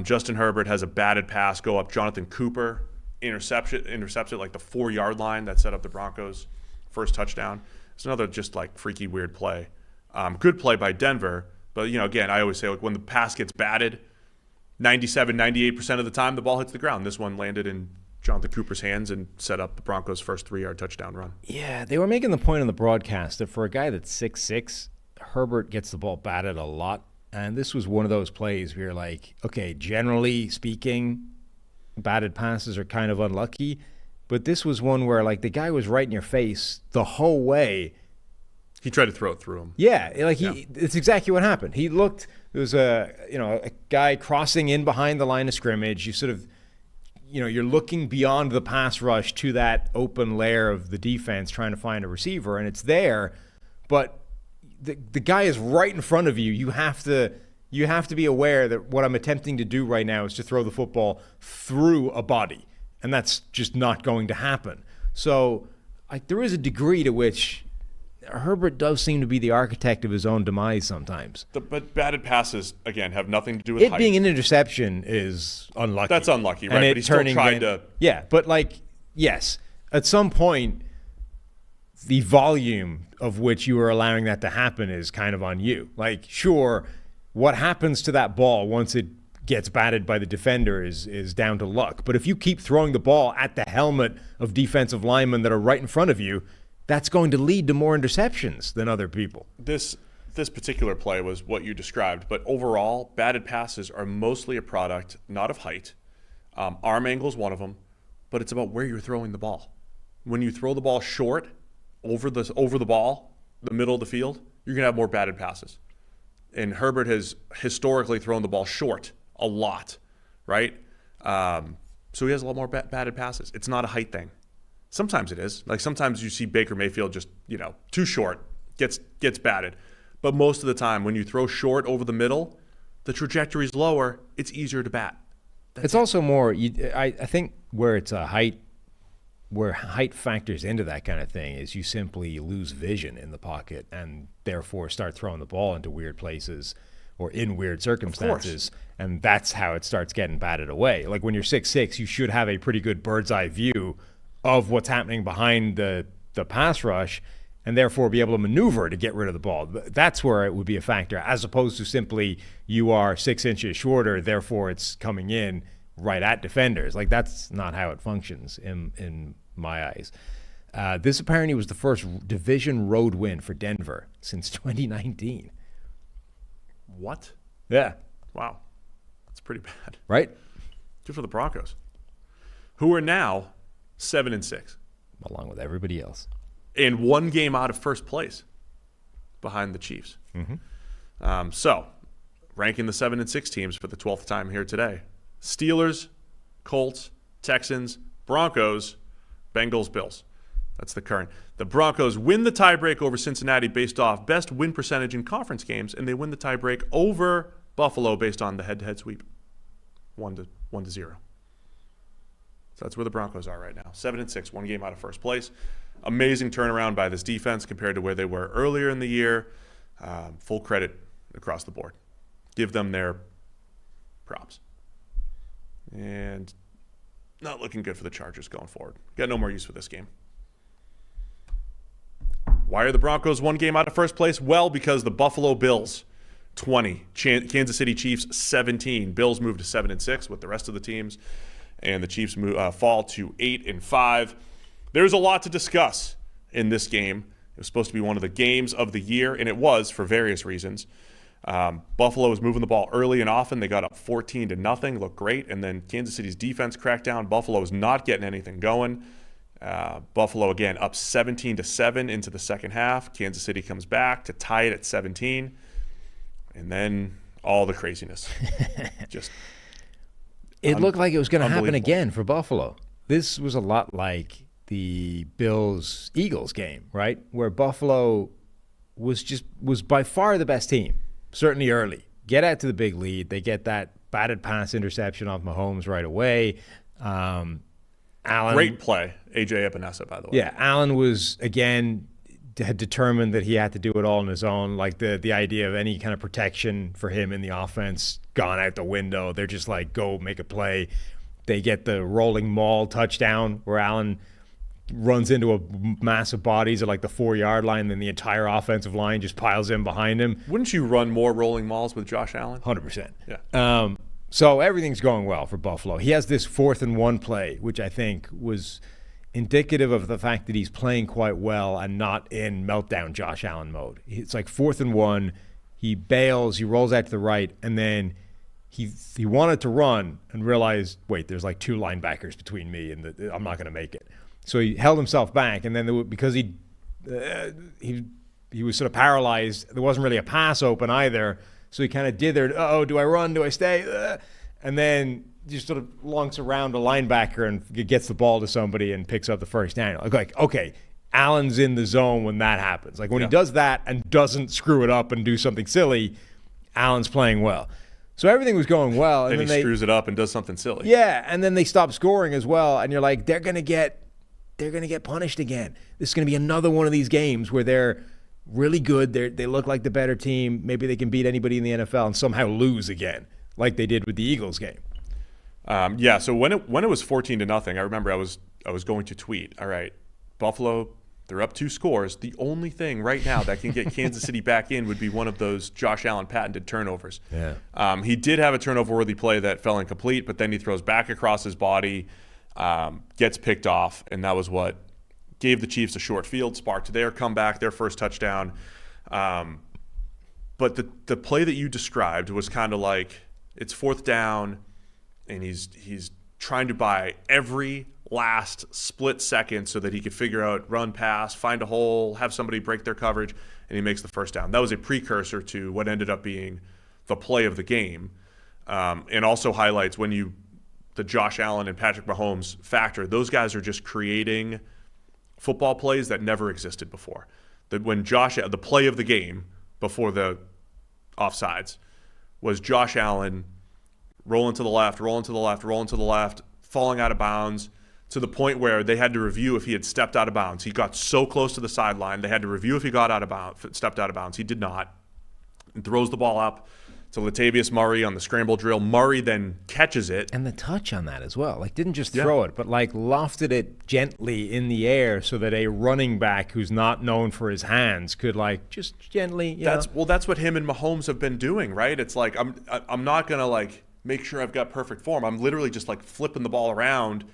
Justin Herbert has a batted pass go up. Jonathan Cooper intercepts it like the 4-yard line that set up the Broncos' first touchdown. It's another just like freaky weird play. Good play by Denver, but again, I always say like when the pass gets batted, 98% of the time the ball hits the ground. This one landed in Jonathan Cooper's hands and set up the Broncos' first 3-yard touchdown run.
Yeah, they were making the point on the broadcast that for a guy that's 6'6", Herbert gets the ball batted a lot. And this was one of those plays where you're like, okay, generally speaking, batted passes are kind of unlucky. But this was one where like the guy was right in your face the whole way.
He tried to throw it through him.
Yeah, it's exactly what happened. He looked, there was a guy crossing in behind the line of scrimmage. You sort of, you're looking beyond the pass rush to that open layer of the defense trying to find a receiver, and it's there, but the guy is right in front of you. You have to You have to be aware that what I'm attempting to do right now is to throw the football through a body, and that's just not going to happen. So there is a degree to which Herbert does seem to be the architect of his own demise sometimes.
But batted passes, again, have nothing to do with height.
It being an interception is unlucky.
That's unlucky, right?
And
But he still tried to...
Yeah, but yes, at some point, the volume of which you are allowing that to happen is kind of on you. Sure, what happens to that ball once it gets batted by the defender is down to luck. But if you keep throwing the ball at the helmet of defensive linemen that are right in front of you, that's going to lead to more interceptions than other people.
This particular play was what you described, but overall, batted passes are mostly a product not of height. Arm angle is one of them, but it's about where you're throwing the ball. When you throw the ball short over the ball, the middle of the field, you're going to have more batted passes. And Herbert has historically thrown the ball short a lot, right? So he has a lot more batted passes. It's not a height thing. Sometimes it is. Sometimes you see Baker Mayfield just, too short, gets batted. But most of the time, when you throw short over the middle, the trajectory's lower, it's easier to bat.
It's also more, I think where it's a height, where height factors into that kind of thing is you simply lose vision in the pocket and therefore start throwing the ball into weird places or in weird circumstances. And that's how it starts getting batted away. When you're 6'6", you should have a pretty good bird's eye view of what's happening behind the pass rush and therefore be able to maneuver to get rid of the ball. That's where it would be a factor, as opposed to simply you are 6 inches shorter, therefore it's coming in right at defenders. That's not how it functions in my eyes. This apparently was the first division road win for Denver since 2019.
What?
Yeah.
Wow. That's pretty bad.
Right?
Good for the Broncos, who are now 7-6.
Along with everybody else.
And one game out of first place behind the Chiefs. Mm-hmm. So, ranking the 7-6 teams for the 12th time here today. Steelers, Colts, Texans, Broncos, Bengals, Bills. That's the current. The Broncos win the tiebreak over Cincinnati based off best win percentage in conference games, and they win the tiebreak over Buffalo based on the head-to-head sweep, 1-0. So that's where the Broncos are right now. 7-6, one game out of first place. Amazing turnaround by this defense compared to where they were earlier in the year. Full credit across the board. Give them their props. And not looking good for the Chargers going forward. Got no more use for this game. Why are the Broncos one game out of first place? Well, because the Buffalo Bills, 20. Kansas City Chiefs, 17. Bills move to 7-6 with the rest of the teams. And the Chiefs fall to 8-5. There's a lot to discuss in this game. It was supposed to be one of the games of the year, and it was for various reasons. Buffalo was moving the ball early and often. They got up 14-0, looked great, and then Kansas City's defense cracked down. Buffalo was not getting anything going. Buffalo, again, up 17-7 into the second half. Kansas City comes back to tie it at 17. And then all the craziness.
It looked like it was going to happen again for Buffalo. This was a lot like the Bills-Eagles game, right? Where Buffalo was by far the best team, certainly early. Get out to the big lead. They get that batted pass interception off Mahomes right away. Allen,
great play, A.J. Epinesa, by the way.
Yeah, Allen was, again, had determined that he had to do it all on his own. The idea of any kind of protection for him in the offense gone out the window. They're just go make a play. They get the rolling maul touchdown where Allen runs into a mass of bodies at the 4-yard line, then the entire offensive line just piles in behind him.
Wouldn't you run more rolling mauls with Josh Allen?
100%.
Yeah.
So everything's going well for Buffalo. He has this 4th-and-1 play, which I think was indicative of the fact that he's playing quite well and not in meltdown Josh Allen mode. It's 4th-and-1. He bails, he rolls out to the right, and then he wanted to run and realized, wait, there's 2 linebackers between me and I'm not going to make it. So he held himself back, and then because he was sort of paralyzed, there wasn't really a pass open either. So he kind of dithered, do I run, do I stay? And then just sort of lunks around a linebacker and gets the ball to somebody and picks up the first down. Okay, Allen's in the zone when that happens. When he does that and doesn't screw it up and do something silly, Allen's playing well. So everything was going well.
And
then
he screws it up and does something silly.
Yeah, and then they stop scoring as well, and you're like, they're gonna get punished again. This is gonna be another one of these games where they're really good. They look like the better team. Maybe they can beat anybody in the NFL and somehow lose again, like they did with the Eagles game.
So when it was 14-0, I remember I was going to tweet, all right, Buffalo, they're up 2 scores. The only thing right now that can get Kansas City back in would be one of those Josh Allen patented turnovers.
Yeah.
He did have a turnover-worthy play that fell incomplete, but then he throws back across his body, gets picked off, and that was what gave the Chiefs a short field, sparked their comeback, their first touchdown. But the play that you described was kind of like it's 4th down, and he's trying to buy every last split second so that he could figure out, run, pass, find a hole, have somebody break their coverage, and he makes the first down. That was a precursor to what ended up being the play of the game, and also highlights the Josh Allen and Patrick Mahomes factor. Those guys are just creating football plays that never existed before. The play of the game before the offsides was Josh Allen rolling to the left, falling out of bounds, to the point where they had to review if he had stepped out of bounds. He got so close to the sideline, they had to review if he stepped out of bounds. He did not. And throws the ball up to Latavius Murray on the scramble drill. Murray then catches it.
And the touch on that as well. Like, didn't just throw it, but like lofted it gently in the air so that a running back who's not known for his hands could like just gently,
That's what him and Mahomes have been doing, right? It's like I'm not going to like make sure I've got perfect form. I'm literally just like flipping the ball around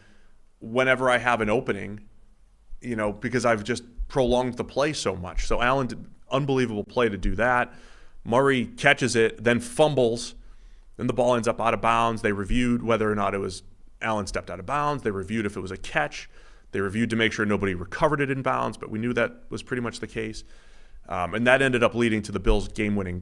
whenever I have an opening, because I've just prolonged the play so much. So Allen did unbelievable play to do that. Murray catches it, then fumbles, then the ball ends up out of bounds. They reviewed whether or not it was Allen stepped out of bounds. They reviewed if it was a catch. They reviewed to make sure nobody recovered it in bounds, but we knew that was pretty much the case. And that ended up leading to the Bills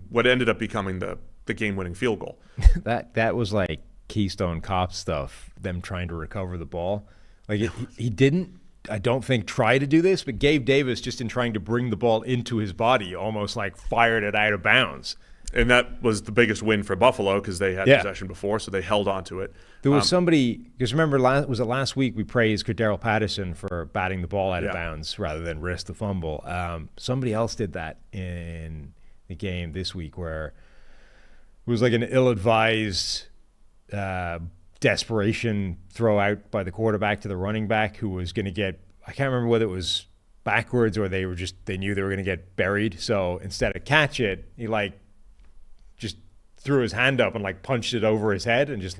what ended up becoming the game-winning field goal.
That was like Keystone Cop stuff, them trying to recover the ball. Like he didn't, I don't think, try to do this, but Gabe Davis, just in trying to bring the ball into his body, almost like fired it out of bounds.
And that was the biggest win for Buffalo because they had possession before, so they held on to it.
There was somebody, because remember, was it last week we praised Cordarrelle Patterson for batting the ball out of bounds rather than risk the fumble. Somebody else did that in the game this week where it was like an ill-advised desperation throw out by the quarterback to the running back who was going to get, I can't remember whether it was backwards or they knew they were going to get buried. So instead of catch it, he like just threw his hand up and like punched it over his head and just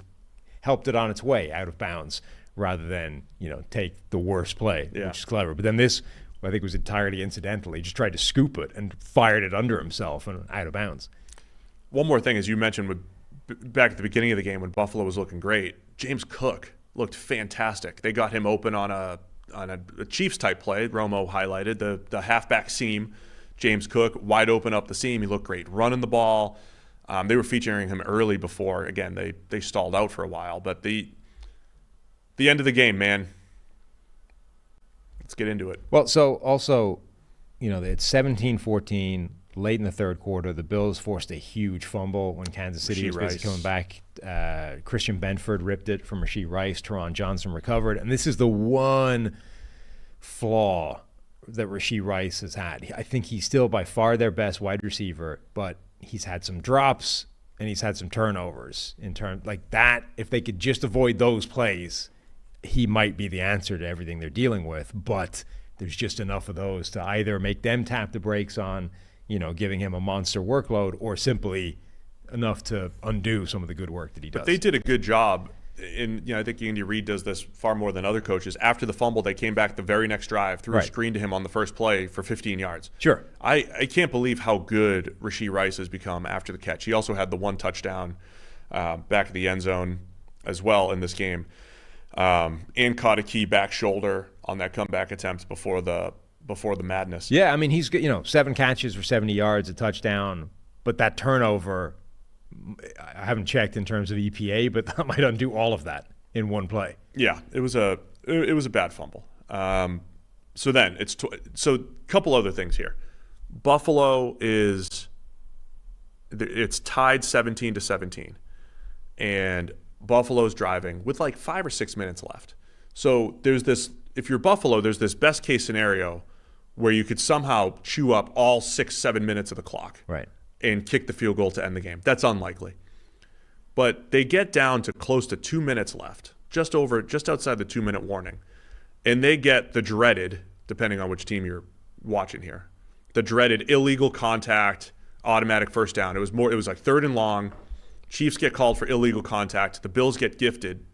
helped it on its way out of bounds rather than, take the worst play, which is clever. But then this, I think, was entirely incidental. He just tried to scoop it and fired it under himself and out of bounds.
One more thing, as you mentioned, back at the beginning of the game when Buffalo was looking great, James Cook looked fantastic. They got him open on a Chiefs-type play. Romo highlighted the halfback seam. James Cook wide open up the seam. He looked great running the ball. They were featuring him early before. Again, they stalled out for a while. But the end of the game, man, let's get into it.
Well, so also, it's 17-14. Late in the third quarter, the Bills forced a huge fumble when Kansas City was basically coming back. Christian Benford ripped it from Rashee Rice. Teron Johnson recovered. And this is the one flaw that Rashee Rice has had. I think he's still by far their best wide receiver, but he's had some drops and he's had some turnovers in terms like that. If they could just avoid those plays, he might be the answer to everything they're dealing with. But there's just enough of those to either make them tap the brakes on giving him a monster workload, or simply enough to undo some of the good work that he does.
But they did a good job. I think Andy Reid does this far more than other coaches. After the fumble, they came back the very next drive, threw a screen to him on the first play for 15 yards.
Sure.
I can't believe how good Rashee Rice has become after the catch. He also had the one touchdown back at the end zone as well in this game, and caught a key back shoulder on that comeback attempt before the madness.
Yeah, I mean, he's 7 catches for 70 yards, a touchdown, but that turnover, I haven't checked in terms of EPA, but that might undo all of that in one play.
Yeah, it was a bad fumble. So a couple other things here. Buffalo is It's tied 17-17. And Buffalo's driving with like 5 or 6 minutes left. So there's this, if you're Buffalo, there's this best case scenario where you could somehow chew up all 6-7 minutes of the clock.
Right.
And kick the field goal to end the game. That's unlikely. But they get down to close to 2 minutes left, just outside the 2-minute warning. And they get the dreaded, depending on which team you're watching here, the dreaded illegal contact, automatic first down. It was like 3rd and long. Chiefs get called for illegal contact. The Bills get gifted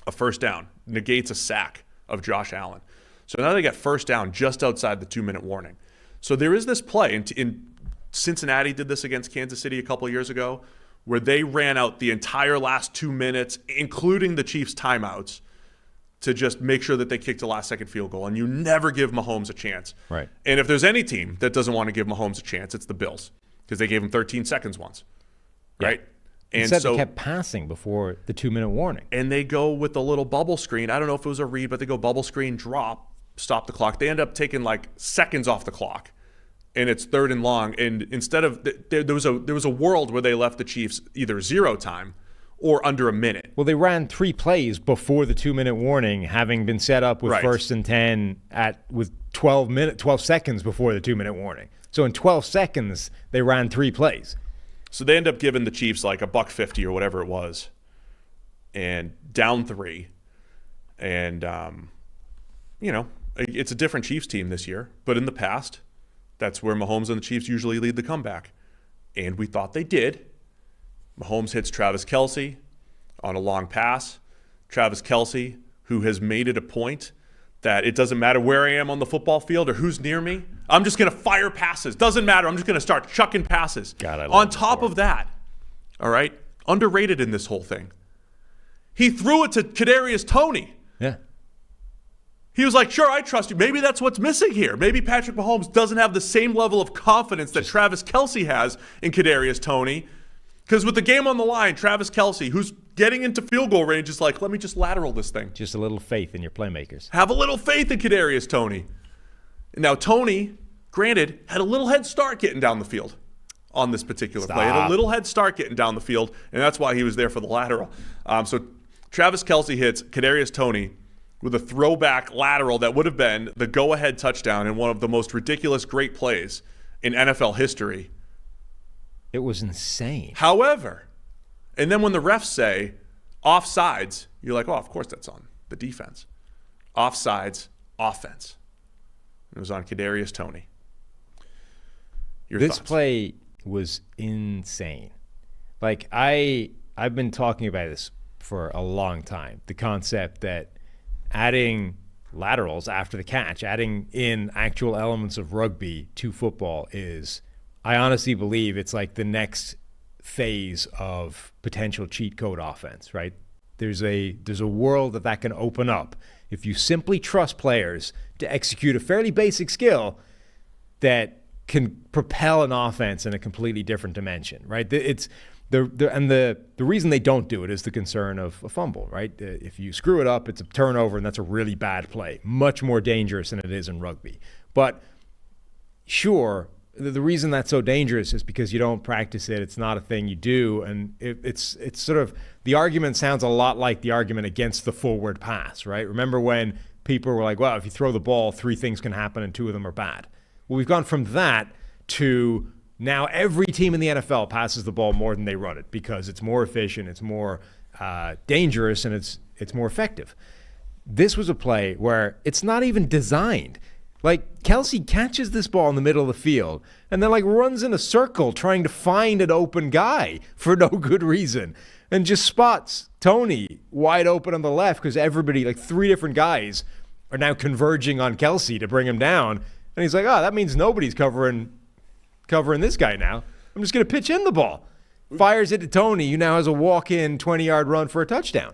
a first down, negates a sack of Josh Allen. So now they get first down just outside the 2-minute warning. So there is this play, in Cincinnati did this against Kansas City a couple of years ago, where they ran out the entire last 2 minutes, including the Chiefs' timeouts, to just make sure that they kicked a last-second field goal. And you never give Mahomes a chance.
Right.
And if there's any team that doesn't want to give Mahomes a chance, it's the Bills, because they gave him 13 seconds once. Right?
And instead they kept passing before the 2-minute warning.
And they go with the little bubble screen. I don't know if it was a read, but they go bubble screen, drop, stop the clock. They end up taking like seconds off the clock. And it's 3rd and long. And instead of there was a world where they left the Chiefs either 0 time or under a minute.
Well, they ran 3 plays before the 2-minute warning, having been set up with
Right.
1st and 10 with 12 seconds before the 2-minute warning. So in 12 seconds, they ran 3 plays.
So they end up giving the Chiefs like $150 or whatever it was, and down 3. And it's a different Chiefs team this year, but in the past, that's where Mahomes and the Chiefs usually lead the comeback. And we thought they did. Mahomes hits Travis Kelce on a long pass. Travis Kelce, who has made it a point that it doesn't matter where I am on the football field or who's near me, I'm just going to fire passes. Doesn't matter. I'm just going to start chucking passes.
God, I love
on
this
top
sport.
of that, all right, underrated in this whole thing, he threw it to Kadarius Toney.
Yeah.
He was like, sure, I trust you. Maybe that's what's missing here. Maybe Patrick Mahomes doesn't have the same level of confidence that Travis Kelce has in Kadarius Toney. Because with the game on the line, Travis Kelce, who's getting into field goal range, is like, let me just lateral this thing.
Just a little faith in your playmakers.
Have a little faith in Kadarius Toney. Now, Toney, granted, had a little head start getting down the field on this particular play. Had a little head start getting down the field, and that's why he was there for the lateral. So Travis Kelce hits Kadarius Toney with a throwback lateral that would have been the go-ahead touchdown in one of the most ridiculous great plays in NFL history.
It was insane.
However, and then when the refs say offsides, you're like, oh, of course that's on the defense. Offsides, offense. It was on Kadarius Toney.
This play was insane. Like, I've been talking about this for a long time. The concept that adding laterals after the catch, adding in actual elements of rugby to football is, I honestly believe it's like the next phase of potential cheat code offense, right? There's a world that can open up if you simply trust players to execute a fairly basic skill that can propel an offense in a completely different dimension, right? It's the reason they don't do it is the concern of a fumble, right? If you screw it up, it's a turnover, and that's a really bad play. Much more dangerous than it is in rugby. But sure, the reason that's so dangerous is because you don't practice it. It's not a thing you do, and it's sort of, the argument sounds a lot like the argument against the forward pass, right? Remember when people were like, well, if you throw the ball, 3 things can happen and 2 of them are bad. Well, we've gone from that to now every team in the NFL passes the ball more than they run it because it's more efficient, it's more dangerous, and it's more effective. This was a play where it's not even designed. Like, Kelce catches this ball in the middle of the field and then, like, runs in a circle trying to find an open guy for no good reason and just spots Toney wide open on the left because everybody, like 3 different guys, are now converging on Kelce to bring him down. And he's like, oh, that means nobody's covering this guy now. I'm just going to pitch in the ball. Fires it to Toney, who now has a walk-in 20-yard run for a touchdown.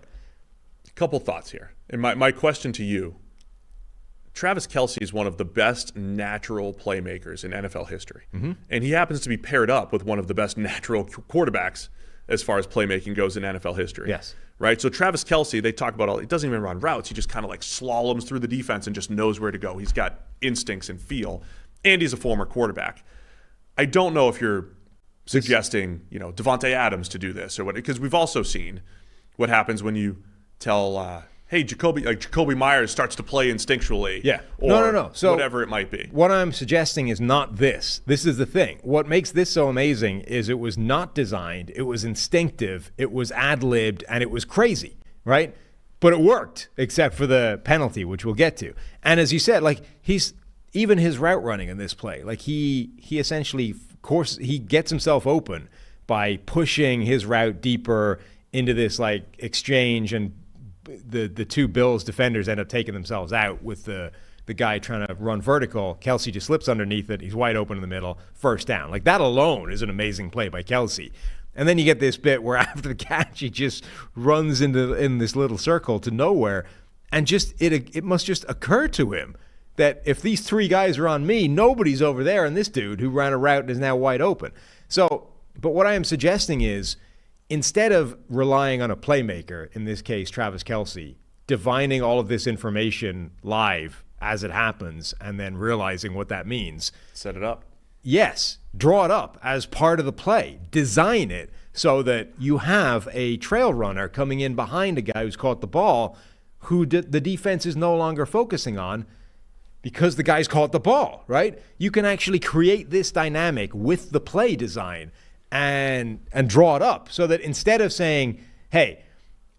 A couple thoughts here. And my question to you, Travis Kelce is one of the best natural playmakers in NFL history. Mm-hmm. And he happens to be paired up with one of the best natural quarterbacks as far as playmaking goes in NFL history.
Yes.
Right? So Travis Kelce, they talk about he doesn't even run routes. He just kind of like slaloms through the defense and just knows where to go. He's got instincts and feel. And he's a former quarterback. I don't know if you're suggesting, Devontae Adams to do this or what, because we've also seen what happens when you tell, hey, Jacoby Myers starts to play instinctually.
Yeah.
Or
No. So
whatever it might be.
What I'm suggesting is not this. This is the thing. What makes this so amazing is it was not designed, it was instinctive, it was ad-libbed, and it was crazy, right? But it worked, except for the penalty, which we'll get to. And as you said, even his route running in this play, he essentially, he gets himself open by pushing his route deeper into this exchange, and the two Bills defenders end up taking themselves out with the guy trying to run vertical. Kelce just slips underneath it. He's wide open in the middle. First down. That alone is an amazing play by Kelce. And then you get this bit where after the catch, he just runs in this little circle to nowhere. And it must just occur to him that if these three guys are on me, nobody's over there on this dude who ran a route and is now wide open. So, but what I am suggesting is, instead of relying on a playmaker, in this case Travis Kelce, divining all of this information live as it happens and then realizing what that means.
Set it up.
Yes, draw it up as part of the play. Design it so that you have a trail runner coming in behind a guy who's caught the ball who the defense is no longer focusing on because the guy's caught the ball, right? You can actually create this dynamic with the play design and draw it up so that instead of saying, hey,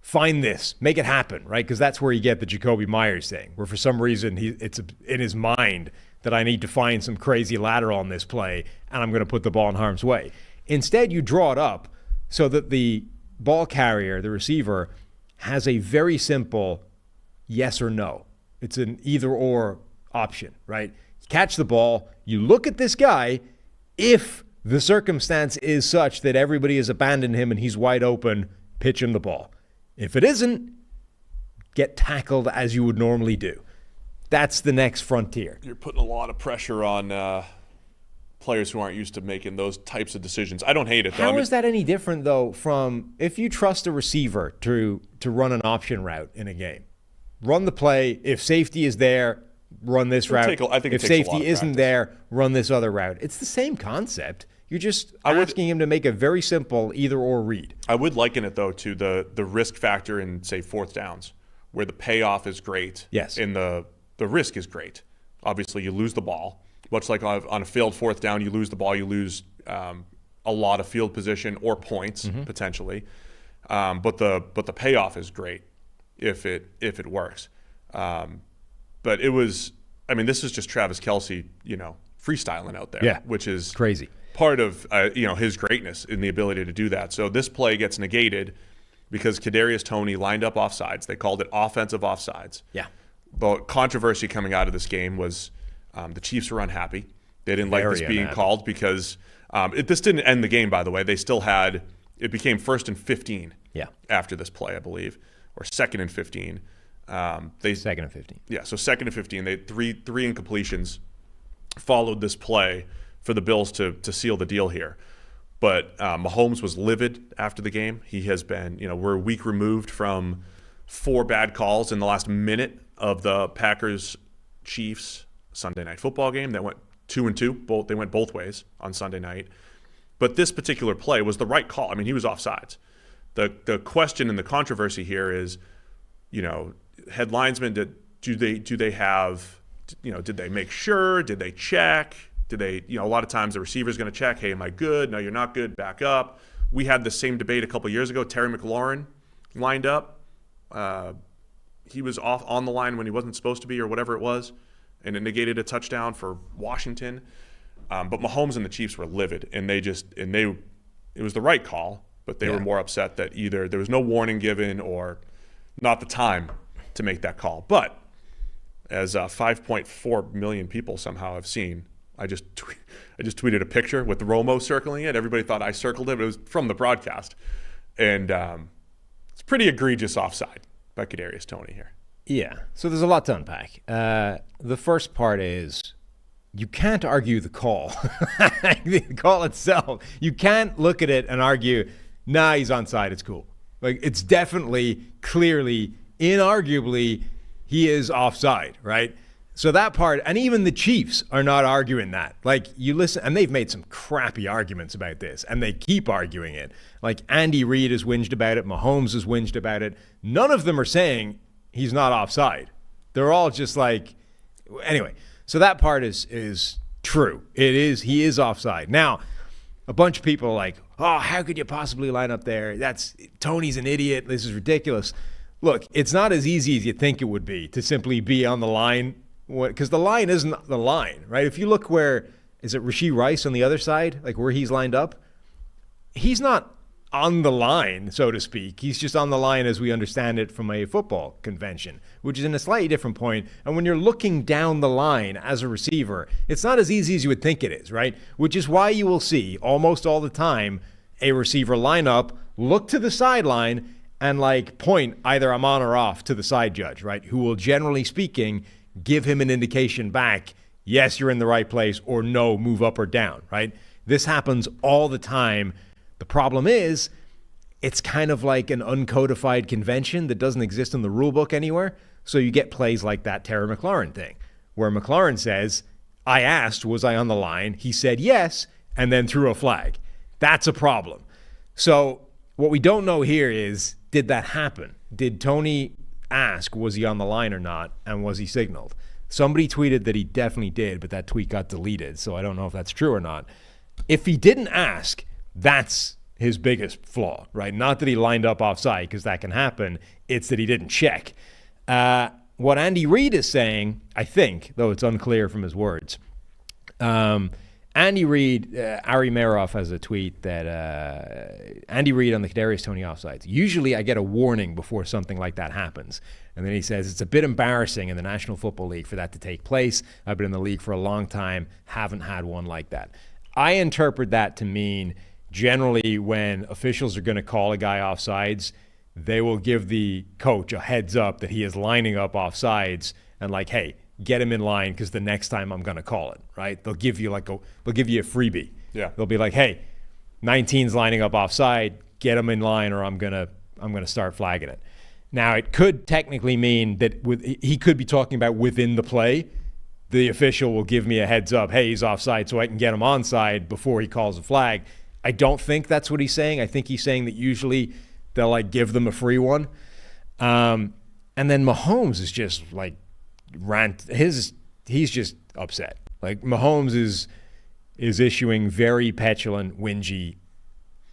find this, make it happen, right? Because that's where you get the Jacoby Myers thing, where for some reason it's in his mind that I need to find some crazy lateral on this play and I'm going to put the ball in harm's way. Instead, you draw it up so that the ball carrier, the receiver, has a very simple yes or no. It's an either-or option, right? Catch the ball, you look at this guy, if the circumstance is such that everybody has abandoned him and he's wide open, pitch him the ball. If it isn't, get tackled as you would normally do. That's the next frontier.
You're putting a lot of pressure on players who aren't used to making those types of decisions. I don't hate it, though.
How is that any different, though, from if you trust a receiver to run an option route in a game? Run the play. If safety is there, run this route. If safety isn't there, run this other route. It's the same concept. You're just asking him to make a very simple either-or read.
I would liken it, though, to the risk factor in, say, fourth downs, where the payoff is great.
Yes.
And the risk is great. Obviously, you lose the ball. Much like on a failed fourth down, you lose the ball, you lose a lot of field position or points, potentially. But the payoff is great if it works. But it was, this is just Travis Kelce, freestyling out there, which is
crazy.
Part of his greatness in the ability to do that. So this play gets negated because Kadarius Toney lined up offsides. They called it offensive offsides.
Yeah.
The controversy coming out of this game was the Chiefs were unhappy. They didn't like this being called because this didn't end the game, by the way. They still had – it became 1st and 15 after this play, I believe, or 2nd and 15.
2nd and 15.
Yeah, so 2nd and 15. They had three incompletions followed this play for the Bills to seal the deal here. But Mahomes was livid after the game. He has been, we're a week removed from 4 bad calls in the last minute of the Packers-Chiefs Sunday night football game that went 2-2. They went both ways on Sunday night. But this particular play was the right call. He was offsides. The question and the controversy here is, head linesmen, do they have, did they make sure? Did they check? Did they, a lot of times the receiver's going to check, hey, am I good? No, you're not good. Back up. We had the same debate a couple years ago. Terry McLaurin lined up. He was off on the line when he wasn't supposed to be or whatever it was, and it negated a touchdown for Washington. But Mahomes and the Chiefs were livid, and it was the right call, but they were more upset that either there was no warning given or not the time to make that call. But as 5.4 million people somehow have seen, I just tweeted a picture with Romo circling it. Everybody thought I circled it, but it was from the broadcast. And it's pretty egregious offside by Kadarius Toney here.
Yeah, so there's a lot to unpack. The first part is you can't argue the call. The call itself. You can't look at it and argue, nah, he's onside, it's cool. It's definitely, clearly, inarguably, he is offside, right? So that part, and even the Chiefs are not arguing that. Like, you listen, and they've made some crappy arguments about this, and they keep arguing it. Like, Andy Reid has whinged about it. Mahomes has whinged about it. None of them are saying he's not offside. They're all just like, anyway. So that part is true. It is. He is offside. Now, a bunch of people are like, oh, how could you possibly line up there? Tony's an idiot. This is ridiculous. Look, it's not as easy as you think it would be to simply be on the line, because the line isn't the line, right? If you look where, is it Rashee Rice on the other side, like where he's lined up? He's not on the line, so to speak. He's just on the line as we understand it from a football convention, which is in a slightly different point. And when you're looking down the line as a receiver, it's not as easy as you would think it is, right? Which is why you will see almost all the time a receiver line up, look to the sideline, and like point either I'm on or off to the side judge, right? Who will, generally speaking, give him an indication back, yes, you're in the right place, or no, move up or down, right? This happens all the time. The problem is, it's kind of like an uncodified convention that doesn't exist in the rule book anywhere. So you get plays like that Terry McLaurin thing, where McLaurin says, I asked, was I on the line? He said yes, and then threw a flag. That's a problem. So what we don't know here is, did that happen? Did Tony ask, was he on the line or not, and was he signaled? Somebody tweeted that he definitely did, but that tweet got deleted, so I don't know if that's true or not. If he didn't ask, that's his biggest flaw, right? Not that he lined up offside, because that can happen. It's that he didn't check. What Andy Reid is saying, I think, though it's unclear from his words, Andy Reid, Ari Meroff has a tweet that Andy Reid on the Kadarius Toney offsides. Usually I get a warning before something like that happens. And then he says, it's a bit embarrassing in the National Football League for that to take place. I've been in the league for a long time, haven't had one like that. I interpret that to mean generally when officials are going to call a guy offsides, they will give the coach a heads up that he is lining up offsides and like, hey, get him in line because the next time I'm going to call it, right? They'll give you a freebie.
Yeah.
They'll be like, hey, 19's lining up offside, get him in line or I'm going to start flagging it. Now, it could technically mean that he could be talking about within the play. The official will give me a heads up, hey, he's offside, so I can get him onside before he calls a flag. I don't think that's what he's saying. I think he's saying that usually they'll like give them a free one. And then Mahomes is just like he's just upset. Like Mahomes is issuing very petulant, whingy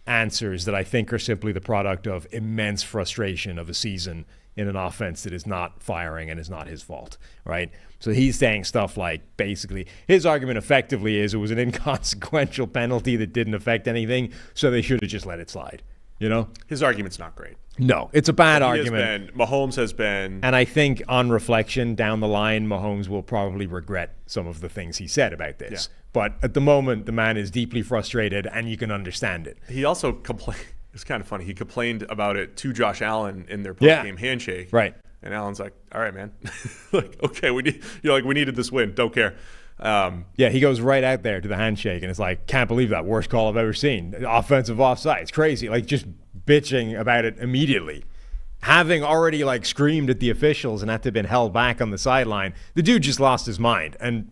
answers that I think are simply the product of immense frustration of a season in an offense that is not firing and is not his fault, right? So he's saying stuff like, basically, his argument effectively is it was an inconsequential penalty that didn't affect anything, so they should have just let it slide, you know?
His argument's not great.
No, it's a bad argument.
Mahomes has been.
And I think on reflection down the line, Mahomes will probably regret some of the things he said about this.
Yeah.
But at the moment, the man is deeply frustrated, and you can understand it.
He also complained. It's kind of funny. He complained about it to Josh Allen in their post-game handshake.
Right.
And Allen's like, all right, man. Like, okay, we needed this win. Don't care.
Yeah, he goes right out there to the handshake, and it's like, can't believe that. Worst call I've ever seen. Offensive offside. It's crazy. Like, just bitching about it immediately. Having already, like, screamed at the officials and had to have been held back on the sideline, the dude just lost his mind. And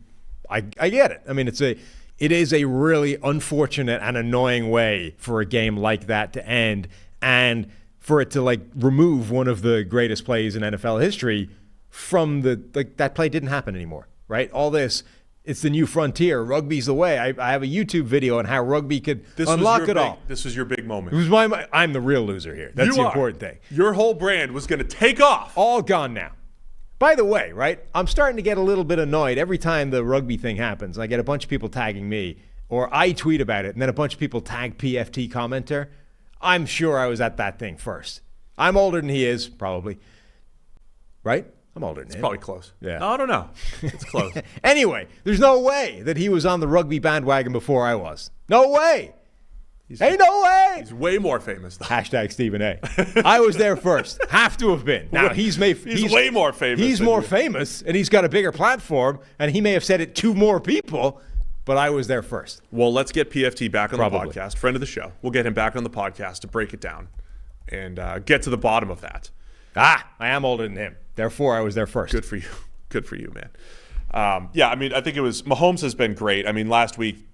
I get it. I mean, it is a really unfortunate and annoying way for a game like that to end, and for it to like remove one of the greatest plays in NFL history from that play didn't happen anymore, right? All this, it's the new frontier. Rugby's the way. I have a YouTube video on how rugby could unlock it all.
This was your big moment.
It was I'm the real loser here. That's the important thing.
Your whole brand was going to take off.
All gone now. By the way, right, I'm starting to get a little bit annoyed every time the rugby thing happens. I get a bunch of people tagging me, or I tweet about it, and then a bunch of people tag PFT commenter. I'm sure I was at that thing first. I'm older than he is, probably. Right? I'm older than him.
It's probably close.
Yeah.
I don't know. It's close.
Anyway, there's no way that he was on the rugby bandwagon before I was. No way. Ain't no way.
He's way more famous, though.
Hashtag Stephen A. I was there first. Have to have been. Now, he's
way more famous.
He's more famous, and he's got a bigger platform, and he may have said it to more people, but I was there first.
Well, let's get PFT back on the podcast. Friend of the show. We'll get him back on the podcast to break it down and get to the bottom of that.
I am older than him. Therefore, I was there first.
Good for you. Good for you, man. Yeah, I mean, I think it was Mahomes has been great. I mean, last week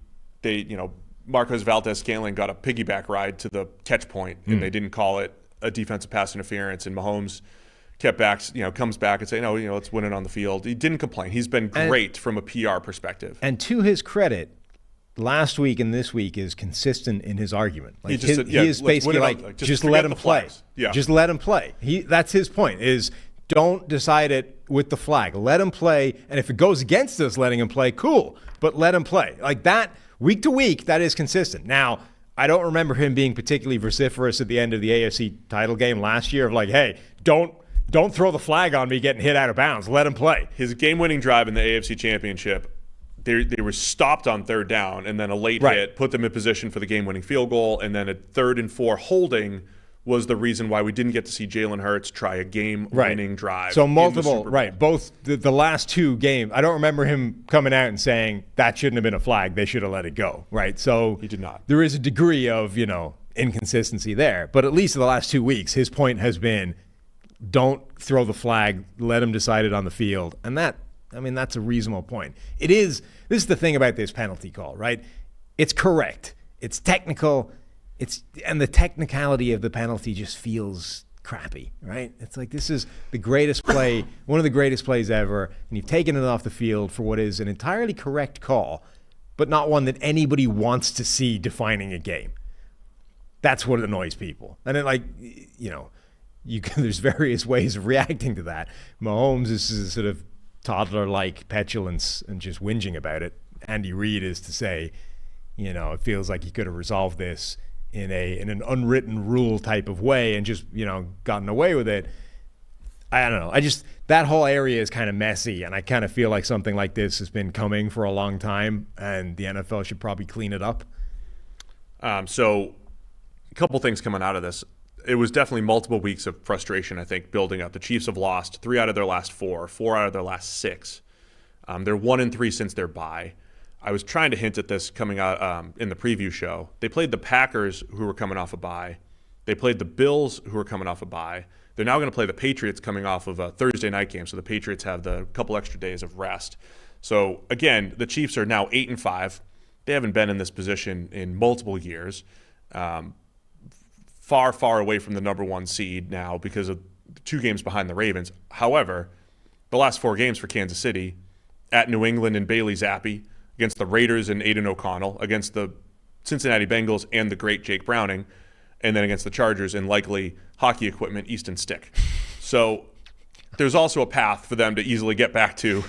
Marcos Valdes-Scantling got a piggyback ride to the catch point, and they didn't call it a defensive pass interference, and Mahomes kept back, comes back and say, no, let's win it on the field. He didn't complain. He's been great from a PR perspective.
And to his credit, last week and this week is consistent in his argument. Like
he
is basically like, just let him play.
Yeah.
Just let him play. That's his point, is don't decide it with the flag. Let him play, and if it goes against us letting him play, cool, but let him play. Like that, week to week, that is consistent. Now, I don't remember him being particularly vociferous at the end of the AFC title game last year of like, hey, don't throw the flag on me getting hit out of bounds. Let him play.
His game-winning drive in the AFC Championship, they were stopped on third down, and then a late hit put them in position for the game-winning field goal, and then a 3rd and 4 holding was the reason why we didn't get to see Jalen Hurts try a game-winning drive.
So multiple, both the last 2 games. I don't remember him coming out and saying that shouldn't have been a flag. They should have let it go, right? So
he did not.
There is a degree of, inconsistency there. But at least in the last 2 weeks, his point has been, don't throw the flag, let him decide it on the field. And that's a reasonable point. This is the thing about this penalty call, right? It's correct. It's technical. And the technicality of the penalty just feels crappy, right? It's like, this is the greatest play, one of the greatest plays ever, and you've taken it off the field for what is an entirely correct call, but not one that anybody wants to see defining a game. That's what annoys people. And there's various ways of reacting to that. Mahomes is a sort of toddler-like petulance and just whinging about it. Andy Reid is to say, it feels like he could have resolved this in an unwritten rule type of way and just, gotten away with it. I don't know. That whole area is kind of messy, and I kind of feel like something like this has been coming for a long time, and the NFL should probably clean it up.
So a couple things coming out of this. It was definitely multiple weeks of frustration, I think, building up. The Chiefs have lost 3 out of their last 4 out of their last 6. They're 1-3 since their bye. I was trying to hint at this coming out in the preview show. They played the Packers, who were coming off a bye. They played the Bills, who were coming off a bye. They're now going to play the Patriots coming off of a Thursday night game, so the Patriots have the couple extra days of rest. So, again, the Chiefs are now 8-5. They haven't been in this position in multiple years. Far, far away from the number 1 seed now because of 2 games behind the Ravens. However, the last 4 games for Kansas City, at New England and Bailey Zappi, against the Raiders and Aiden O'Connell, against the Cincinnati Bengals and the great Jake Browning, and then against the Chargers and likely hockey equipment Easton Stick. So there's also a path for them to easily get back to,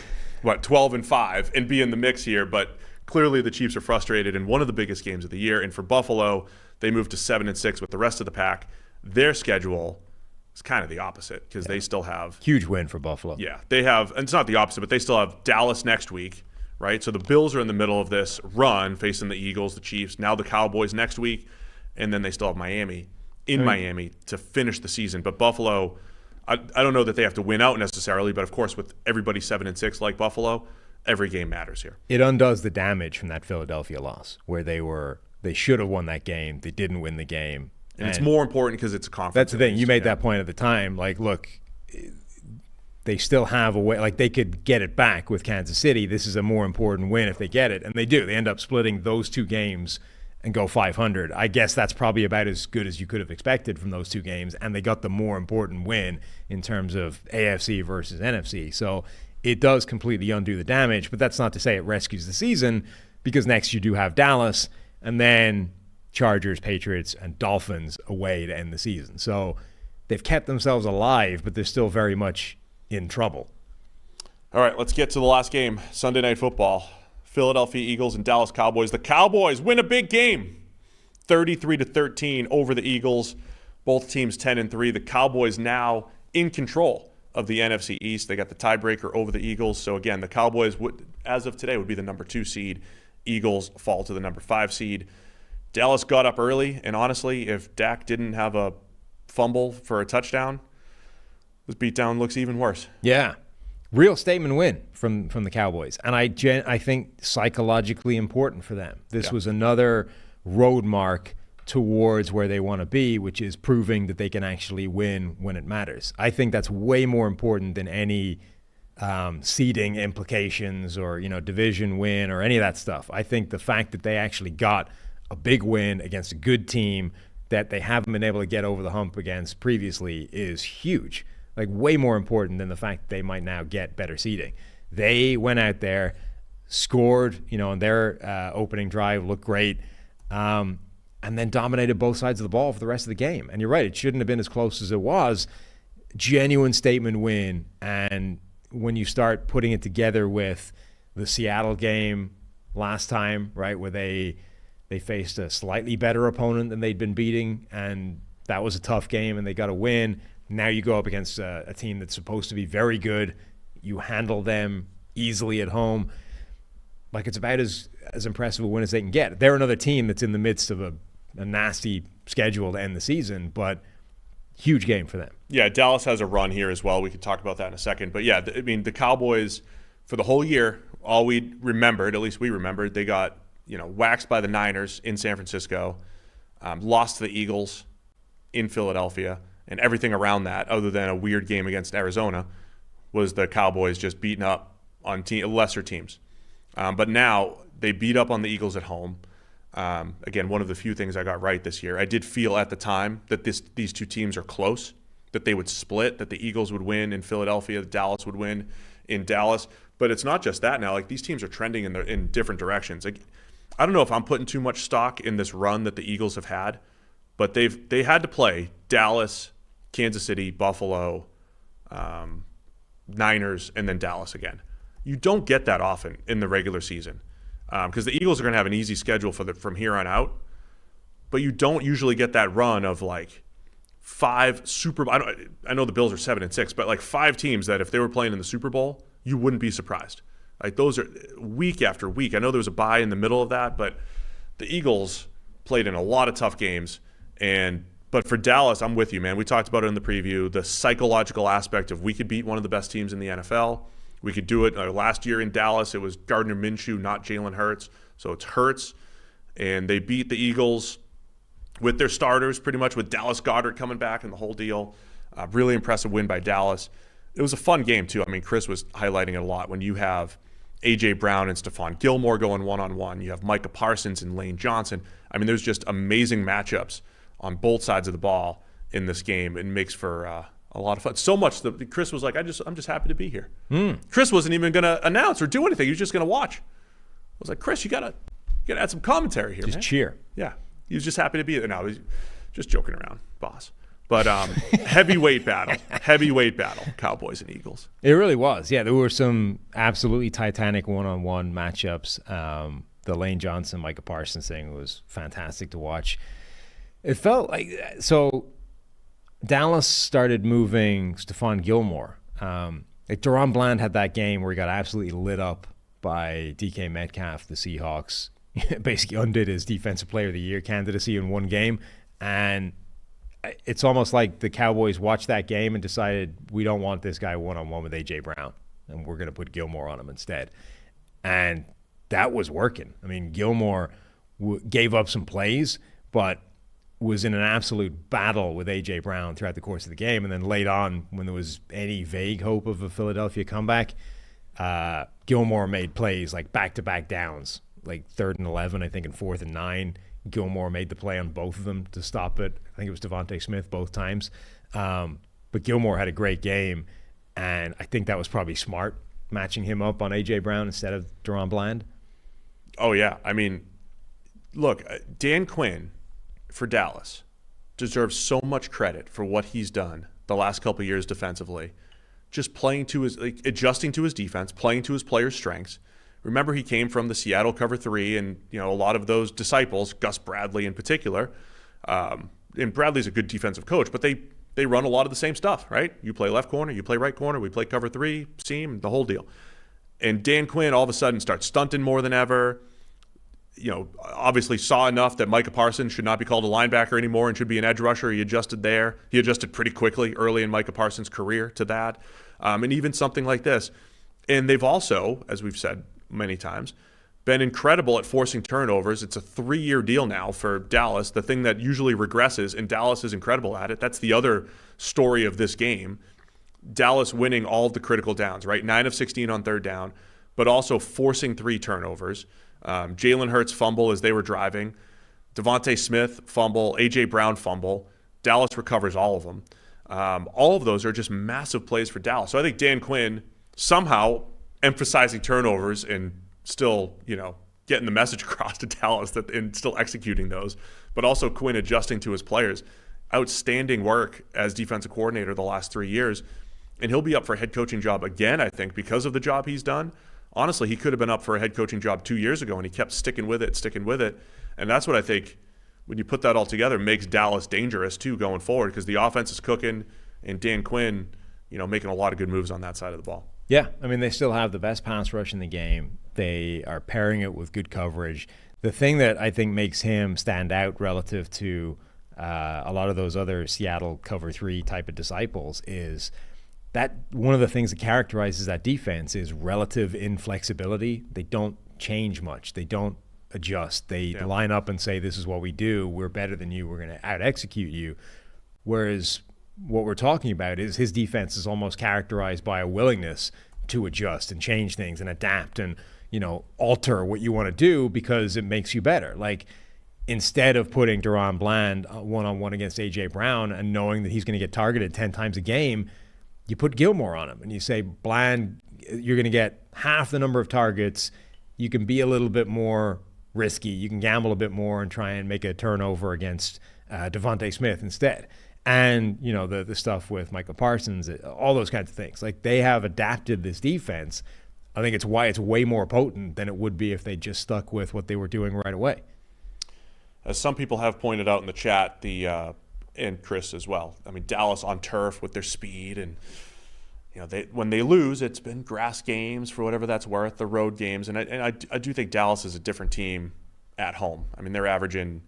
12-5 and be in the mix here. But clearly the Chiefs are frustrated in one of the biggest games of the year. And for Buffalo, they moved to 7-6 with the rest of the pack. Their schedule is kind of the opposite because they still have...
Huge win for Buffalo.
Yeah, they have, and it's not the opposite, but they still have Dallas next week, right? So the Bills are in the middle of this run facing the Eagles, the Chiefs, now the Cowboys next week, and then they still have Miami Miami to finish the season. But Buffalo, I don't know that they have to win out necessarily, but of course with everybody 7-6 like Buffalo, every game matters here.
It undoes the damage from that Philadelphia loss where they should have won that game. They didn't win the game.
And it's more important because it's a conference.
That's the thing. You made that point at the time. Like, look, they still have a way. Like, they could get it back with Kansas City. This is a more important win if they get it. And they do. They end up splitting those 2 games and go 500. I guess that's probably about as good as you could have expected from those 2 games. And they got the more important win in terms of AFC versus NFC. So it does completely undo the damage. But that's not to say it rescues the season, because next you do have Dallas and then Chargers, Patriots, and Dolphins away to end the season. So they've kept themselves alive, but they're still very much in trouble.
All right, let's get to the last game, Sunday Night Football. Philadelphia Eagles and Dallas Cowboys. The Cowboys win a big game, 33-13 over the Eagles. Both teams 10-3. The Cowboys now in control of the NFC East. They got the tiebreaker over the Eagles. So again, the Cowboys would, as of today, would be the number 2 seed. Eagles fall to the number 5 seed. Dallas got up early, and honestly, if Dak didn't have a fumble for a touchdown, this beatdown looks even worse.
Yeah. Real statement win from the Cowboys. And I think psychologically important for them. This was another road mark towards where they want to be, which is proving that they can actually win when it matters. I think that's way more important than any seeding implications or, division win or any of that stuff. I think the fact that they actually got a big win against a good team that they haven't been able to get over the hump against previously is huge. Like, way more important than the fact that they might now get better seeding. They went out there, scored, on their opening drive, looked great, and then dominated both sides of the ball for the rest of the game. And you're right, it shouldn't have been as close as it was. Genuine statement win. And when you start putting it together with the Seattle game last time, right, where they faced a slightly better opponent than they'd been beating, and that was a tough game, and they got a win. Now you go up against a team that's supposed to be very good. You handle them easily at home. Like, it's about as impressive a win as they can get. They're another team that's in the midst of a nasty schedule to end the season, but huge game for them.
Yeah, Dallas has a run here as well. We could talk about that in a second. But yeah, the Cowboys, for the whole year, all we remembered, at least we remembered, they got waxed by the Niners in San Francisco, lost to the Eagles in Philadelphia, and everything around that, other than a weird game against Arizona, was the Cowboys just beating up on lesser teams. But now they beat up on the Eagles at home. Again, one of the few things I got right this year. I did feel at the time that these two teams are close, that they would split, that the Eagles would win in Philadelphia, Dallas would win in Dallas. But it's not just that now. Like, these teams are trending in different directions. Like, I don't know if I'm putting too much stock in this run that the Eagles have had, but they had to play Dallas, Kansas City, Buffalo, Niners, and then Dallas again. You don't get that often in the regular season because the Eagles are going to have an easy schedule from here on out, but you don't usually get that run of like five Super. I know the Bills are 7-6, but like five teams that if they were playing in the Super Bowl, you wouldn't be surprised. Like, those are week after week. I know there was a bye in the middle of that, but the Eagles played in a lot of tough games. But for Dallas, I'm with you, man. We talked about it in the preview. The psychological aspect of we could beat one of the best teams in the NFL. We could do it. Last year in Dallas, it was Gardner Minshew, not Jalen Hurts. So it's Hurts. And they beat the Eagles with their starters, pretty much, with Dallas Goedert coming back and the whole deal. Really impressive win by Dallas. It was a fun game, too. I mean, Chris was highlighting it a lot. When you have A.J. Brown and Stephon Gilmore going one-on-one, you have Micah Parsons and Lane Johnson. I mean, there's just amazing matchups on both sides of the ball in this game. It makes for a lot of fun. So much that Chris was like, I'm just happy to be here. Chris wasn't even going to announce or do anything. He was just going to watch. I was like, Chris, you gotta add some commentary here,
just
man.
Cheer.
Yeah, he was just happy to be there. No, he's just joking around, boss. But heavyweight battle, Cowboys and Eagles.
It really was. Yeah, there were some absolutely titanic one-on-one matchups. The Lane Johnson, Micah Parsons thing was fantastic to watch. It felt like Dallas started moving Stephon Gilmore. Like, Deron Bland had that game where he got absolutely lit up by DK Metcalf, the Seahawks. Basically undid his Defensive Player of the Year candidacy in one game. And it's almost like the Cowboys watched that game and decided, we don't want this guy one-on-one with A.J. Brown, and we're going to put Gilmore on him instead. And that was working. I mean, Gilmore gave up some plays, but was in an absolute battle with A.J. Brown throughout the course of the game. And then late on, when there was any vague hope of a Philadelphia comeback, Gilmore made plays like back-to-back downs, like 3rd and 11, I think, and 4th and 9. Gilmore made the play on both of them to stop it. I think it was Devontae Smith both times. But Gilmore had a great game, and I think that was probably smart, matching him up on A.J. Brown instead of Deron Bland.
Oh, yeah. I mean, look, Dan Quinn for Dallas deserves so much credit for what he's done the last couple of years defensively. Just playing to his, adjusting to his defense, playing to his players' strengths. Remember, he came from the Seattle cover 3, and a lot of those disciples, Gus Bradley in particular, and Bradley's a good defensive coach, but they run a lot of the same stuff, right? You play left corner, you play right corner, we play cover 3, seam, the whole deal. And Dan Quinn all of a sudden starts stunting more than ever. Obviously saw enough that Micah Parsons should not be called a linebacker anymore and should be an edge rusher. He adjusted there. He adjusted pretty quickly early in Micah Parsons' career to that. And even something like this. And they've also, as we've said many times, been incredible at forcing turnovers. It's a 3-year deal now for Dallas, the thing that usually regresses, and Dallas is incredible at it. That's the other story of this game. Dallas winning all of the critical downs, right? 9 of 16 on third down, but also forcing 3 turnovers. Jalen Hurts fumble as they were driving. Devontae Smith fumble. A.J. Brown fumble. Dallas recovers all of them. All of those are just massive plays for Dallas. So I think Dan Quinn somehow emphasizing turnovers and still, getting the message across to Dallas and still executing those, but also Quinn adjusting to his players. Outstanding work as defensive coordinator the last 3 years. And he'll be up for a head coaching job again, I think, because of the job he's done. Honestly, he could have been up for a head coaching job 2 years ago, and he kept sticking with it. And that's what I think, when you put that all together, makes Dallas dangerous, too, going forward, because the offense is cooking, and Dan Quinn, making a lot of good moves on that side of the ball.
Yeah, I mean, they still have the best pass rush in the game. They are pairing it with good coverage. The thing that I think makes him stand out relative to a lot of those other Seattle cover 3 type of disciples is that one of the things that characterizes that defense is relative inflexibility. They don't change much. They don't adjust. They line up and say, this is what we do. We're better than you. We're going to out-execute you. Whereas what we're talking about is his defense is almost characterized by a willingness to adjust and change things and adapt and, alter what you want to do because it makes you better. Like, instead of putting Deron Bland one-on-one against A.J. Brown and knowing that he's going to get targeted 10 times a game, you put Gilmore on him and you say, Bland, you're going to get half the number of targets. You can be a little bit more risky. You can gamble a bit more and try and make a turnover against Devontae Smith instead. And, the stuff with Michael Parsons, all those kinds of things. Like, they have adapted this defense. I think it's why it's way more potent than it would be if they just stuck with what they were doing right away.
As some people have pointed out in the chat, and Chris as well. I mean, Dallas on turf with their speed, and when they lose, it's been grass games for whatever that's worth, the road games, and I do think Dallas is a different team at home. I mean, they're averaging,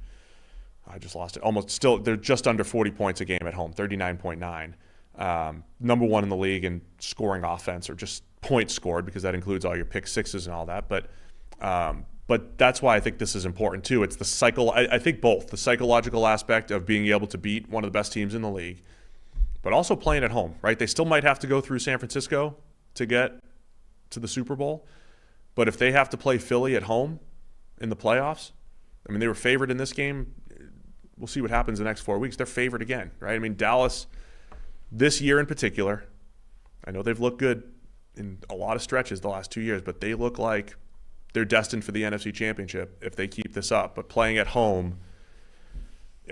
I just lost it, they're just under 40 points a game at home, 39.9. Number 1 in the league in scoring offense, or just points scored, because that includes all your pick sixes and all that. But that's why I think this is important too. It's I think both the psychological aspect of being able to beat one of the best teams in the league, but also playing at home, right? They still might have to go through San Francisco to get to the Super Bowl, but if they have to play Philly at home in the playoffs, I mean, they were favored in this game. We'll see what happens the next 4 weeks. They're favored again, right? I mean, Dallas, this year in particular, I know they've looked good in a lot of stretches the last 2 years, but they look like they're destined for the NFC Championship if they keep this up. But playing at home,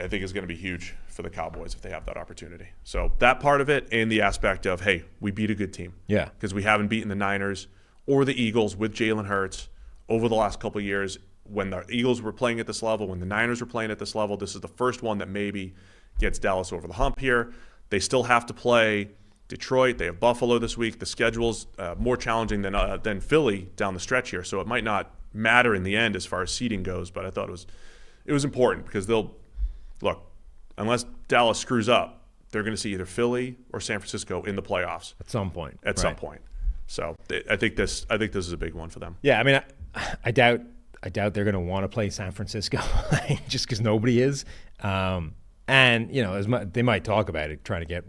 I think, is going to be huge for the Cowboys if they have that opportunity. So that part of it, and the aspect of, hey, we beat a good team.
Yeah.
Because we haven't beaten the Niners or the Eagles with Jalen Hurts over the last couple of years. When the Eagles were playing at this level, when the Niners were playing at this level, this is the first one that maybe gets Dallas over the hump here. They still have to play Detroit. They have Buffalo this week. The schedule's more challenging than Philly down the stretch here, so it might not matter in the end as far as seeding goes. But I thought it was important, because unless Dallas screws up, they're going to see either Philly or San Francisco in the playoffs
At some point.
Some point. So I think this is a big one for them.
Yeah, I mean, I doubt they're going to want to play San Francisco just because nobody is. And, they might talk about it, trying to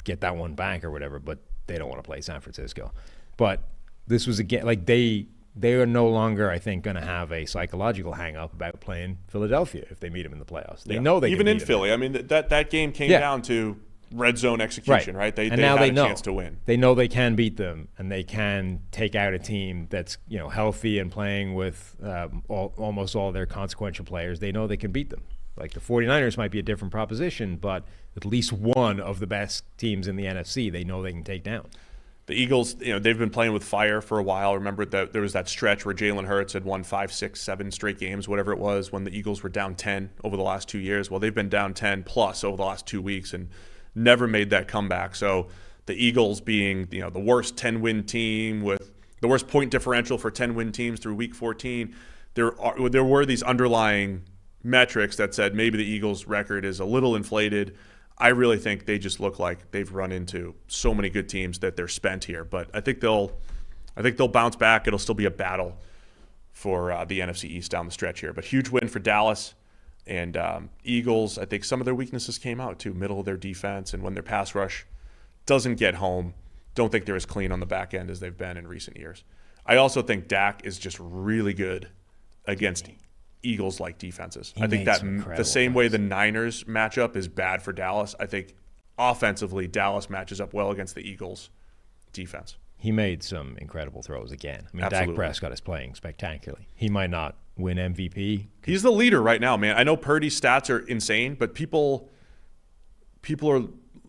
get that one back or whatever, but they don't want to play San Francisco. But this was, again, like, they are no longer, I think, going to have a psychological hang-up about playing Philadelphia if they meet them in the playoffs. They know they can
even in
beat
Philly.
them.
I mean, that game came down to red zone execution, right? They had a chance to win.
They know they can beat them, and they can take out a team that's healthy and playing with almost all their consequential players. They know they can beat them. Like, the 49ers might be a different proposition, but at least one of the best teams in the NFC they know they can take down.
The Eagles, they've been playing with fire for a while. Remember that there was that stretch where Jalen Hurts had won 5, 6, 7 straight games, whatever it was, when the Eagles were down 10 over the last 2 years. Well, they've been down 10 plus over the last 2 weeks and never made that comeback. So the Eagles being, the worst 10-win team with the worst point differential for 10-win teams through Week 14, there were these underlying metrics that said maybe the Eagles' record is a little inflated. I really think they just look like they've run into so many good teams that they're spent here. But I think they'll bounce back. It'll still be a battle for the NFC East down the stretch here. But huge win for Dallas. And Eagles, I think some of their weaknesses came out too. Middle of their defense, and when their pass rush doesn't get home, don't think they're as clean on the back end as they've been in recent years. I also think Dak is just really good against Eagles-like defenses. I think that the same way the Niners matchup is bad for Dallas, I think offensively Dallas matches up well against the Eagles defense.
He made some incredible throws again. I mean, Dak Prescott is playing spectacularly. He might not win MVP.
He's the leader right now, man. I know Purdy's stats are insane, but people are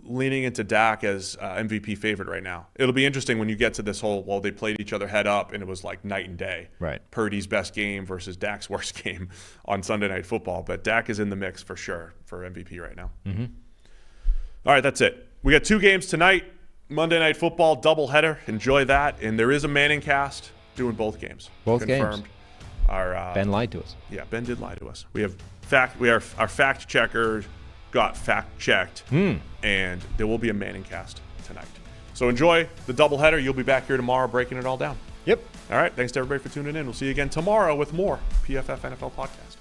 leaning into Dak as MVP favorite right now. It'll be interesting when you get to this whole, well, they played each other head up and it was like night and day.
Right.
Purdy's best game versus Dak's worst game on Sunday Night Football. But Dak is in the mix for sure for MVP right now. Mm-hmm. All right, that's it. We got 2 games tonight. Monday Night Football doubleheader. Enjoy that. And there is a Manning cast doing both games.
Both
confirmed.
Games. Ben lied to us.
Yeah, Ben did lie to us. Our fact checker got fact checked, and there will be a Manning cast tonight. So enjoy the doubleheader. You'll be back here tomorrow breaking it all down.
Yep.
All right. Thanks to everybody for tuning in. We'll see you again tomorrow with more PFF NFL podcast.